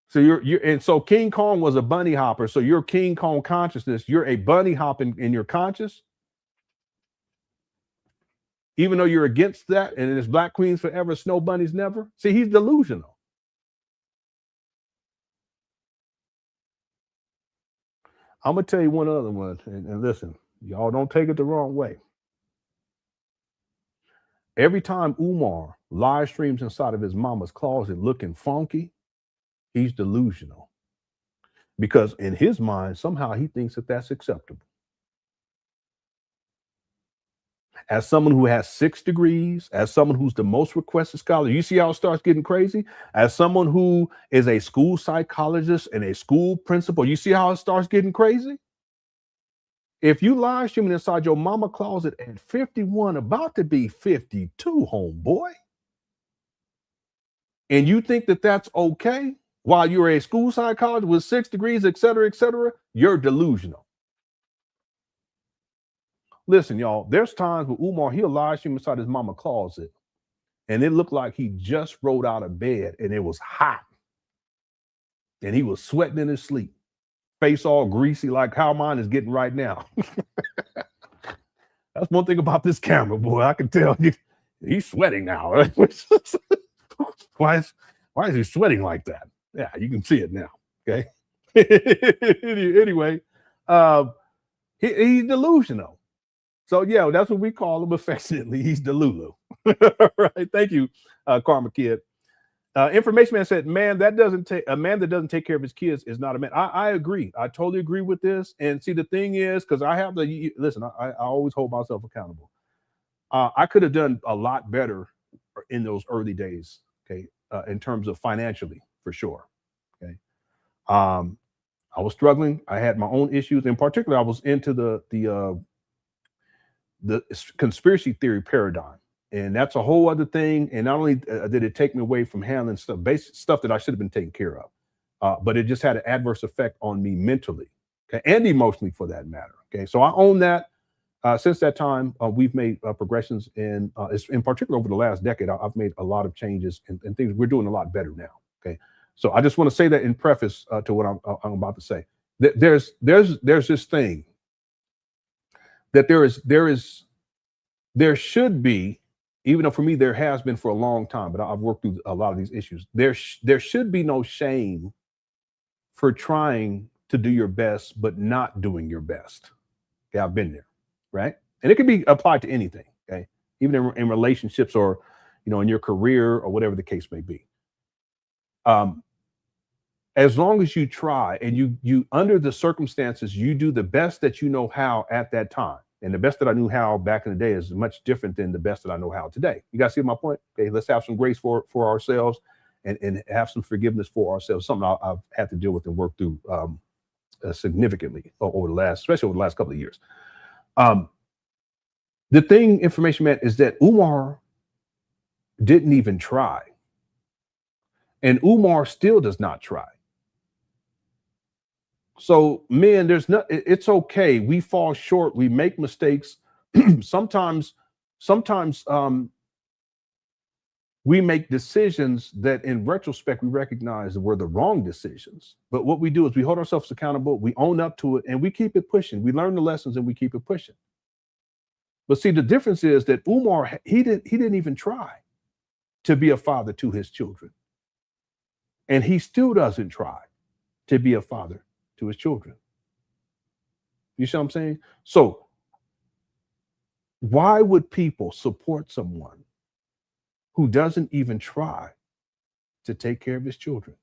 Speaker 6: So and so King Kong was a bunny hopper. So your King Kong consciousness, you're a bunny hopping in your conscious. Even though you're against that, and it's black queens forever, snow bunnies never. See, he's delusional. I'm gonna tell you one other one, and listen, y'all don't take it the wrong way. Every time Umar live streams inside of his mama's closet looking funky, he's delusional. Because in his mind, somehow he thinks that that's acceptable. As someone who has 6 degrees, as someone who's the most requested scholar, you see how it starts getting crazy? As someone who is a school psychologist and a school principal, you see how it starts getting crazy? If you live streaming inside your mama closet at 51, about to be 52, homeboy, and you think that that's okay while you're a school psychologist with 6 degrees, et cetera, you're delusional. Listen, y'all, there's times where Umar, he'll live stream inside his mama closet, and it looked like he just rolled out of bed and it was hot. And he was sweating in his sleep, face all greasy like how mine is getting right now. That's one thing about this camera, boy. I can tell you, he's sweating now. Right? Why is he sweating like that? Yeah, you can see it now. Okay. Anyway, he's delusional. So yeah, that's what we call him affectionately. He's Delulu. Right. Thank you, Karma Kid. Information Man said, man, a man that doesn't take care of his kids is not a man. I agree. I totally agree with this. And see, the thing is, because I have I always hold myself accountable. I could have done a lot better in those early days, okay, in terms of financially, for sure. Okay. I was struggling. I had my own issues. In particular, I was into the conspiracy theory paradigm. And that's a whole other thing. And not only did it take me away from handling basic stuff that I should have been taking care of, but it just had an adverse effect on me mentally, okay, and emotionally for that matter. Okay, so I own that. Since that time, we've made progressions in particular over the last decade. I've made a lot of changes and things. We're doing a lot better now. Okay, so I just want to say that in preface to what I'm about to say. There's this thing that there should be, even though for me there has been for a long time, but I've worked through a lot of these issues. There should be no shame for trying to do your best, but not doing your best. Okay, I've been there, right? And it can be applied to anything, okay? Even in relationships or, in your career or whatever the case may be. As long as you try and you under the circumstances, you do the best that you know how at that time. And the best that I knew how back in the day is much different than the best that I know how today. You guys see my point? Okay, let's have some grace for ourselves and have some forgiveness for ourselves. Something I've had to deal with and work through significantly especially over the last couple of years. The thing, Information Man, is that Umar didn't even try. And Umar still does not try. So, men, it's okay. We fall short. We make mistakes. Sometimes we make decisions that in retrospect, we recognize that were the wrong decisions. But what we do is we hold ourselves accountable. We own up to it and we keep it pushing. We learn the lessons and we keep it pushing. But see, the difference is that Umar, he didn't even try to be a father to his children. And he still doesn't try to be a father to his children. You see what I'm saying? So why would people support someone who doesn't even try to take care of his children?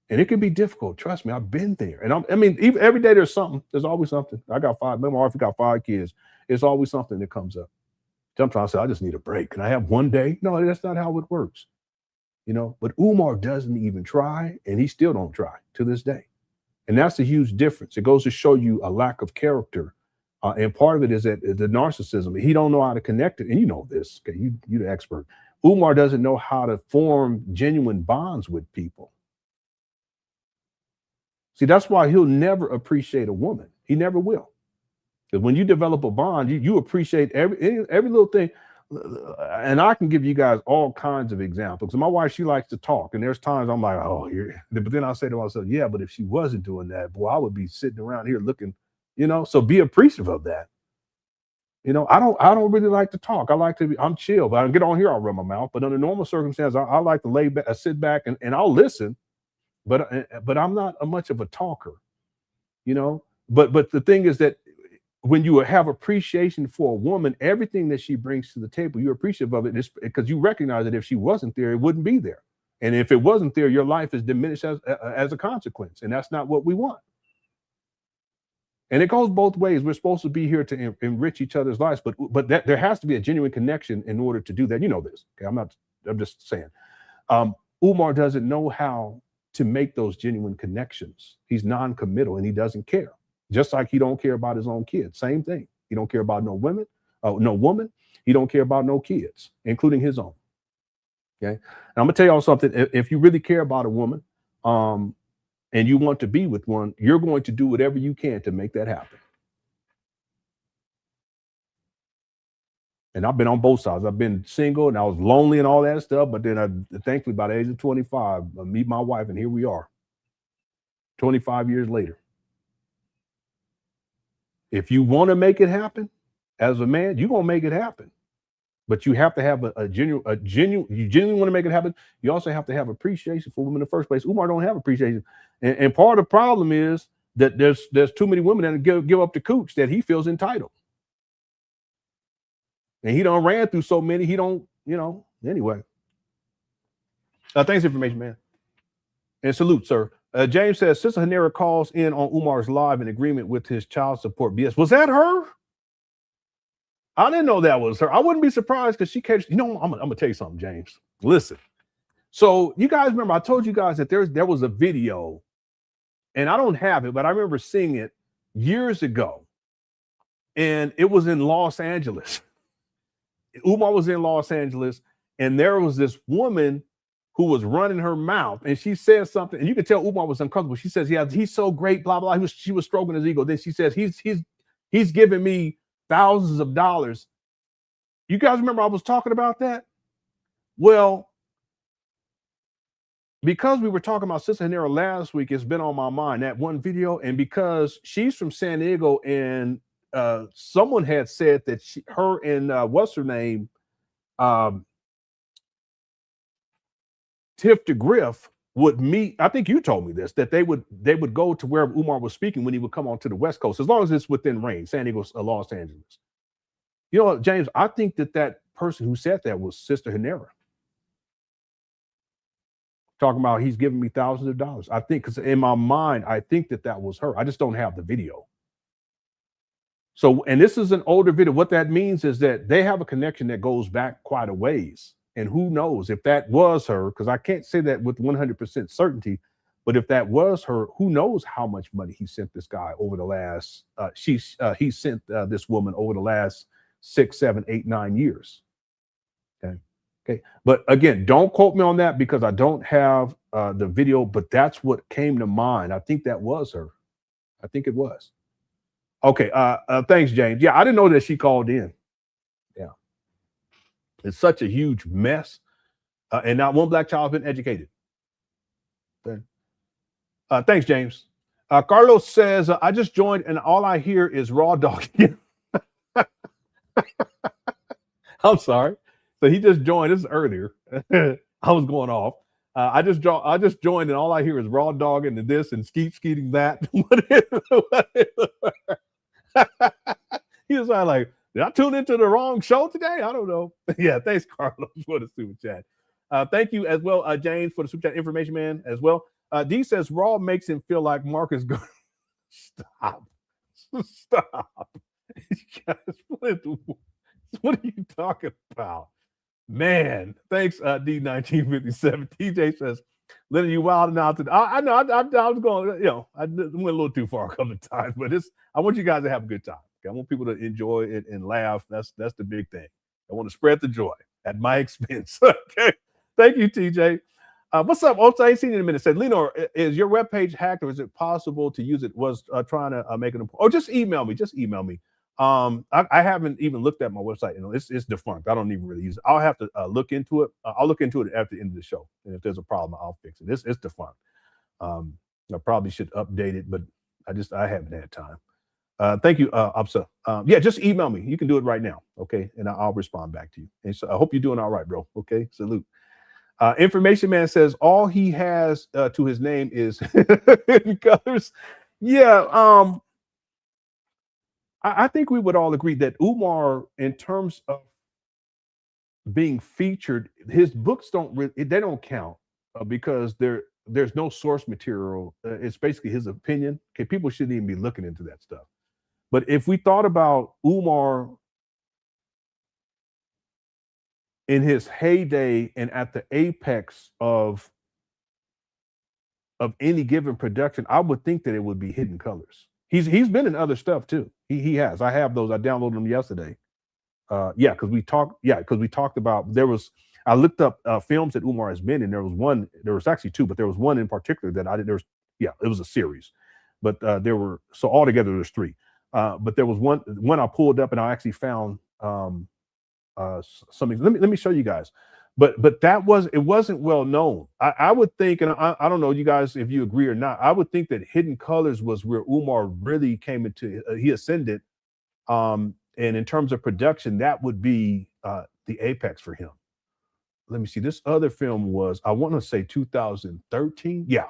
Speaker 6: And it can be difficult. Trust me, I've been there. And even every day there's something. There's always something. I got 5. My wife got 5 kids. It's always something that comes up. Sometimes I say, I just need a break. Can I have one day? No, that's not how it works. But Umar doesn't even try, and he still don't try to this day. And that's a huge difference. It goes to show you a lack of character. And part of it is that the narcissism. He don't know how to connect it. And you know this, okay? You're the expert. Umar doesn't know how to form genuine bonds with people. See, that's why he'll never appreciate a woman. He never will. Because when you develop a bond, you appreciate every little thing. And I can give you guys all kinds of examples. My wife, she likes to talk, and there's times I'm like, oh, but then I'll say to myself, yeah, but if she wasn't doing that, boy, I would be sitting around here looking, so be appreciative of that. I don't really like to talk. I like to I'm chill, but I get on here, I'll run my mouth. But under normal circumstances, I like to lay back, sit back and I'll listen, but I'm not much of a talker, but the thing is that when you have appreciation for a woman, everything that she brings to the table, you're appreciative of it because you recognize that if she wasn't there, it wouldn't be there. And if it wasn't there, your life is diminished as a consequence. And that's not what we want. And it goes both ways. We're supposed to be here to enrich each other's lives, but there has to be a genuine connection in order to do that. You know this. Okay, I'm just saying. Umar doesn't know how to make those genuine connections. He's non-committal and he doesn't care. Just like he don't care about his own kids. Same thing. He don't care about no women, no woman. He don't care about no kids, including his own. Okay. And I'm gonna tell y'all something. If you really care about a woman, and you want to be with one, you're going to do whatever you can to make that happen. And I've been on both sides. I've been single and I was lonely and all that stuff. But then thankfully by the age of 25, I meet my wife and here we are 25 years later. If you want to make it happen as a man, you're going to make it happen. But you have to have you genuinely want to make it happen. You also have to have appreciation for women in the first place. Umar don't have appreciation. And part of the problem is that there's too many women that give up the cooch that he feels entitled. And he done ran through so many, he don't, anyway. Thanks, information, man. And salute, sir. James says, Sister Hanera calls in on Umar's live in agreement with his child support BS. Was that her? I didn't know that was her. I wouldn't be surprised because she catch, I'm gonna tell you something, James. Listen. So you guys remember, I told you guys that there was a video, and I don't have it, but I remember seeing it years ago. And it was in Los Angeles. Umar was in Los Angeles, and there was this woman who was running her mouth, and she said something, and you could tell Umar was uncomfortable. She says, yeah, he's so great, blah, blah. She was stroking his ego. Then she says, he's giving me thousands of dollars. You guys remember I was talking about that? Well, because we were talking about Sister Hanera last week, it's been on my mind, that one video, and because she's from San Diego, and someone had said that her and what's her name, Tiff DeGriff would meet. I think you told me this, that they would go to wherever Umar was speaking when he would come onto the West Coast, as long as it's within range, San Diego, Los Angeles. You know what, James? I think that person who said that was Sister Hanera. Talking about he's giving me thousands of dollars. I think, because in my mind, I think that was her. I just don't have the video. So, and this is an older video. What that means is that they have a connection that goes back quite a ways. And who knows if that was her, because I can't say that with 100% certainty, but if that was her, who knows how much money he sent this guy over the last, he sent this woman over the last 6, 7, 8, 9 years. Okay. But again, don't quote me on that because I don't have the video, but that's what came to mind. I think that was her. I think it was. Okay. Thanks, James. Yeah, I didn't know that she called in. Yeah. It's such a huge mess. And not one black child has been educated. Okay. Thanks, James. Carlos says, I just joined and all I hear is raw dog. I'm sorry. So he just joined. This is earlier. I was going off. I just joined and all I hear is raw dogging and this and skeeting that. He was like, did I tune into the wrong show today? I don't know. Yeah, thanks, Carlos, for the super chat. Thank you as well, James, for the super chat information, man, as well. D says Raw makes him feel like Marcus. Stop. What are you talking about? Man, thanks, D1957. TJ says, Lenon, you wild out. I know, I was going, I went a little too far a couple of times, but I want you guys to have a good time. Okay? I want people to enjoy it and laugh. That's the big thing. I want to spread the joy at my expense. Okay. Thank you, TJ. What's up? Also, I ain't seen you in a minute. Said, Lenon, is your webpage hacked or is it possible to use it? Was trying to make it. Oh, just email me. Just email me. I haven't even looked at my website. You know, it's defunct. I don't even really use it. I'll have to look into it. I'll look into it at the end of the show. And if there's a problem, I'll fix it. It's defunct. I probably should update it, but I haven't had time. Thank you, Absa. Yeah, just email me. You can do it right now, okay? And I'll respond back to you. And so I hope you're doing all right, bro. Okay, salute. Information Man says all he has to his name is hidden colors. Yeah, I think we would all agree that Umar, in terms of being featured, his books they don't count because there's no source material. It's basically his opinion. Okay, people shouldn't even be looking into that stuff. But if we thought about Umar in his heyday and at the apex of any given production, I would think that it would be Hidden Colors. He's been in other stuff too. He has. I have those. I downloaded them yesterday. Yeah, because we talked about I looked up films that Umar has been in. There was actually two, but there was one in particular that I did. It was a series, but so altogether there's three. But there was one I pulled up and I actually found something. Let me show you guys. But it wasn't well known. I would think, and I don't know you guys if you agree or not. I would think that Hidden Colors was where Umar really came into. He ascended, and in terms of production, that would be the apex for him. Let me see. This other film was, I want to say 2013. Yeah.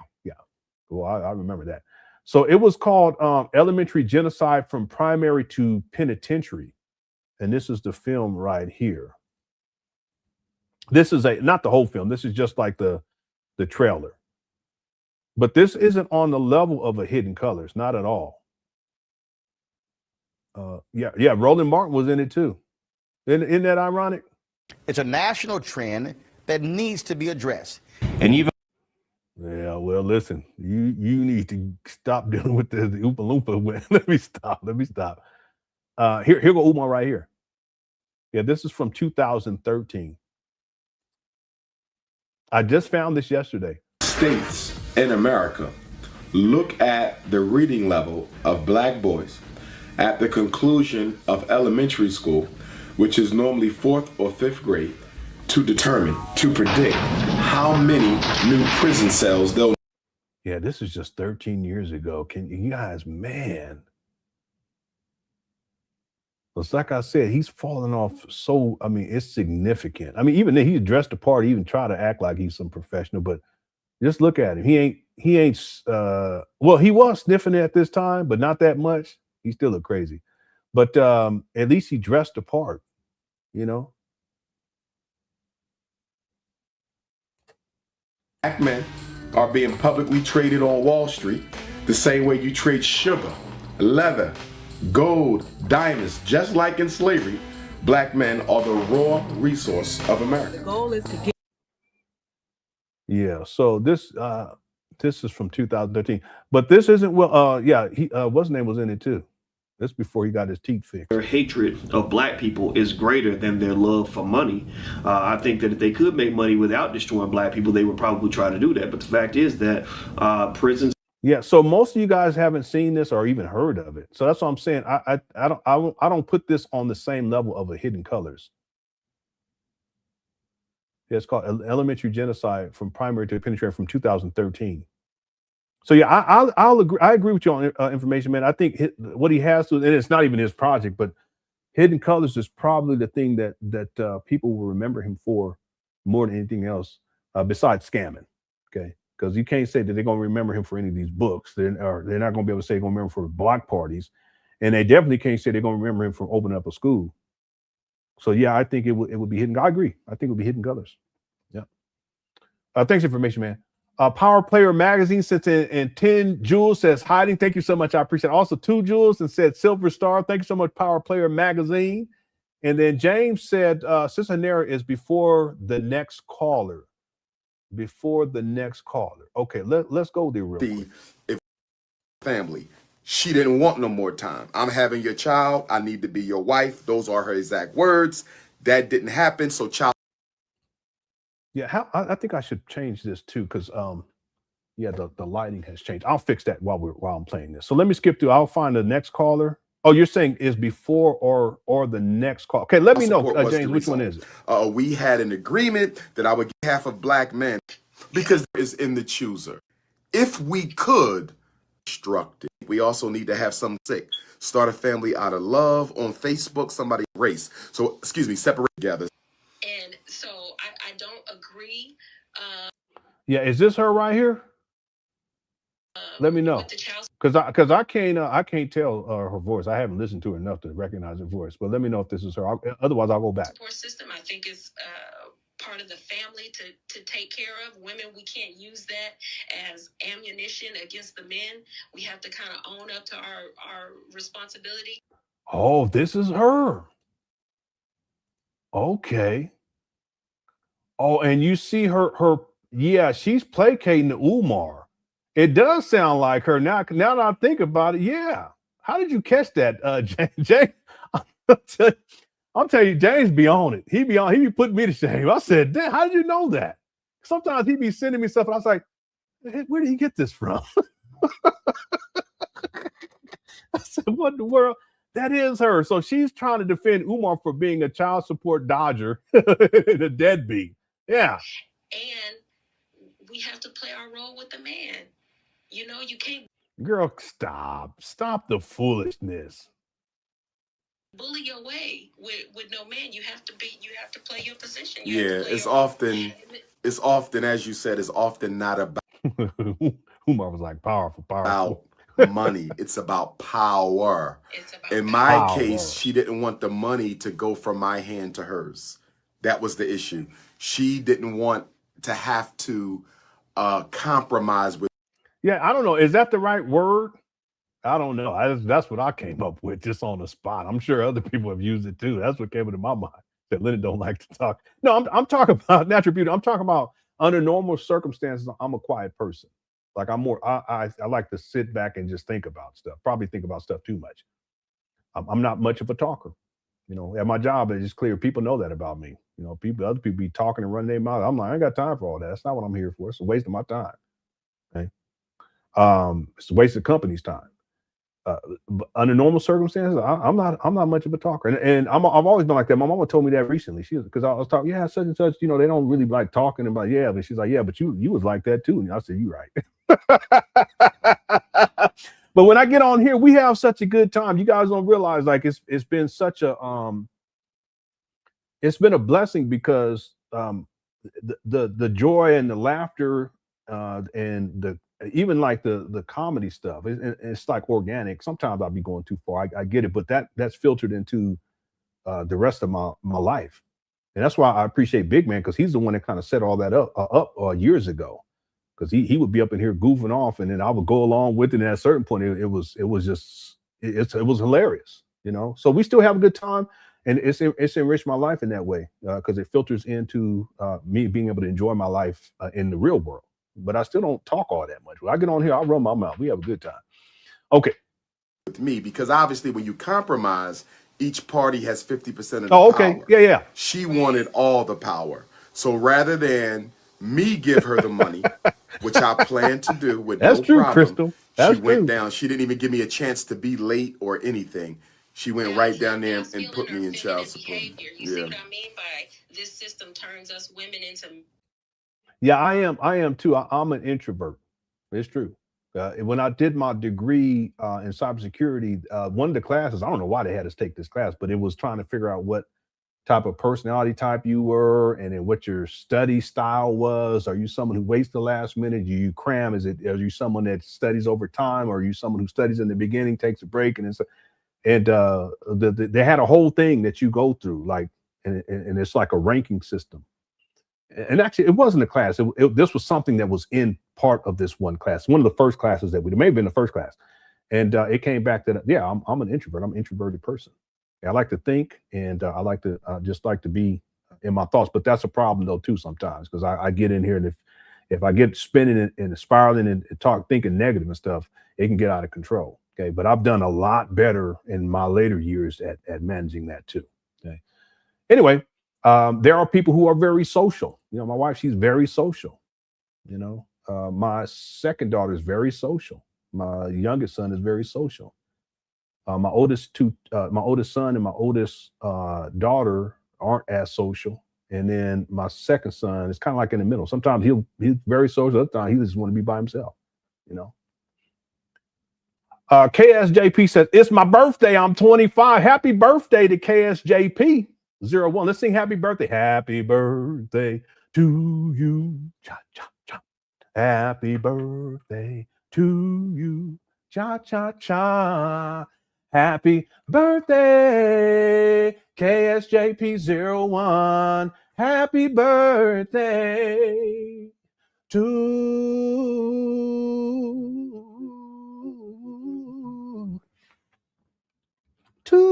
Speaker 6: Well, I remember that. So it was called Elementary Genocide from Primary to Penitentiary. And this is the film right here. This is not the whole film. This is just like the trailer. But this isn't on the level of a Hidden Colors, not at all. Yeah, Roland Martin was in it too. Isn't that ironic?
Speaker 13: It's a national trend that needs to be addressed.
Speaker 6: And even well, listen, you need to stop dealing with the Oompa Loompa. Let me stop. Here go Umar right here. Yeah, this is from 2013. I just found this yesterday.
Speaker 12: States in America look at the reading level of black boys at the conclusion of elementary school, which is normally 4th or 5th grade, to predict how many new prison cells they'll.
Speaker 6: Yeah, this is just 13 years ago. Can you guys, man? It's like I said, he's falling off. So, I mean, it's significant. I mean, even then, he's dressed the part, he even try to act like he's some professional, but just look at him. He ain't, well, he was sniffing it at this time, but not that much. He still look crazy. But at least he dressed the part, you know?
Speaker 12: Black men are being publicly traded on Wall Street the same way you trade sugar, leather, gold, diamonds. Just like in slavery, black men are the raw resource of America.
Speaker 14: The goal is to get.
Speaker 6: Yeah, so this is from 2013, but this isn't what's his name was in it too. This before he got his teeth fixed.
Speaker 15: Their hatred of black people is greater than their love for money. I think that if they could make money without destroying black people, they would probably try to do that. But the fact is that prisons.
Speaker 6: Yeah, so most of you guys haven't seen this or even heard of it. So that's what I'm saying. I don't put this on the same level of a Hidden Colors. Yeah, it's called Elementary Genocide from Primary to Penitentiary from 2013. So yeah, I'll agree. I agree with you on Information Man. I think what he has to, and it's not even his project, but Hidden Colors is probably the thing that people will remember him for more than anything else, besides scamming. Okay, because you can't say that they're going to remember him for any of these books. They're not going to be able to say they're going to remember him for block parties, and they definitely can't say they're going to remember him for opening up a school. So yeah, I think it would be Hidden. I agree. I think it would be Hidden Colors. Yeah. Thanks, Information Man. Power Player Magazine sits in 10 Jules says hiding. Thank you so much. I appreciate it. Also 2 Jules and said Silver Star. Thank you so much, Power Player Magazine. And then James said Sister Hanera is before the next caller. Before the next caller. Okay, let's go there real quick.
Speaker 1: If family, she didn't want no more time. I'm having your child. I need to be your wife. Those are her exact words. That didn't happen. So child.
Speaker 6: Yeah, I think I should change this too, because yeah, the lighting has changed. I'll fix that while I'm playing this. So let me skip through. I'll find the next caller. Oh, you're saying is before or the next call? Okay, let me know, James. Which one is it?
Speaker 1: We had an agreement that I would get half of black men because it's in the chooser. If we could construct it, we also need to have some sick. Start a family out of love on Facebook. Somebody race. So excuse me, separate together.
Speaker 10: And so I don't agree.
Speaker 6: Yeah, is this her right here? Let me know, because I can't tell her voice. I haven't listened to her enough to recognize her voice. But let me know if this is her. Otherwise, I'll go back.
Speaker 10: Support system, I think, is part of the family to take care of. Women, we can't use that as ammunition against the men. We have to kind of own up to our responsibility.
Speaker 6: Oh, this is her. Okay. Oh, and you see her. Yeah, she's placating Umar. It does sound like her now. Now that I think about it, yeah. How did you catch that, James? I'll tell you, James be on it. He be putting me to shame. I said, damn, how did you know that? Sometimes he be sending me stuff, and I was like, hey, where did he get this from? I said, what in the world? That is her. So she's trying to defend Umar for being a child support dodger, the deadbeat. Yeah.
Speaker 10: And we have to play our role with the man. You know, you can't.
Speaker 6: Girl, stop the foolishness.
Speaker 10: Bully your way with no man. You have to play your position.
Speaker 1: It's often, as you said, it's often not about
Speaker 6: Umar was like powerful.
Speaker 1: About money. It's about power. In my case, she didn't want the money to go from my hand to hers. That was the issue. She didn't want to have to compromise with.
Speaker 6: Yeah, I don't know. Is that the right word? I don't know. That's what I came up with just on the spot. I'm sure other people have used it too. That's what came into my mind. That Lenon don't like to talk. No, I'm talking about natural beauty. I'm talking about under normal circumstances. I'm a quiet person. Like I'm more. I like to sit back and just think about stuff. Probably think about stuff too much. I'm not much of a talker. You know, at my job, it's clear. People know that about me. You know, other people be talking and running their mouth. I'm like, I ain't got time for all that. That's not what I'm here for. It's a waste of my time. Okay. It's a waste of company's time. Under normal circumstances, I'm not much of a talker, and I've always been like that. My mama told me that recently. Because I was talking, yeah, such and such. You know, they don't really like talking about, yeah. But she's like, yeah, but you was like that too. And I said, you right. But when I get on here, we have such a good time. You guys don't realize, like, it's been such a it's been a blessing because the joy and the laughter and the even like the comedy stuff, it's like organic. Sometimes I'll be going too far. I get it, but that's filtered into the rest of my life, and that's why I appreciate Big Man, because he's the one that kind of set all that up years ago. Because he would be up in here goofing off, and then I would go along with it. And at a certain point, it was hilarious, you know. So we still have a good time, and it's enriched my life in that way because it filters into me being able to enjoy my life in the real world. But I still don't talk all that much. When I get on here, I run my mouth. We have a good time. Okay.
Speaker 1: With me, because obviously when you compromise, each party has 50% of the
Speaker 6: power. Yeah.
Speaker 1: She wanted all the power. So rather than me give her the money, which I plan to do with no problem,
Speaker 6: Crystal.
Speaker 1: She went down. She didn't even give me a chance to be late or anything. She went right down there and put me in child support.
Speaker 10: You see what I mean by this system turns us women into.
Speaker 6: Yeah, I am too. I'm an introvert. It's true. When I did my degree in cybersecurity, one of the classes, I don't know why they had us take this class, but it was trying to figure out what type of personality type you were, and then what your study style was. Are you someone who waits the last minute? Do you cram? Are you someone that studies over time, or are you someone who studies in the beginning, takes a break, and they had a whole thing that you go through, like, and it's like a ranking system. And actually, it wasn't a class. This was something that was in part of this one class, one of the first classes that it may have been the first class, and it came back that I'm an introvert. I'm an introverted person. I like to think, and I like to just like to be in my thoughts. But that's a problem though too sometimes, because I get in here, and if I get spinning and spiraling and thinking negative and stuff, it can get out of control. Okay, but I've done a lot better in my later years at managing that too. Okay. Anyway, There are people who are very social. You know, my wife, she's very social. You know, my second daughter is very social. My youngest son is very social. My oldest son and my oldest daughter aren't as social. And then my second son is kind of like in the middle. Sometimes he's very social. Other times he just want to be by himself, you know. KSJP says, it's my birthday. I'm 25. Happy birthday to KSJP 01. Let's sing happy birthday. Happy birthday to you. Cha, cha, cha. Happy birthday to you. Cha, cha, cha. Happy birthday, KSJP01. Happy birthday to you.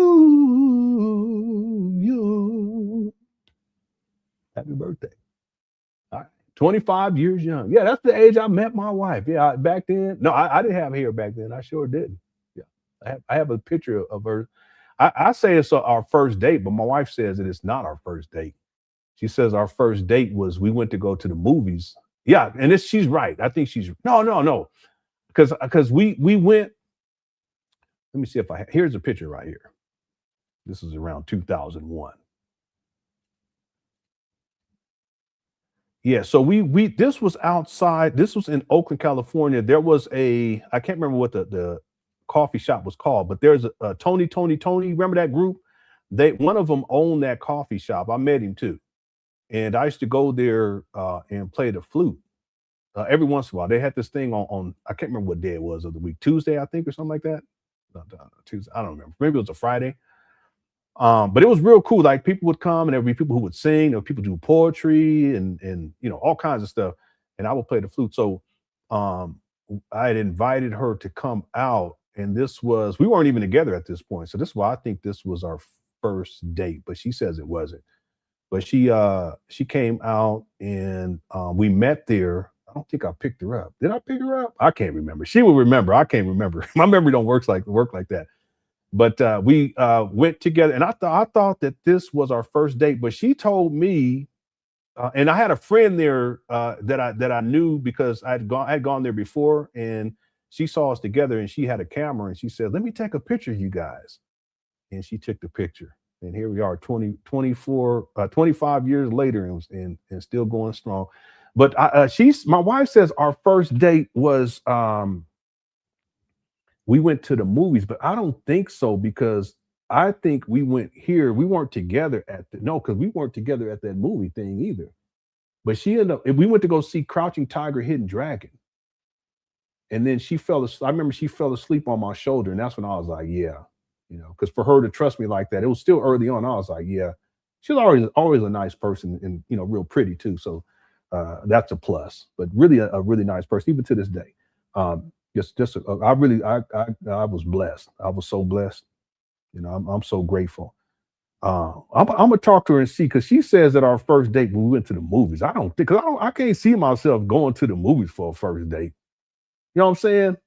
Speaker 6: Happy birthday. All right. 25 years young. Yeah, that's the age I met my wife. Yeah, back then. No, I didn't have hair back then. I sure didn't. I have a picture of her. I say it's our first date, but my wife says that it's not our first date. She says our first date was we went to go to the movies. Yeah, and she's right. I think she's no. Because we went. Let me see if here's a picture right here. This is around 2001. Yeah, so we this was outside. This was in Oakland, California. There was I can't remember what the coffee shop was called, but there's a Tony. Remember that group? One of them owned that coffee shop. I met him too, and I used to go there and play the flute every once in a while. They had this thing on I can't remember what day it was of the week, Tuesday I think, or something like that. Tuesday, I don't remember. Maybe it was a Friday. But it was real cool. Like people would come and there would be people who would sing. There were people do poetry and you know all kinds of stuff, and I would play the flute. So I had invited her to come out. And we weren't even together at this point. So this is why I think this was our first date, but she says it wasn't. But she came out and we met there. I don't think I picked her up. Did I pick her up? I can't remember. She will remember. I can't remember. My memory don't work like that. But we went together, and I thought that this was our first date. But she told me, and I had a friend there that I knew because I had gone there before, and she saw us together and she had a camera and she said, let me take a picture of you guys. And she took the picture. And here we are 25 years later and still going strong. But my wife says our first date was, we went to the movies, but I don't think so because I think we went here. We weren't together because we weren't together at that movie thing either. But we went to go see Crouching Tiger, Hidden Dragon. And then she fell asleep. I remember she fell asleep on my shoulder. And that's when I was like, yeah, you know, because for her to trust me like that, it was still early on. I was like, yeah, she's always a nice person and, you know, real pretty too. So that's a plus, but really a really nice person, even to this day. I was blessed. I was so blessed. You know, I'm so grateful. I'm gonna talk to her and see, because she says that our first date when we went to the movies. I can't see myself going to the movies for a first date. You know what I'm saying?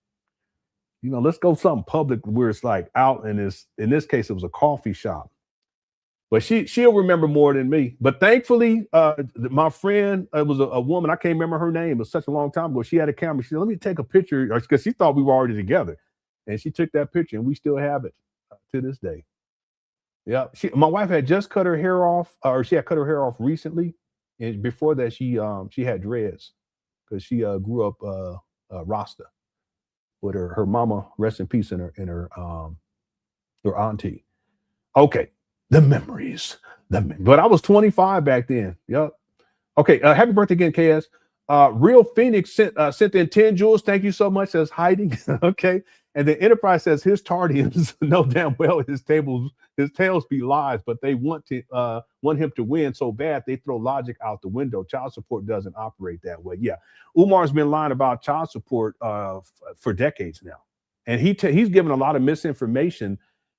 Speaker 6: You know, let's go something public where it's like out, and in this case it was a coffee shop. But she'll remember more than me. But thankfully, my friend, it was a woman, I can't remember her name, it was such a long time ago. She had a camera. She said, let me take a picture, because she thought we were already together. And she took that picture, and we still have it to this day. Yeah, my wife had just cut her hair off, or she had cut her hair off recently. And before that, she had dreads because she grew up Rasta with her mama, rest in peace, and her auntie. Okay, the memories. But I was 25 back then. Yep. Okay, happy birthday again, KS. Real Phoenix sent in 10 jewels. Thank you so much. Says hiding. Okay. And the Enterprise says his Tardians know damn well his tails be lies, but they want him to win so bad they throw logic out the window. Child support doesn't operate that way. Yeah, Umar's been lying about child support for decades now, and he's given a lot of misinformation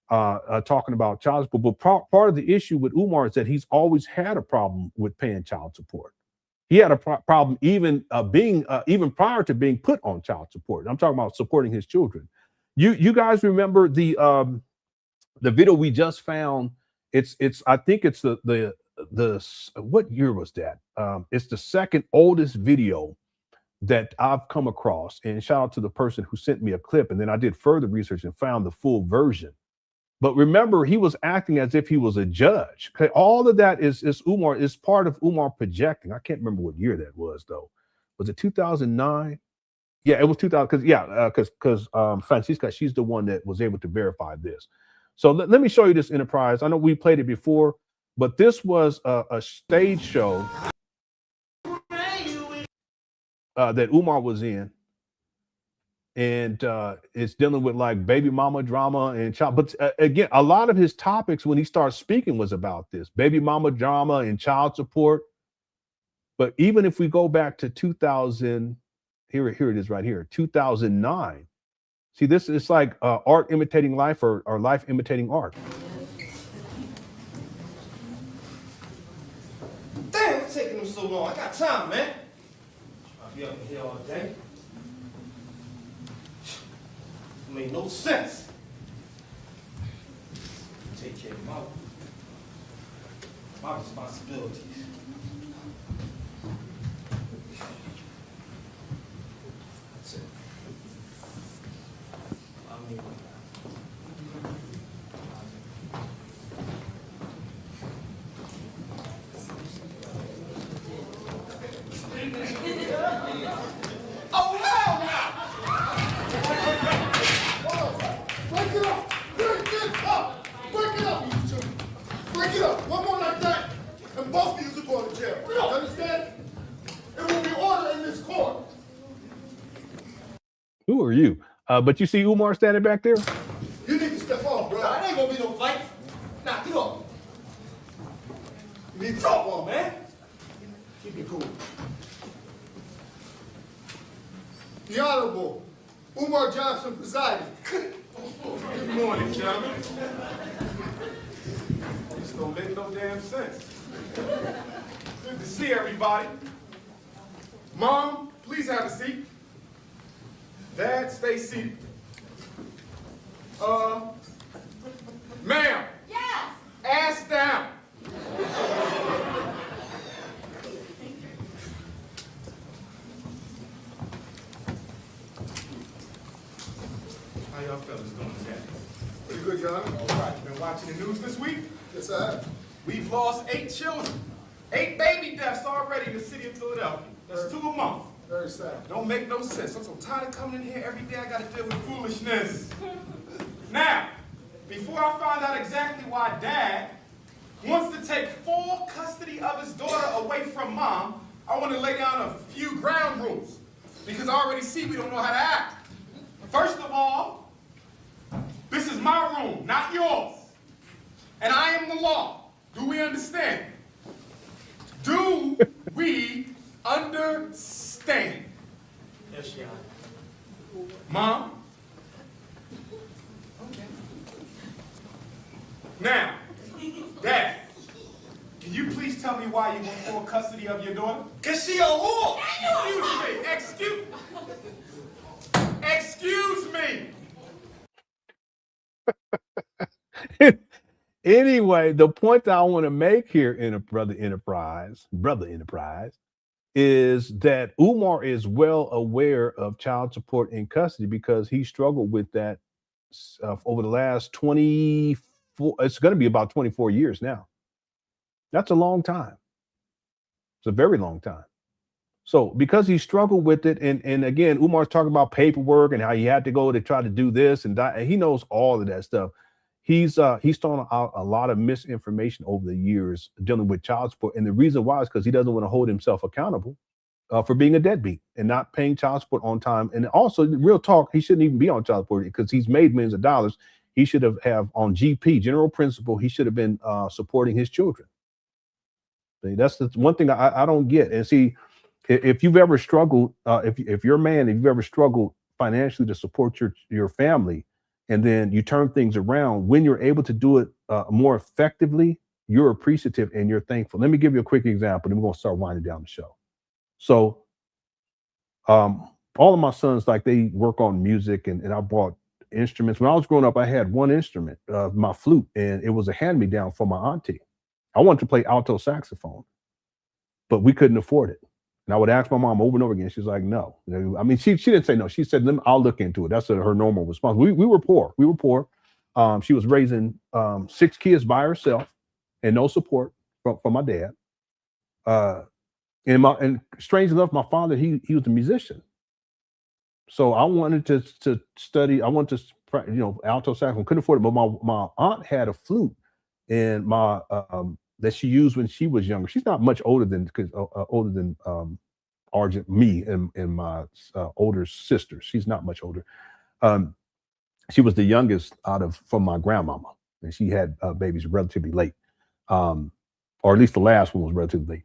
Speaker 6: talking about child support. But part of the issue with Umar is that he's always had a problem with paying child support. He had a problem even prior to being put on child support. I'm talking about supporting his children. You guys remember the video we just found? I think it's the what year was that? It's the second oldest video that I've come across. And shout out to the person who sent me a clip. And then I did further research and found the full version. But remember, he was acting as if he was a judge. Okay, all of that is Umar, is part of Umar projecting. I can't remember what year that was, though. Was it 2009? Yeah, it was 2000. Because Francisca, she's the one that was able to verify this. So let me show you this enterprise. I know we played it before, but this was a stage show that Umar was in, and it's dealing with like baby mama drama and child. But again, a lot of his topics when he started speaking was about this baby mama drama and child support. But even if we go back to 2000, here it is right here, 2009. See, this is like art imitating life or life imitating art.
Speaker 14: Damn, it's taking them so long. I got time, man. I'll be up in here all day. It made no sense. Take care of my responsibilities. That's it. I mean, oh, hell no! Break it up! Break it up! Break it up, you two! Break it up! One more like that, and both of you are going to jail. You understand? It will be order in this court.
Speaker 6: Who are you? But you see Umar standing back there?
Speaker 14: You need to step off, bro. Nah, it ain't gonna be no fight. Nah, get off. You need to talk on, man. Keep it cool. The Honorable Umar Johnson presiding.
Speaker 16: Good morning, gentlemen. This don't make no damn sense. Good to see everybody. Mom, please have a seat. Dad, stay seated. Ma'am.
Speaker 3: Yes.
Speaker 16: Ass down. How y'all fellas doing today?
Speaker 14: Pretty good, Your Honor.
Speaker 16: All right, you been watching the news this week?
Speaker 14: Yes, I have.
Speaker 16: We've lost 8 children. 8 baby deaths already in the city of Philadelphia. That's 2 a month.
Speaker 14: Very sad.
Speaker 16: Don't make no sense. I'm so tired of coming in here every day. I got to deal with foolishness. Now, before I find out exactly why Dad wants to take full custody of his daughter away from Mom, I want to lay down a few ground rules, because I already see we don't know how to act. First of all, this is my room, not yours. And I am the law. Do we understand? Do we understand?
Speaker 14: Yes, Your Honor.
Speaker 16: Mom? Okay. Now, Dad, can you please tell me why you want full custody of your daughter?
Speaker 14: Cause she a whore!
Speaker 16: Excuse me!
Speaker 6: Anyway, the point that I want to make here in Brother Enterprise, is that Umar is well aware of child support in custody because he struggled with that over the last 24, it's going to be about 24 years now. That's a long time. It's a very long time. So because he struggled with it, and again, Umar's talking about paperwork and how he had to go to try to do this and that, and he knows all of that stuff. He's thrown out a lot of misinformation over the years dealing with child support. And the reason why is because he doesn't want to hold himself accountable for being a deadbeat and not paying child support on time. And also, real talk, he shouldn't even be on child support because he's made millions of dollars. He should have on GP, general principle, he should have been supporting his children. That's the one thing I don't get. And see, if you've ever struggled, if you're a man, if you've ever struggled financially to support your family, and then you turn things around, when you're able to do it more effectively, you're appreciative and you're thankful. Let me give you a quick example, then we're going to start winding down the show. So all of my sons, like, they work on music, and I bought instruments. When I was growing up, I had one instrument, my flute, and it was a hand-me-down for my auntie. I wanted to play alto saxophone, but we couldn't afford it. And I would ask my mom over and over again. She's like, no. I mean, she didn't say no. She said, I'll look into it. That's her normal response. We were poor. We were poor. She was raising 6 kids by herself and no support from my dad. And strange enough, my father, he was a musician. So I wanted to study. I wanted to, alto saxophone. Couldn't afford it, but my aunt had a flute, and that she used when she was younger. She's not much older than me and my older sister. She's not much older. She was the youngest from my grandmama, and she had babies relatively late, or at least the last one was relatively late.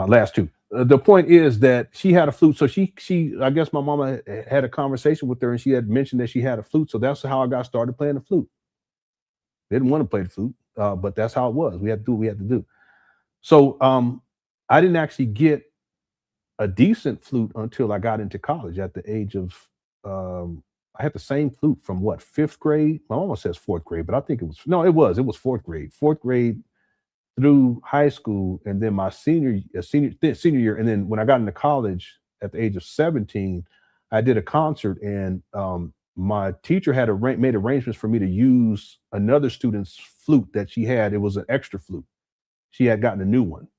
Speaker 6: Last two. The point is that she had a flute. So she, I guess my mama had a conversation with her, and she had mentioned that she had a flute. So that's how I got started playing the flute. Didn't want to play the flute, but that's how it was. We had to do what we had to do. So I didn't actually get a decent flute until I got into college at the age of, I had the same flute from 5th grade? My mama says 4th grade, but I think it was 4th grade. 4th grade through high school, and then my senior year. And then when I got into college at the age of 17, I did a concert, and my teacher had made arrangements for me to use another student's flute that she had. It was an extra flute. She had gotten a new one,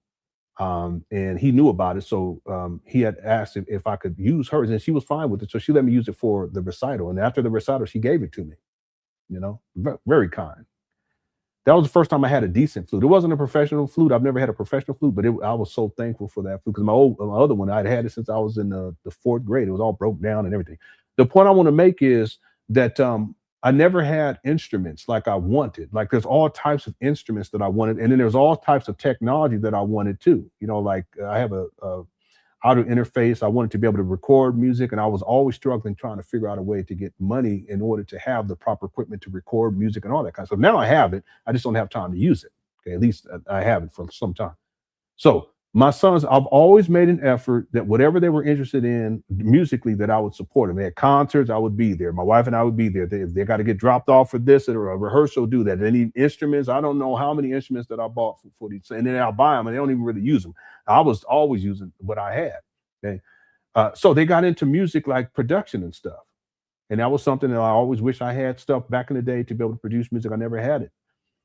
Speaker 6: and he knew about it. So he had asked if I could use hers, and she was fine with it. So she let me use it for the recital. And after the recital, she gave it to me, very kind. That was the first time I had a decent flute. It wasn't a professional flute. I've never had a professional flute, but I was so thankful for that flute, because my other one, I'd had it since I was in the 4th grade. It was all broke down and everything. The point I want to make is that I never had instruments like I wanted. Like, there's all types of instruments that I wanted, and then there's all types of technology that I wanted too. Like I have a audio interface. I wanted to be able to record music, and I was always struggling trying to figure out a way to get money in order to have the proper equipment to record music and all that kind of stuff. Now I have it. I just don't have time to use it. Okay, at least I have it for some time. So my sons, I've always made an effort that whatever they were interested in musically, that I would support them. They had concerts, I would be there. My wife and I would be there. They got to get dropped off for this or a rehearsal, do that. They need instruments. I don't know how many instruments that I bought for these, and then I'll buy them and they don't even really use them. I was always using what I had. Okay, so they got into music, like production and stuff, and that was something that I always wish I had stuff back in the day to be able to produce music. I never had it.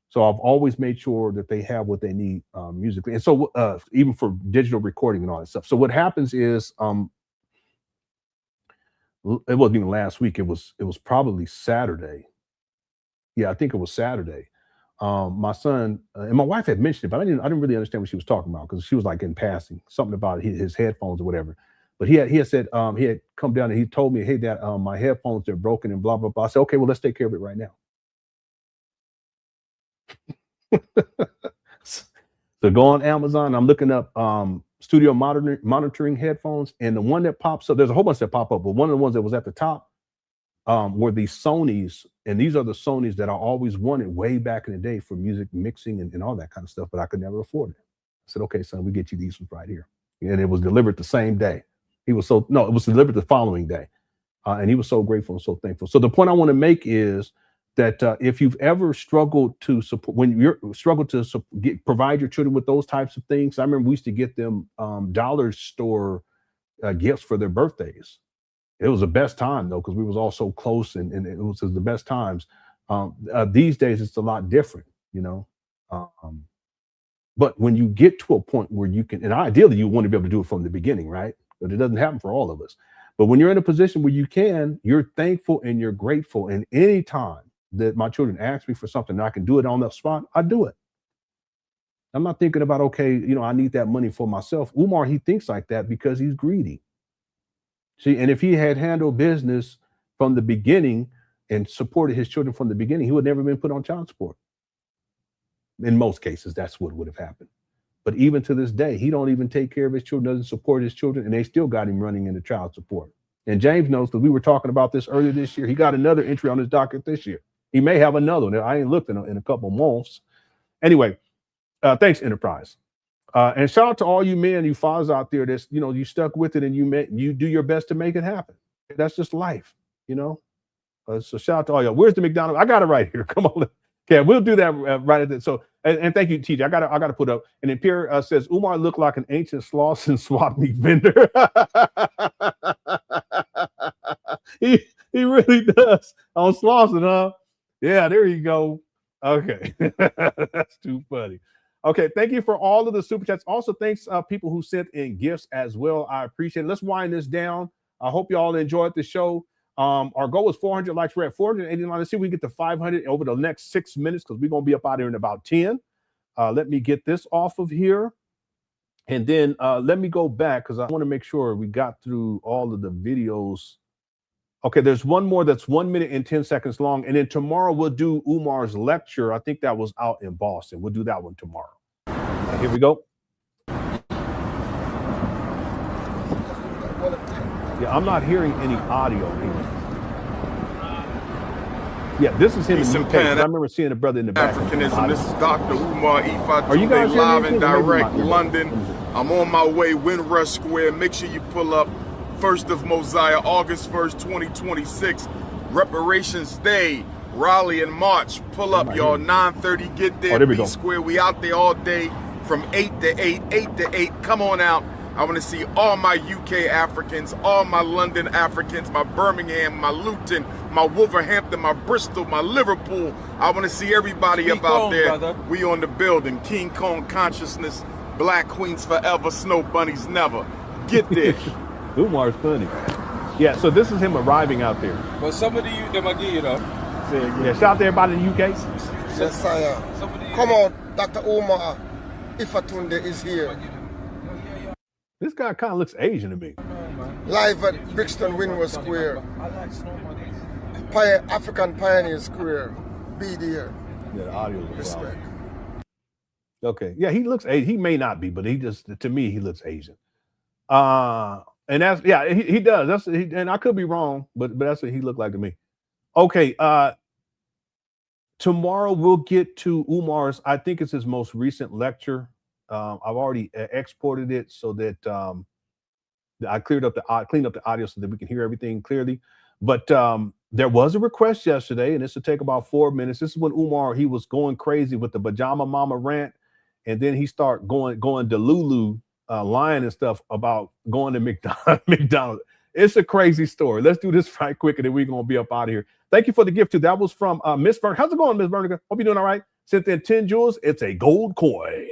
Speaker 6: So I've always made sure that they have what they need musically. And so even for digital recording and all that stuff. So what happens is, it wasn't even last week. It was probably Saturday. Yeah, I think it was Saturday. My son and my wife had mentioned it, but I didn't really understand what she was talking about, because she was like in passing something about his headphones or whatever. But he had said he had come down and he told me, hey, Dad, my headphones, they're broken and blah, blah, blah. I said, okay, well, let's take care of it right now. So go on Amazon. I'm looking up studio monitoring headphones, and the one that pops up, there's a whole bunch that pop up, but one of the ones that was at the top were these Sonys, and these are the Sonys that I always wanted way back in the day for music mixing and all that kind of stuff, but I could never afford it. I said, okay, son, we get you these ones right here. And it was delivered the same day. It was delivered the following day. And he was so grateful and so thankful. So the point I want to make is that if you've ever struggled to support, when you're struggled to provide your children with those types of things, I remember we used to get them dollar store gifts for their birthdays. It was the best time though, because we was all so close, and it was the best times. These days it's a lot different, but when you get to a point where you can, and ideally you want to be able to do it from the beginning, right? But it doesn't happen for all of us. But when you're in a position where you can, you're thankful and you're grateful. And any time that my children ask me for something and I can do it on the spot, I do it. I'm not thinking about, okay, I need that money for myself. Umar, he thinks like that because he's greedy. See, and if he had handled business from the beginning and supported his children from the beginning, he would never been put on child support. In most cases, that's what would have happened. But even to this day, he don't even take care of his children, doesn't support his children, and they still got him running into child support. And James knows, because we were talking about this earlier this year. He got another entry on his docket this year. He may have another one. I ain't looked in a couple months. Anyway, thanks, Enterprise. And shout out to all you men, you fathers out there that's, you stuck with it and you do your best to make it happen. That's just life, So shout out to all y'all. Where's the McDonald's? I got it right here. Come on. Okay, we'll do that right at that. So And thank you, TJ. I gotta put up. And then Pierre says Umar looked like an ancient Slauson swap meet vendor. he really does on Slauson, huh? Yeah, there you go. Okay, that's too funny. Okay, thank you for all of the super chats. Also, thanks people who sent in gifts as well. I appreciate it. Let's wind this down. I hope you all enjoyed the show. Our goal was 400 likes. We're at 489. Let's see if we can get to 500 over the next 6 minutes because we're going to be up out here in about 10. Let me get this off of here. And then let me go back because I want to make sure we got through all of the videos. Okay, there's one more that's 1 minute and 10 seconds long. And then tomorrow we'll do Umar's lecture. I think that was out in Boston. We'll do that one tomorrow. Here we go. Yeah, I'm not hearing any audio here. Yeah, this is him in the UK. I remember seeing a brother in the back.
Speaker 1: Africanism. This is Dr. Umar
Speaker 6: Are you guys
Speaker 1: live
Speaker 6: hearing
Speaker 1: and
Speaker 6: anything?
Speaker 1: direct, London. I'm on my way, Windrush Square. Make sure you pull up 1st of Mosiah, August 1st, 2026. Reparations Day, Raleigh and March. Pull up, y'all. 9:30. Get there.
Speaker 6: There we
Speaker 1: B
Speaker 6: go.
Speaker 1: Square. We out there all day from 8 to 8, 8 to 8. Come on out. I want to see all my UK Africans, all my London Africans, my Birmingham, my Luton, my Wolverhampton, my Bristol, my Liverpool. I want to see everybody up out there. Brother. We on the building. King Kong consciousness, Black Queens forever, Snow Bunnies never. Get there.
Speaker 6: Umar's funny. Yeah, so this is him arriving out there.
Speaker 17: Well, somebody you them again, you know.
Speaker 6: Yeah, shout out to everybody in the UK.
Speaker 14: Yes, I am. Come on, Dr. Umar. Ifatunde is here.
Speaker 6: This guy kind of looks Asian to me.
Speaker 14: Live at Brixton Windrush Square. African Pioneer Square. Be there.
Speaker 6: Yeah, the audio is
Speaker 14: respect.
Speaker 6: Okay. Yeah, he looks Asian. He may not be, but he just, to me, he looks Asian. And that's, yeah, he does. And I could be wrong, but that's what he looked like to me. Okay. Tomorrow we'll get to Umar's, I think it's his most recent lecture. I've already exported it so that I cleaned up the audio so that we can hear everything clearly. But there was a request yesterday, and this will take about 4 minutes. This is when Umar, he was going crazy with the pajama mama rant, and then he started going to Lulu, lying and stuff about going to McDonald's. It's a crazy story. Let's do this right quick, and then we're gonna be up out of here. Thank you for the gift too. That was from Miss Vernica. How's it going, Miss Vernica? Hope you're doing all right. Sent in 10 jewels. It's a gold coin.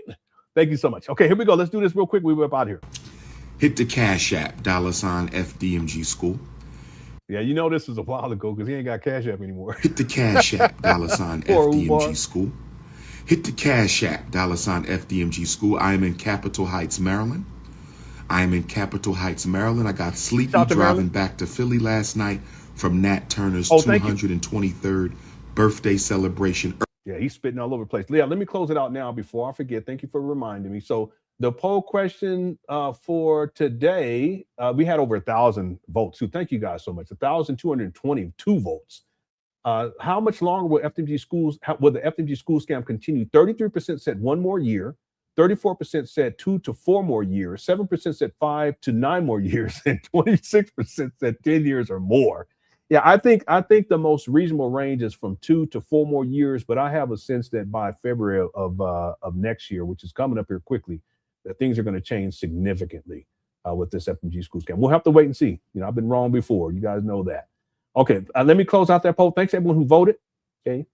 Speaker 6: Thank you so much. Okay, here we go. Let's do this real quick. We'll be up out of here.
Speaker 18: Hit the Cash App, $ FDMG School.
Speaker 6: Yeah, you know this is a while ago because he ain't got Cash App anymore.
Speaker 18: Hit the Cash App, $ FDMG School. Hit the Cash App, $ FDMG School. I am in Capitol Heights, Maryland. I got sleepy driving back to Philly last night from Nat Turner's 223rd birthday celebration.
Speaker 6: Yeah, he's spitting all over the place. Yeah, let me close it out now before I forget. Thank you for reminding me. So the poll question for today, we had over 1,000 votes. So thank you guys so much. 1,222 votes. How much longer will the FDMG school scam continue? 33% said 1 more year. 34% said 2 to 4 more years. 7% said 5 to 9 more years, and 26% said 10 years or more. Yeah, I think the most reasonable range is from 2 to 4 more years, but I have a sense that by February of next year, which is coming up here quickly, that things are going to change significantly with this FDMG school scam. We'll have to wait and see. You know, I've been wrong before. You guys know that. Okay, let me close out that poll. Thanks everyone who voted. Okay,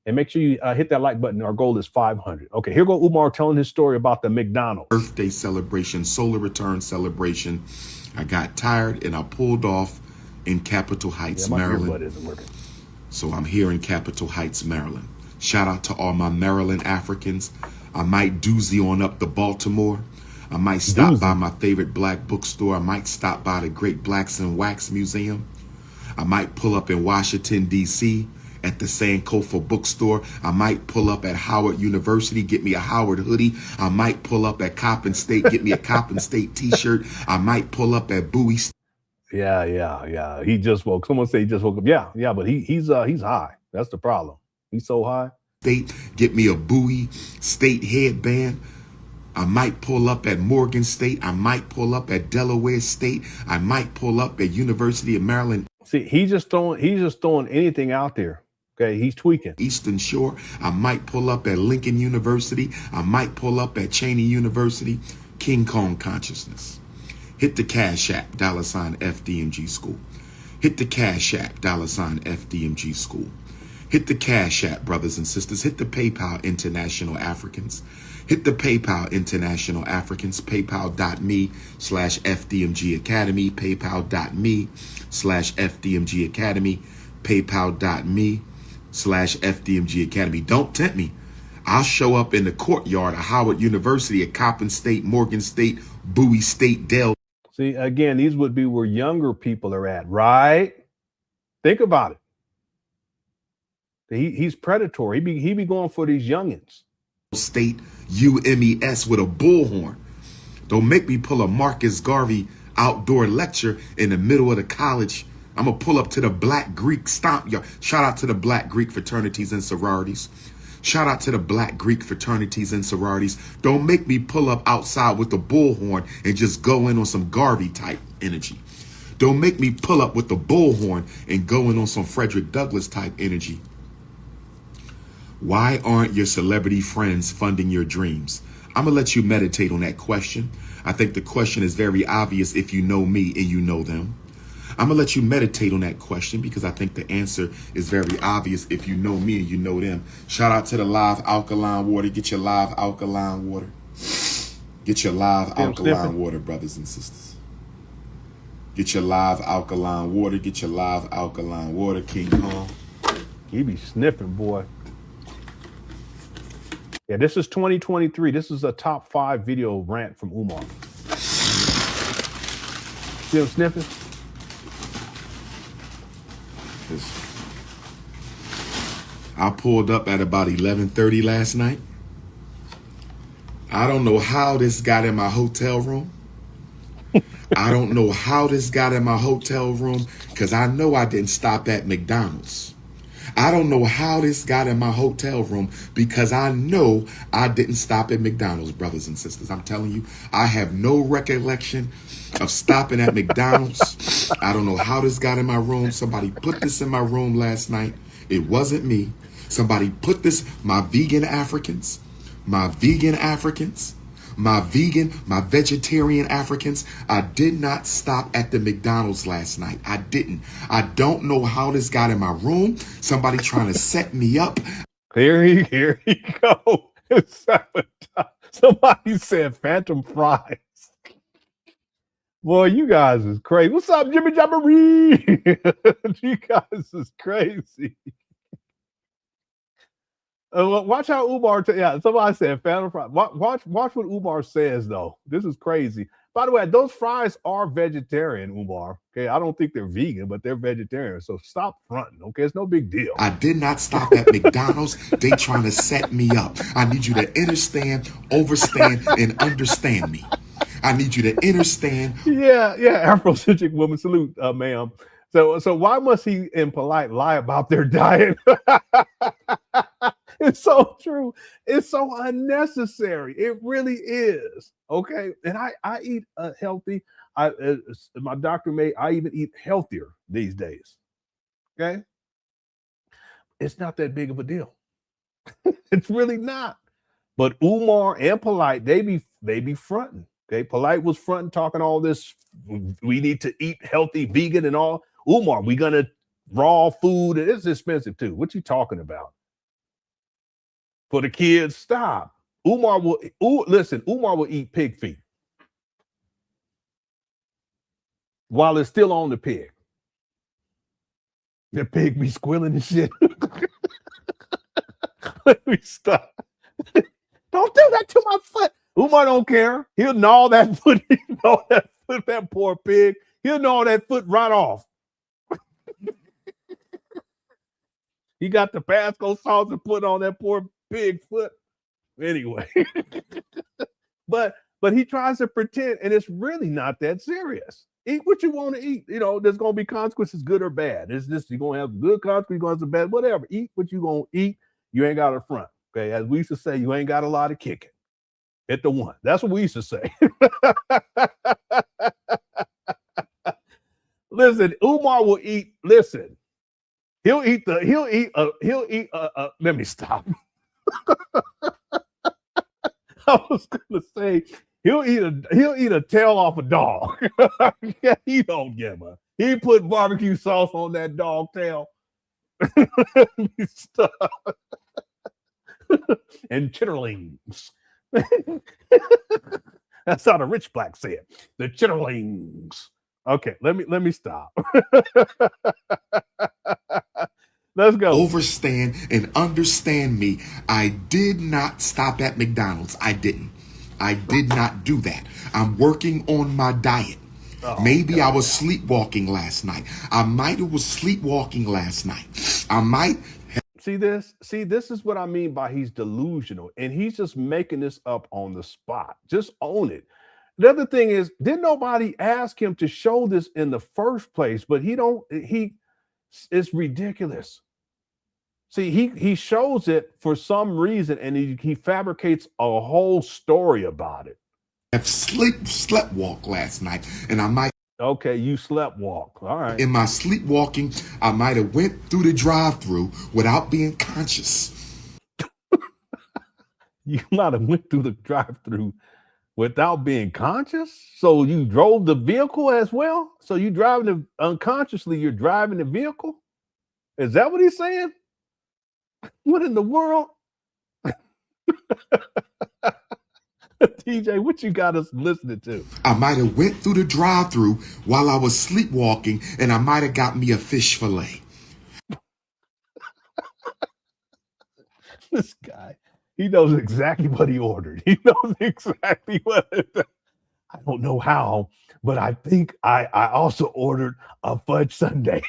Speaker 6: and make sure you hit that like button. Our goal is 500. Okay, here go Umar telling his story about the McDonald's
Speaker 18: birthday celebration, solar return celebration. I got tired and I pulled off in Capitol Heights, Maryland. So I'm here in Capitol Heights, Maryland. Shout out to all my Maryland Africans. I might doozy on up to Baltimore. I might stop by my favorite black bookstore. I might stop by the Great Blacks and Wax Museum. I might pull up in Washington, D.C. at the Sankofa bookstore. I might pull up at Howard University, get me a Howard hoodie. I might pull up at Coppin State, get me a Coppin State t-shirt. I might pull up at Bowie State.
Speaker 6: Yeah. He just woke. Someone say he just woke up. Yeah, but he's high. That's the problem. He's so high.
Speaker 18: State, get me a Bowie State headband. I might pull up at Morgan State. I might pull up at Delaware State. I might pull up at University of Maryland.
Speaker 6: See, he's just throwing anything out there. Okay, he's tweaking.
Speaker 18: Eastern Shore. I might pull up at Lincoln University. I might pull up at Cheney University. King Kong consciousness. Hit the Cash App, $ FDMG School. Hit the Cash App, $ FDMG School. Hit the Cash App, brothers and sisters. Hit the PayPal International Africans. Hit the PayPal International Africans. PayPal.me/FDMG Academy. PayPal.me/FDMG Academy. PayPal.me/FDMG Academy. Don't tempt me. I'll show up in the courtyard of Howard University at Coppin State, Morgan State, Bowie State, Dell.
Speaker 6: See, again, these would be where younger people are at, right? Think about it. He's predatory. He be going for these youngins.
Speaker 18: State UMES with a bullhorn. Don't make me pull a Marcus Garvey outdoor lecture in the middle of the college. I'm going to pull up to the Black Greek stomp yard. Shout out to the Black Greek fraternities and sororities. Shout out to the Black Greek fraternities and sororities. Don't make me pull up outside with the bullhorn and just go in on some Garvey type energy. Don't make me pull up with the bullhorn and go in on some Frederick Douglass type energy. Why aren't your celebrity friends funding your dreams? I'm going to let you meditate on that question. I think the question is very obvious if you know me and you know them. I'm going to let you meditate on that question because I think the answer is very obvious if you know me and you know them. Shout out to the live alkaline water. Get your live alkaline water. Get your live alkaline water, brothers and sisters. Get your live alkaline water. Get your live alkaline water, King Kong.
Speaker 6: He be sniffing, boy. Yeah, this is 2023. This is a top 5 video rant from Umar. See him sniffing?
Speaker 18: I pulled up at about 11:30 last night. I don't know how this got in my hotel room. I don't know how this got in my hotel room because I know I didn't stop at McDonald's. I don't know how this got in my hotel room because I know I didn't stop at McDonald's, brothers and sisters. I'm telling you, I have no recollection of stopping at McDonald's. I don't know how this got in my room. Somebody put this in my room last night. It wasn't me. Somebody put this, my vegetarian Africans, my vegetarian Africans. I did not stop at the McDonald's last night. I didn't. I don't know how this got in my room. Somebody trying to set me up.
Speaker 6: Here he go. Somebody said phantom fries. Boy, you guys is crazy. What's up, Jimmy Jamboree? You guys is crazy. Watch how Umar. Somebody said phantom fries. Watch what Umar says though. This is crazy. By the way, those fries are vegetarian, Umar. Okay, I don't think they're vegan, but they're vegetarian. So stop fronting. Okay, it's no big deal.
Speaker 18: I did not stop at McDonald's. They trying to set me up. I need you to understand, overstand, and understand me. I need you to understand.
Speaker 6: Yeah, Afrocentric woman, salute, ma'am. So why must he in polite lie about their diet? It's so true. It's so unnecessary. It really is. Okay, and I eat healthy. My doctor I even eat healthier these days. Okay, it's not that big of a deal. It's really not. But Umar and Polite, they be fronting. Okay, Polite was fronting, talking all this. We need to eat healthy, vegan, and all. Umar, we gonna raw food, and it's expensive too. What you talking about? For the kids, stop. Umar will eat pig feet while it's still on the pig. The pig be squealing and shit. Let me stop. Don't do that to my foot. Umar don't care. He'll gnaw that foot. He'll gnaw that foot, that poor pig. He'll gnaw that foot right off. He got the Pasco sauce and put on that poor pig foot. Anyway. but he tries to pretend, and it's really not that serious. Eat what you want to eat. You know, there's gonna be consequences, good or bad. It's just you're gonna have good consequences, you're gonna have some bad, whatever. Eat what you gonna eat. You ain't got a front. Okay, as we used to say, you ain't got a lot of kicking. Hit the one. That's what we used to say. Listen, Umar will eat. Listen, He'll eat. Let me stop. I was gonna say he'll eat a tail off a dog. Yeah, he don't give a. He put barbecue sauce on that dog tail. And chitterlings. That's how the rich black say it. The chitterlings. Okay, let me stop. Let's go.
Speaker 18: Overstand and understand me. I did not stop at McDonald's. I didn't. I did not do that. I'm working on my diet. Maybe I was sleepwalking last night. I might have was sleepwalking last night. I might.
Speaker 6: See this? See, this is what I mean by he's delusional, and he's just making this up on the spot. Just own it. The other thing is, didn't nobody ask him to show this in the first place? But it's ridiculous. See, he shows it for some reason, and he fabricates a whole story about it.
Speaker 18: I've slept walk last night, and I might.
Speaker 6: Okay, you slept walk. All right.
Speaker 18: In my sleepwalking, I might have went through the drive-through without being conscious.
Speaker 6: You might have went through the drive-through without being conscious. So you drove the vehicle as well. So you driving unconsciously. You're driving the vehicle. Is that what he's saying? What in the world? TJ, what you got us listening to?
Speaker 18: I might have went through the drive-through while I was sleepwalking, and I might have got me a fish fillet.
Speaker 6: This guy, he knows exactly what he ordered. He knows exactly what I don't know how, but I think I also ordered a fudge sundae.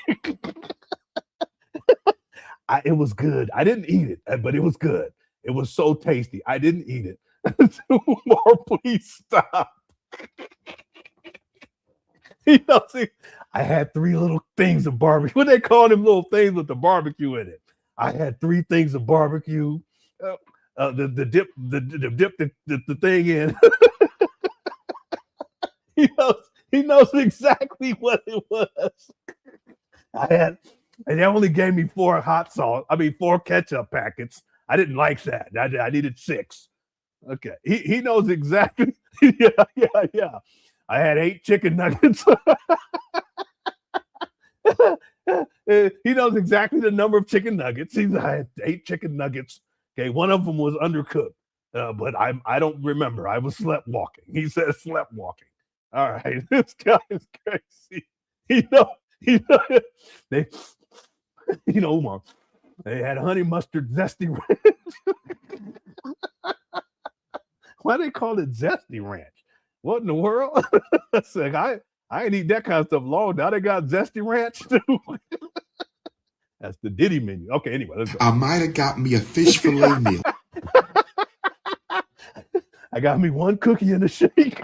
Speaker 6: It was good. I didn't eat it, but it was good. It was so tasty. I didn't eat it. Umar, please stop. You know, see, I had 3 little things of barbecue. What they call them little things with the barbecue in it? I had 3 things of barbecue. The dip the thing in. He knows exactly what it was. And they only gave me 4 4 ketchup packets. I didn't like that. I needed 6. Okay. He knows exactly. Yeah. I had 8 chicken nuggets. He knows exactly the number of chicken nuggets. I had 8 chicken nuggets. Okay, one of them was undercooked, but I don't remember. I was sleepwalking. He said sleepwalking. All right, this guy is crazy. Umar, they had honey mustard zesty ranch. Why they call it zesty ranch? What in the world? It's like, I ain't eat that kind of stuff long. Now they got zesty ranch too. That's the Diddy menu. Okay, anyway, let's go.
Speaker 18: I might have got me a fish fillet meal.
Speaker 6: I got me 1 cookie and a shake.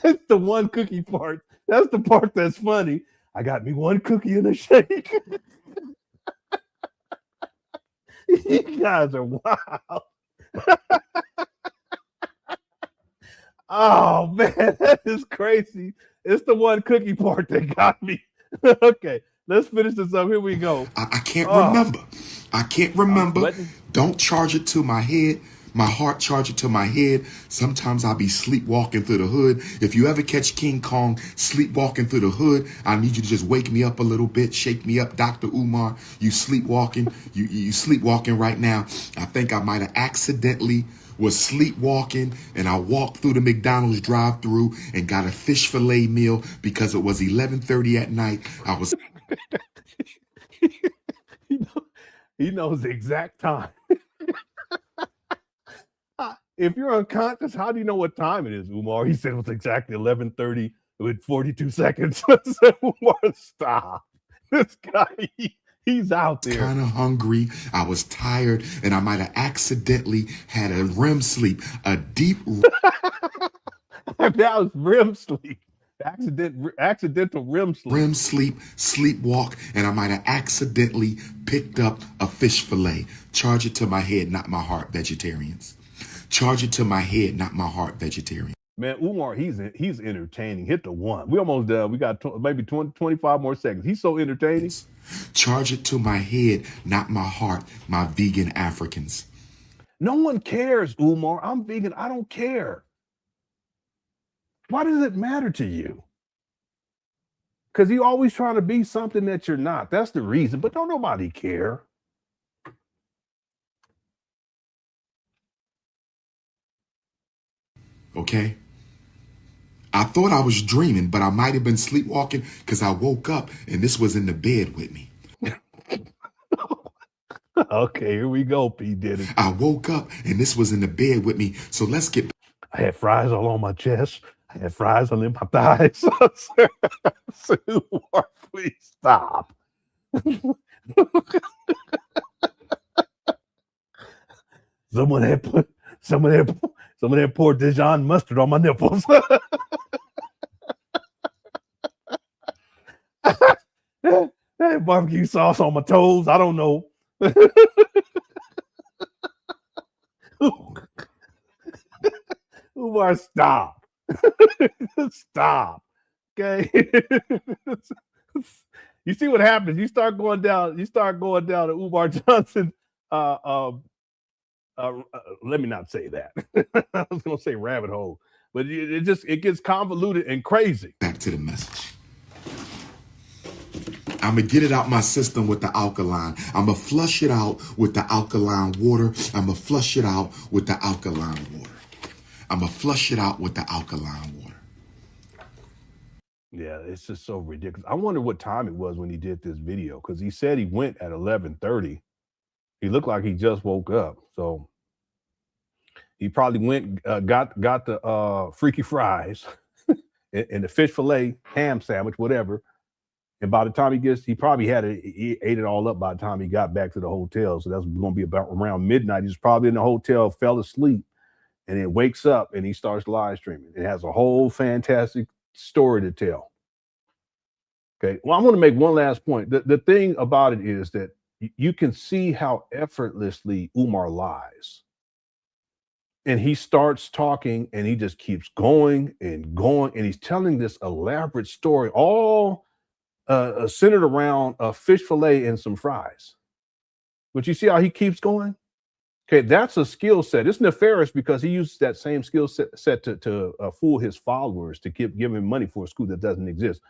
Speaker 6: That's the 1 cookie part. That's the part that's funny. I got me 1 cookie and a shake. You guys are wild. Oh man, that is crazy. It's the 1 cookie part that got me. Okay, let's finish this up. Here we go.
Speaker 18: I can't remember. I can't remember. Don't charge it to my head. My heart charge it to my head. Sometimes I'll be sleepwalking through the hood. If you ever catch King Kong sleepwalking through the hood, I need you to just wake me up a little bit, shake me up, Dr. Umar. You sleepwalking. You sleepwalking right now. I think I might have accidentally was sleepwalking, and I walked through the McDonald's drive-through and got a fish fillet meal because it was 11:30 at night. I was.
Speaker 6: He knows the exact time. If you're unconscious, how do you know what time it is, Umar? He said it was exactly 11:30 with 42 seconds. Umar, stop. This guy, he's out there.
Speaker 18: Kind of hungry. I was tired, and I might have accidentally had a REM sleep, a deep.
Speaker 6: That was REM sleep. Accidental REM sleep.
Speaker 18: REM sleep, sleepwalk, and I might have accidentally picked up a fish fillet. Charge it to my head, not my heart, vegetarians. Charge it to my head, not my heart, vegetarian.
Speaker 6: Man, Umar, he's entertaining. Hit the one. We almost done. We got maybe 20, 25 more seconds. He's so entertaining.
Speaker 18: Charge it to my head, not my heart, my vegan Africans.
Speaker 6: No one cares, Umar. I'm vegan. I don't care. Why does it matter to you? Because you're always trying to be something that you're not. That's the reason. But don't nobody care.
Speaker 18: Okay? I thought I was dreaming, but I might have been sleepwalking because I woke up and this was in the bed with me.
Speaker 6: Okay, here we go, P. Diddy.
Speaker 18: I woke up and this was in the bed with me. So let's get.
Speaker 6: I had fries all on my chest. I had fries all in my thighs. Umar, please stop. Someone had poured Dijon mustard on my nipples. Hey, barbecue sauce on my toes. I don't know. Umar, stop. Stop. Okay. You see what happens? You start going down to Umar Johnson. Let me not say that. I was gonna say rabbit hole, but it gets convoluted and crazy.
Speaker 18: Back to the message. I'm going to get it out my system with the alkaline. I'm going to flush it out with the alkaline water. I'm going to flush it out with the alkaline water. I'm going to flush it out with the alkaline water.
Speaker 6: Yeah, it's just so ridiculous. I wonder what time it was when he did this video, because he said he went at 11:30. He looked like he just woke up. So he probably went, got the freaky fries and the fish fillet, ham sandwich, whatever. And by the time he probably he ate it all up by the time he got back to the hotel. So that's going to be about around midnight. He's probably in the hotel, fell asleep, and then wakes up and he starts live streaming. It has a whole fantastic story to tell. Okay. Well, I want to make one last point. The thing about it is that you can see how effortlessly Umar lies. And he starts talking and he just keeps going and going. And he's telling this elaborate story, all centered around a fish fillet and some fries. But you see how he keeps going? Okay, that's a skill set. It's nefarious because he uses that same skill set to fool his followers, to give him money for a school that doesn't exist.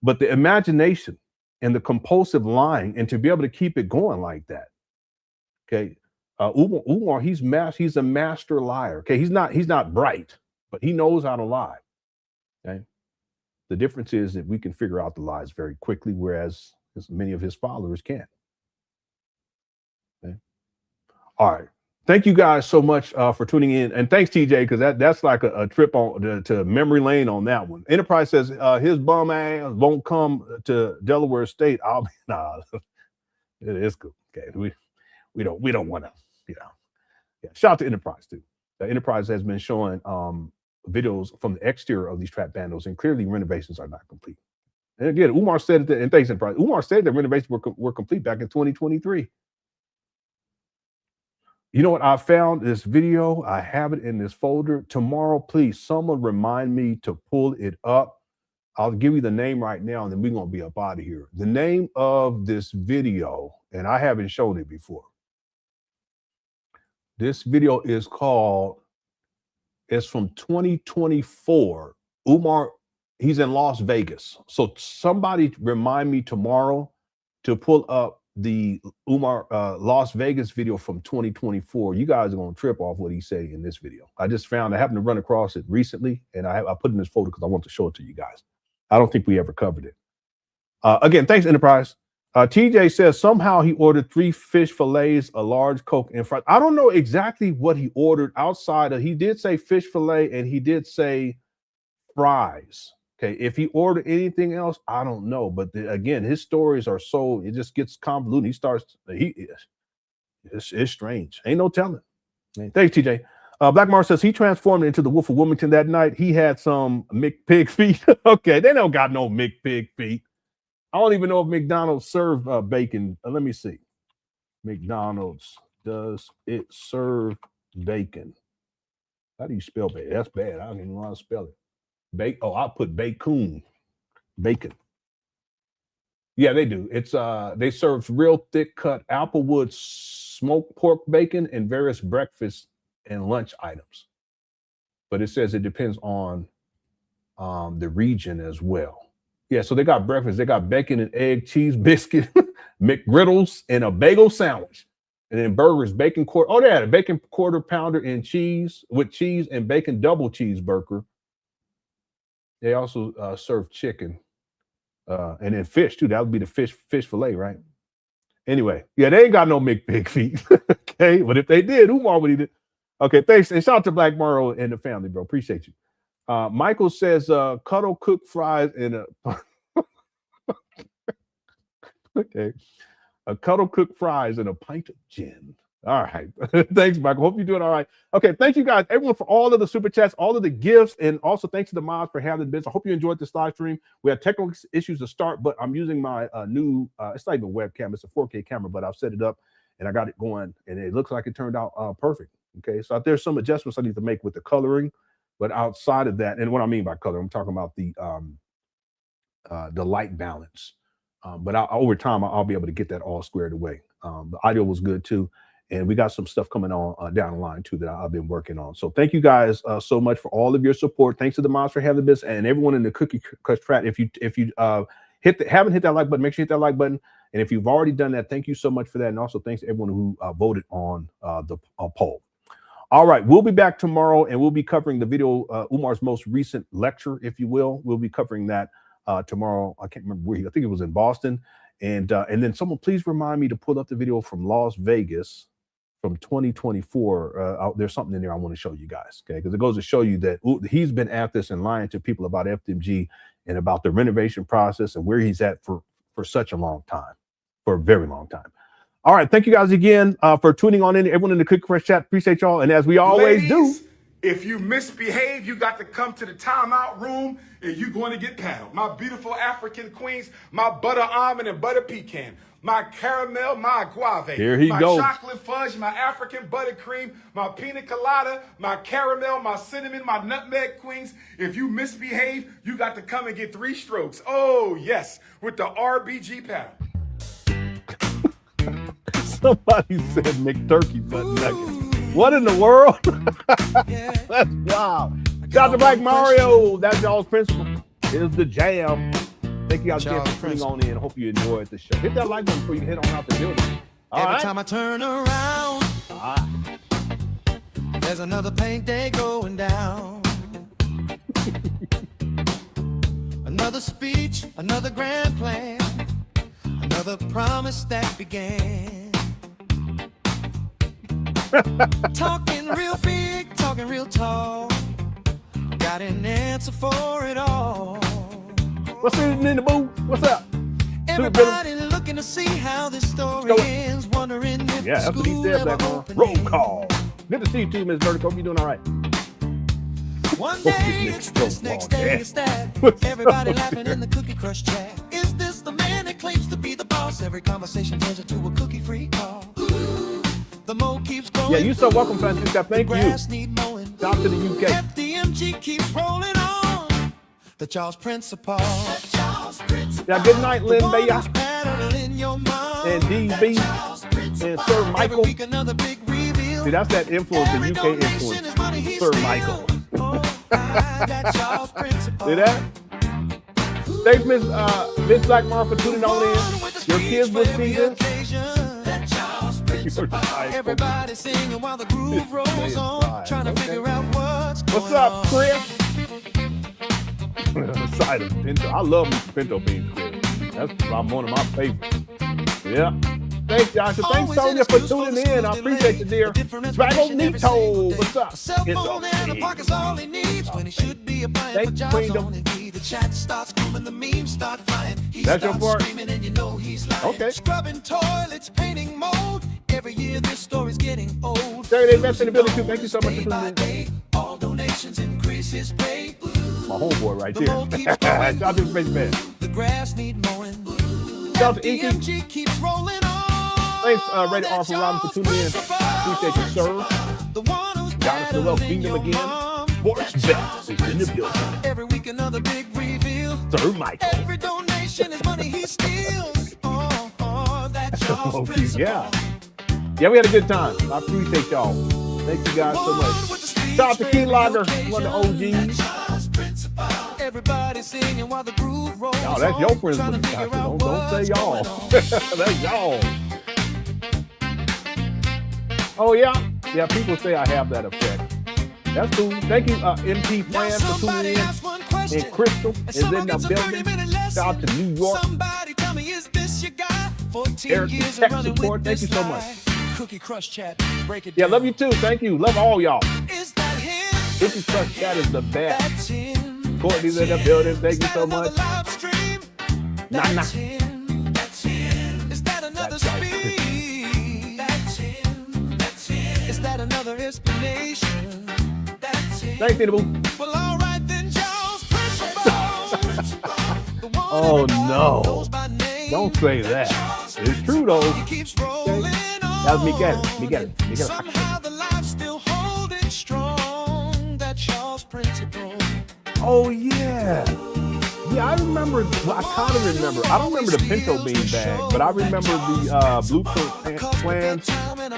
Speaker 6: But the imagination and the compulsive lying, and to be able to keep it going like that. Okay, Umar, he's a master liar. Okay, he's not bright, but he knows how to lie. Okay. The difference is that we can figure out the lies very quickly, whereas many of his followers can't. Okay. All right. Thank you guys so much for tuning in. And thanks, TJ, because that's like a trip on to memory lane on that one. Enterprise says his bum ass won't come to Delaware State. I'll be, nah, it's cool. Okay. We don't want to, Yeah. Shout out to Enterprise, too. Enterprise has been showing videos from the exterior of these trap bandos, and clearly renovations are not complete. And again, Umar said that, and thanks, Enterprise. Umar said that renovations were complete back in 2023. You know what? I found this video. I have it in this folder. Tomorrow, please, someone remind me to pull it up. I'll give you the name right now, and then we're going to be up out of here. The name of this video, and I haven't shown it before. This video is called, it's from 2024. Umar, he's in Las Vegas. So somebody remind me tomorrow to pull up the Umar Las Vegas video from 2024. You guys are going to trip off what he's saying in this video. I happened to run across it recently, and I put it in this folder because I want to show it to you guys. I don't think we ever covered it. Again, thanks, Enterprise. TJ says somehow he ordered 3 fish fillets, a large Coke, and fries. I don't know exactly what he ordered outside of, he did say fish fillet and he did say fries. Okay, if he ordered anything else, I don't know. But again, his stories are so, it just gets convoluted. It's strange. Ain't no telling. Thanks, TJ. Black Mars says he transformed into the Wolf of Wilmington that night. He had some McPig feet. Okay, they don't got no McPig feet. I don't even know if McDonald's serve bacon. Let me see. McDonald's, does it serve bacon? How do you spell bacon? That's bad. I don't even know how to spell it. I'll put bacon. Bacon. Yeah, they do. It's they serve real thick cut Applewood smoked pork bacon and various breakfast and lunch items. But it says it depends on the region as well. Yeah, so they got breakfast. They got bacon and egg, cheese biscuit, McGriddles, and a bagel sandwich. And then burgers, bacon quarter. Oh, they had a bacon quarter pounder and cheese with cheese and bacon double cheeseburger. They also serve chicken and then fish too. That would be the fish fillet, right? Anyway, yeah, they ain't got no McPig feet. Okay, but if they did, Umar would eat it. Okay, thanks. And shout out to Black Morrow and the family, bro. Appreciate you. Michael says cuddle cooked fries in a okay. A cuddle cooked fries and a pint of gin. All right. Thanks, Michael. Hope you're doing all right. Okay. Thank you guys, everyone, for all of the super chats, all of the gifts, and also thanks to the mods for having this. I hope you enjoyed this live stream. We had technical issues to start, but I'm using my new, it's not even a webcam, it's a 4K camera, but I've set it up and I got it going and it looks like it turned out perfect. Okay. So there's some adjustments I need to make with the coloring, but outside of that, and what I mean by color, I'm talking about the light balance. But over time, I'll be able to get that all squared away. The audio was good too. And we got some stuff coming on down the line too that I've been working on. So thank you guys so much for all of your support. Thanks to the mods for having this and everyone in the Cookie Crush chat. If you haven't hit that like button, make sure you hit that like button. And if you've already done that, thank you so much for that. And also thanks to everyone who voted on the poll. All right, we'll be back tomorrow and we'll be covering the video, Umar's most recent lecture, if you will. We'll be covering that tomorrow. I can't remember where I think it was in Boston. And then someone please remind me to pull up the video from Las Vegas from 2024. There's something in there I want to show you guys, okay? Because it goes to show you that he's been at this and lying to people about FDMG and about the renovation process and where he's at for such a long time, for a very long time. All right, thank you guys again for tuning on in. Everyone in the Cookie Crush chat, appreciate y'all. And as we always do,
Speaker 16: if you misbehave, you got to come to the timeout room and you're going to get paddled. My beautiful African queens, my butter almond and butter pecan, my caramel, my guave, my chocolate fudge, my African buttercream, my pina colada, my caramel, my cinnamon, my nutmeg queens. If you misbehave, you got to come and get 3 strokes. Oh, yes, with the RBG paddle.
Speaker 6: Somebody said McTurkey butt nuggets. What in the world? That's wild. Shout out to Black Mario. That's y'all's principal. Here's the jam. Thank you guys again for tuning on in. Hope you enjoyed the show. Hit that like button before you head on out the building.
Speaker 19: Every time I turn around, there's another paint day going down. Another speech, another grand plan, another promise that began. Talking real big, talking real tall, got an answer for it all.
Speaker 6: What's in the booth? What's up?
Speaker 19: Everybody looking to see how this story ends, wondering if
Speaker 6: that's what he said, Black Roll call. Good to see you too, Miss Vertical. Hope you're doing all right.
Speaker 19: One day it's this, next day it's that. Everybody laughing in the Cookie Crush chat. Is this the man that claims to be the boss? Every conversation turns into a cookie-free call. The mo keeps growing.
Speaker 6: Yeah, you so welcome, Francisca. Thank you. Shout out to the UK.
Speaker 19: FDMG keeps rolling on. The Charles Principal.
Speaker 6: Yeah, good night, Lynn Bayer. And DB. And Sir Michael. See, that's that influence, the UK influence. Sir Michael. See that? Thanks, Miss Blackmore, for tuning on in. Your kids will see this.
Speaker 19: Everybody singing while the groove rolls on, trying to figure out what's
Speaker 6: up, Chris? Side of Pinto. I love Mr. Pinto being Chris. That's one of my favorites. Yeah. Thanks, Joshua. Thanks, Sonia, for tuning in. I appreciate you, dear. Dragonito, what's up?
Speaker 19: Cell phone and a pocket's all he needs when he should be applying for jobs on Indeed. The chat starts booming, the memes start flying. He
Speaker 6: That's your part?
Speaker 19: Screaming and you know he's lying.
Speaker 6: Okay.
Speaker 19: Scrubbing toilets, painting mold. Every year this story's getting old.
Speaker 6: Saturday Best in the building too. Thank you so much for tuning in.
Speaker 19: All donations increase his pay.
Speaker 6: My homeboy right there. Shout out to Space Man.
Speaker 19: The grass need mowing.
Speaker 6: Shout out to Inky.
Speaker 19: FDMG keeps rolling on.
Speaker 6: Thanks, Rated R for Robin, for tuning in. Appreciate you, sir.
Speaker 19: The one who's
Speaker 6: Goddess Noel Kingdom again. Sports Best is in the building.
Speaker 19: Every week another big reveal.
Speaker 6: Sir Michael.
Speaker 19: Every donation is money he steals. That's y'all's principle.
Speaker 6: Yeah. Yeah, we had a good time. I appreciate y'all. Thank you guys so much. Shout out to Key Lager, one of the OGs.
Speaker 19: Everybody singing while the groove rolls.
Speaker 6: Y'all, that's your principle. Don't say y'all. That's y'all. Oh, yeah? Yeah, people say I have that effect. That's cool. Thank you, MP Fran, for tuning in. And Crystal is in the building. Shout out to New York.
Speaker 19: Somebody tell me, is this your guy? 14
Speaker 6: Eric,
Speaker 19: years
Speaker 6: tech
Speaker 19: running
Speaker 6: support.
Speaker 19: with
Speaker 6: Thank you
Speaker 19: this
Speaker 6: so
Speaker 19: guy.
Speaker 6: much.
Speaker 19: Cookie Crush Chat. Break it
Speaker 6: Yeah,
Speaker 19: down.
Speaker 6: love you too. Thank you. Love all y'all.
Speaker 19: Is that him?
Speaker 6: Cookie Crush Chat is the best.
Speaker 19: That's him.
Speaker 6: Courtney's in the building. Thank you so much.
Speaker 19: Live stream. That's him. That's him. Is that another speed? That's him. That's him. Is that another explanation? That's him.
Speaker 6: Thanks, Boo.
Speaker 19: Well, all right then, Jones Principle.
Speaker 6: Oh, no. Don't say that. It's true, though. Okay. That was Miguel.
Speaker 19: Somehow the life's still holding strong. That's Charles' principle.
Speaker 6: Oh, yeah. Yeah, I remember. Well, I kind of remember. I don't remember the pinto bean bag, but I remember the blueprint plans,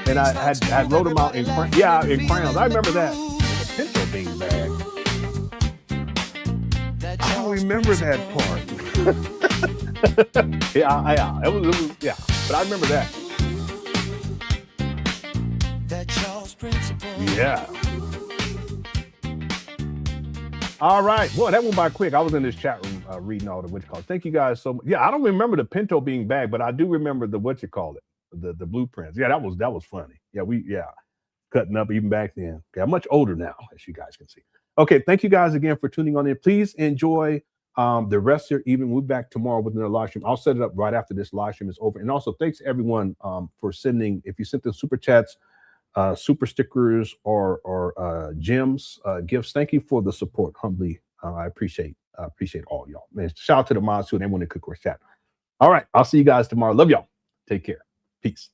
Speaker 6: and I had wrote them out in crayons. I remember that. The pinto bean bag. I don't remember that part. yeah, it was, yeah, but I remember that. Yeah. All right. Boy, that went by quick. I was in this chat room reading all the what you call it. Thank you guys so much. Yeah, I don't remember the pinto being bag, but I do remember the what you call it, the blueprints. Yeah, that was funny. Yeah, cutting up even back then. Okay, I'm much older now, as you guys can see. Okay, thank you guys again for tuning on in. Please enjoy the rest of your evening. We'll be back tomorrow with another live stream. I'll set it up right after this live stream is over. And also, thanks everyone for sending. If you sent the super chats, super stickers, or gems, gifts, thank you for the support. Humbly, I appreciate all y'all. Man, shout out to the mods too and everyone in Cook Chat. All right, I'll see you guys tomorrow. Love y'all. Take care. Peace.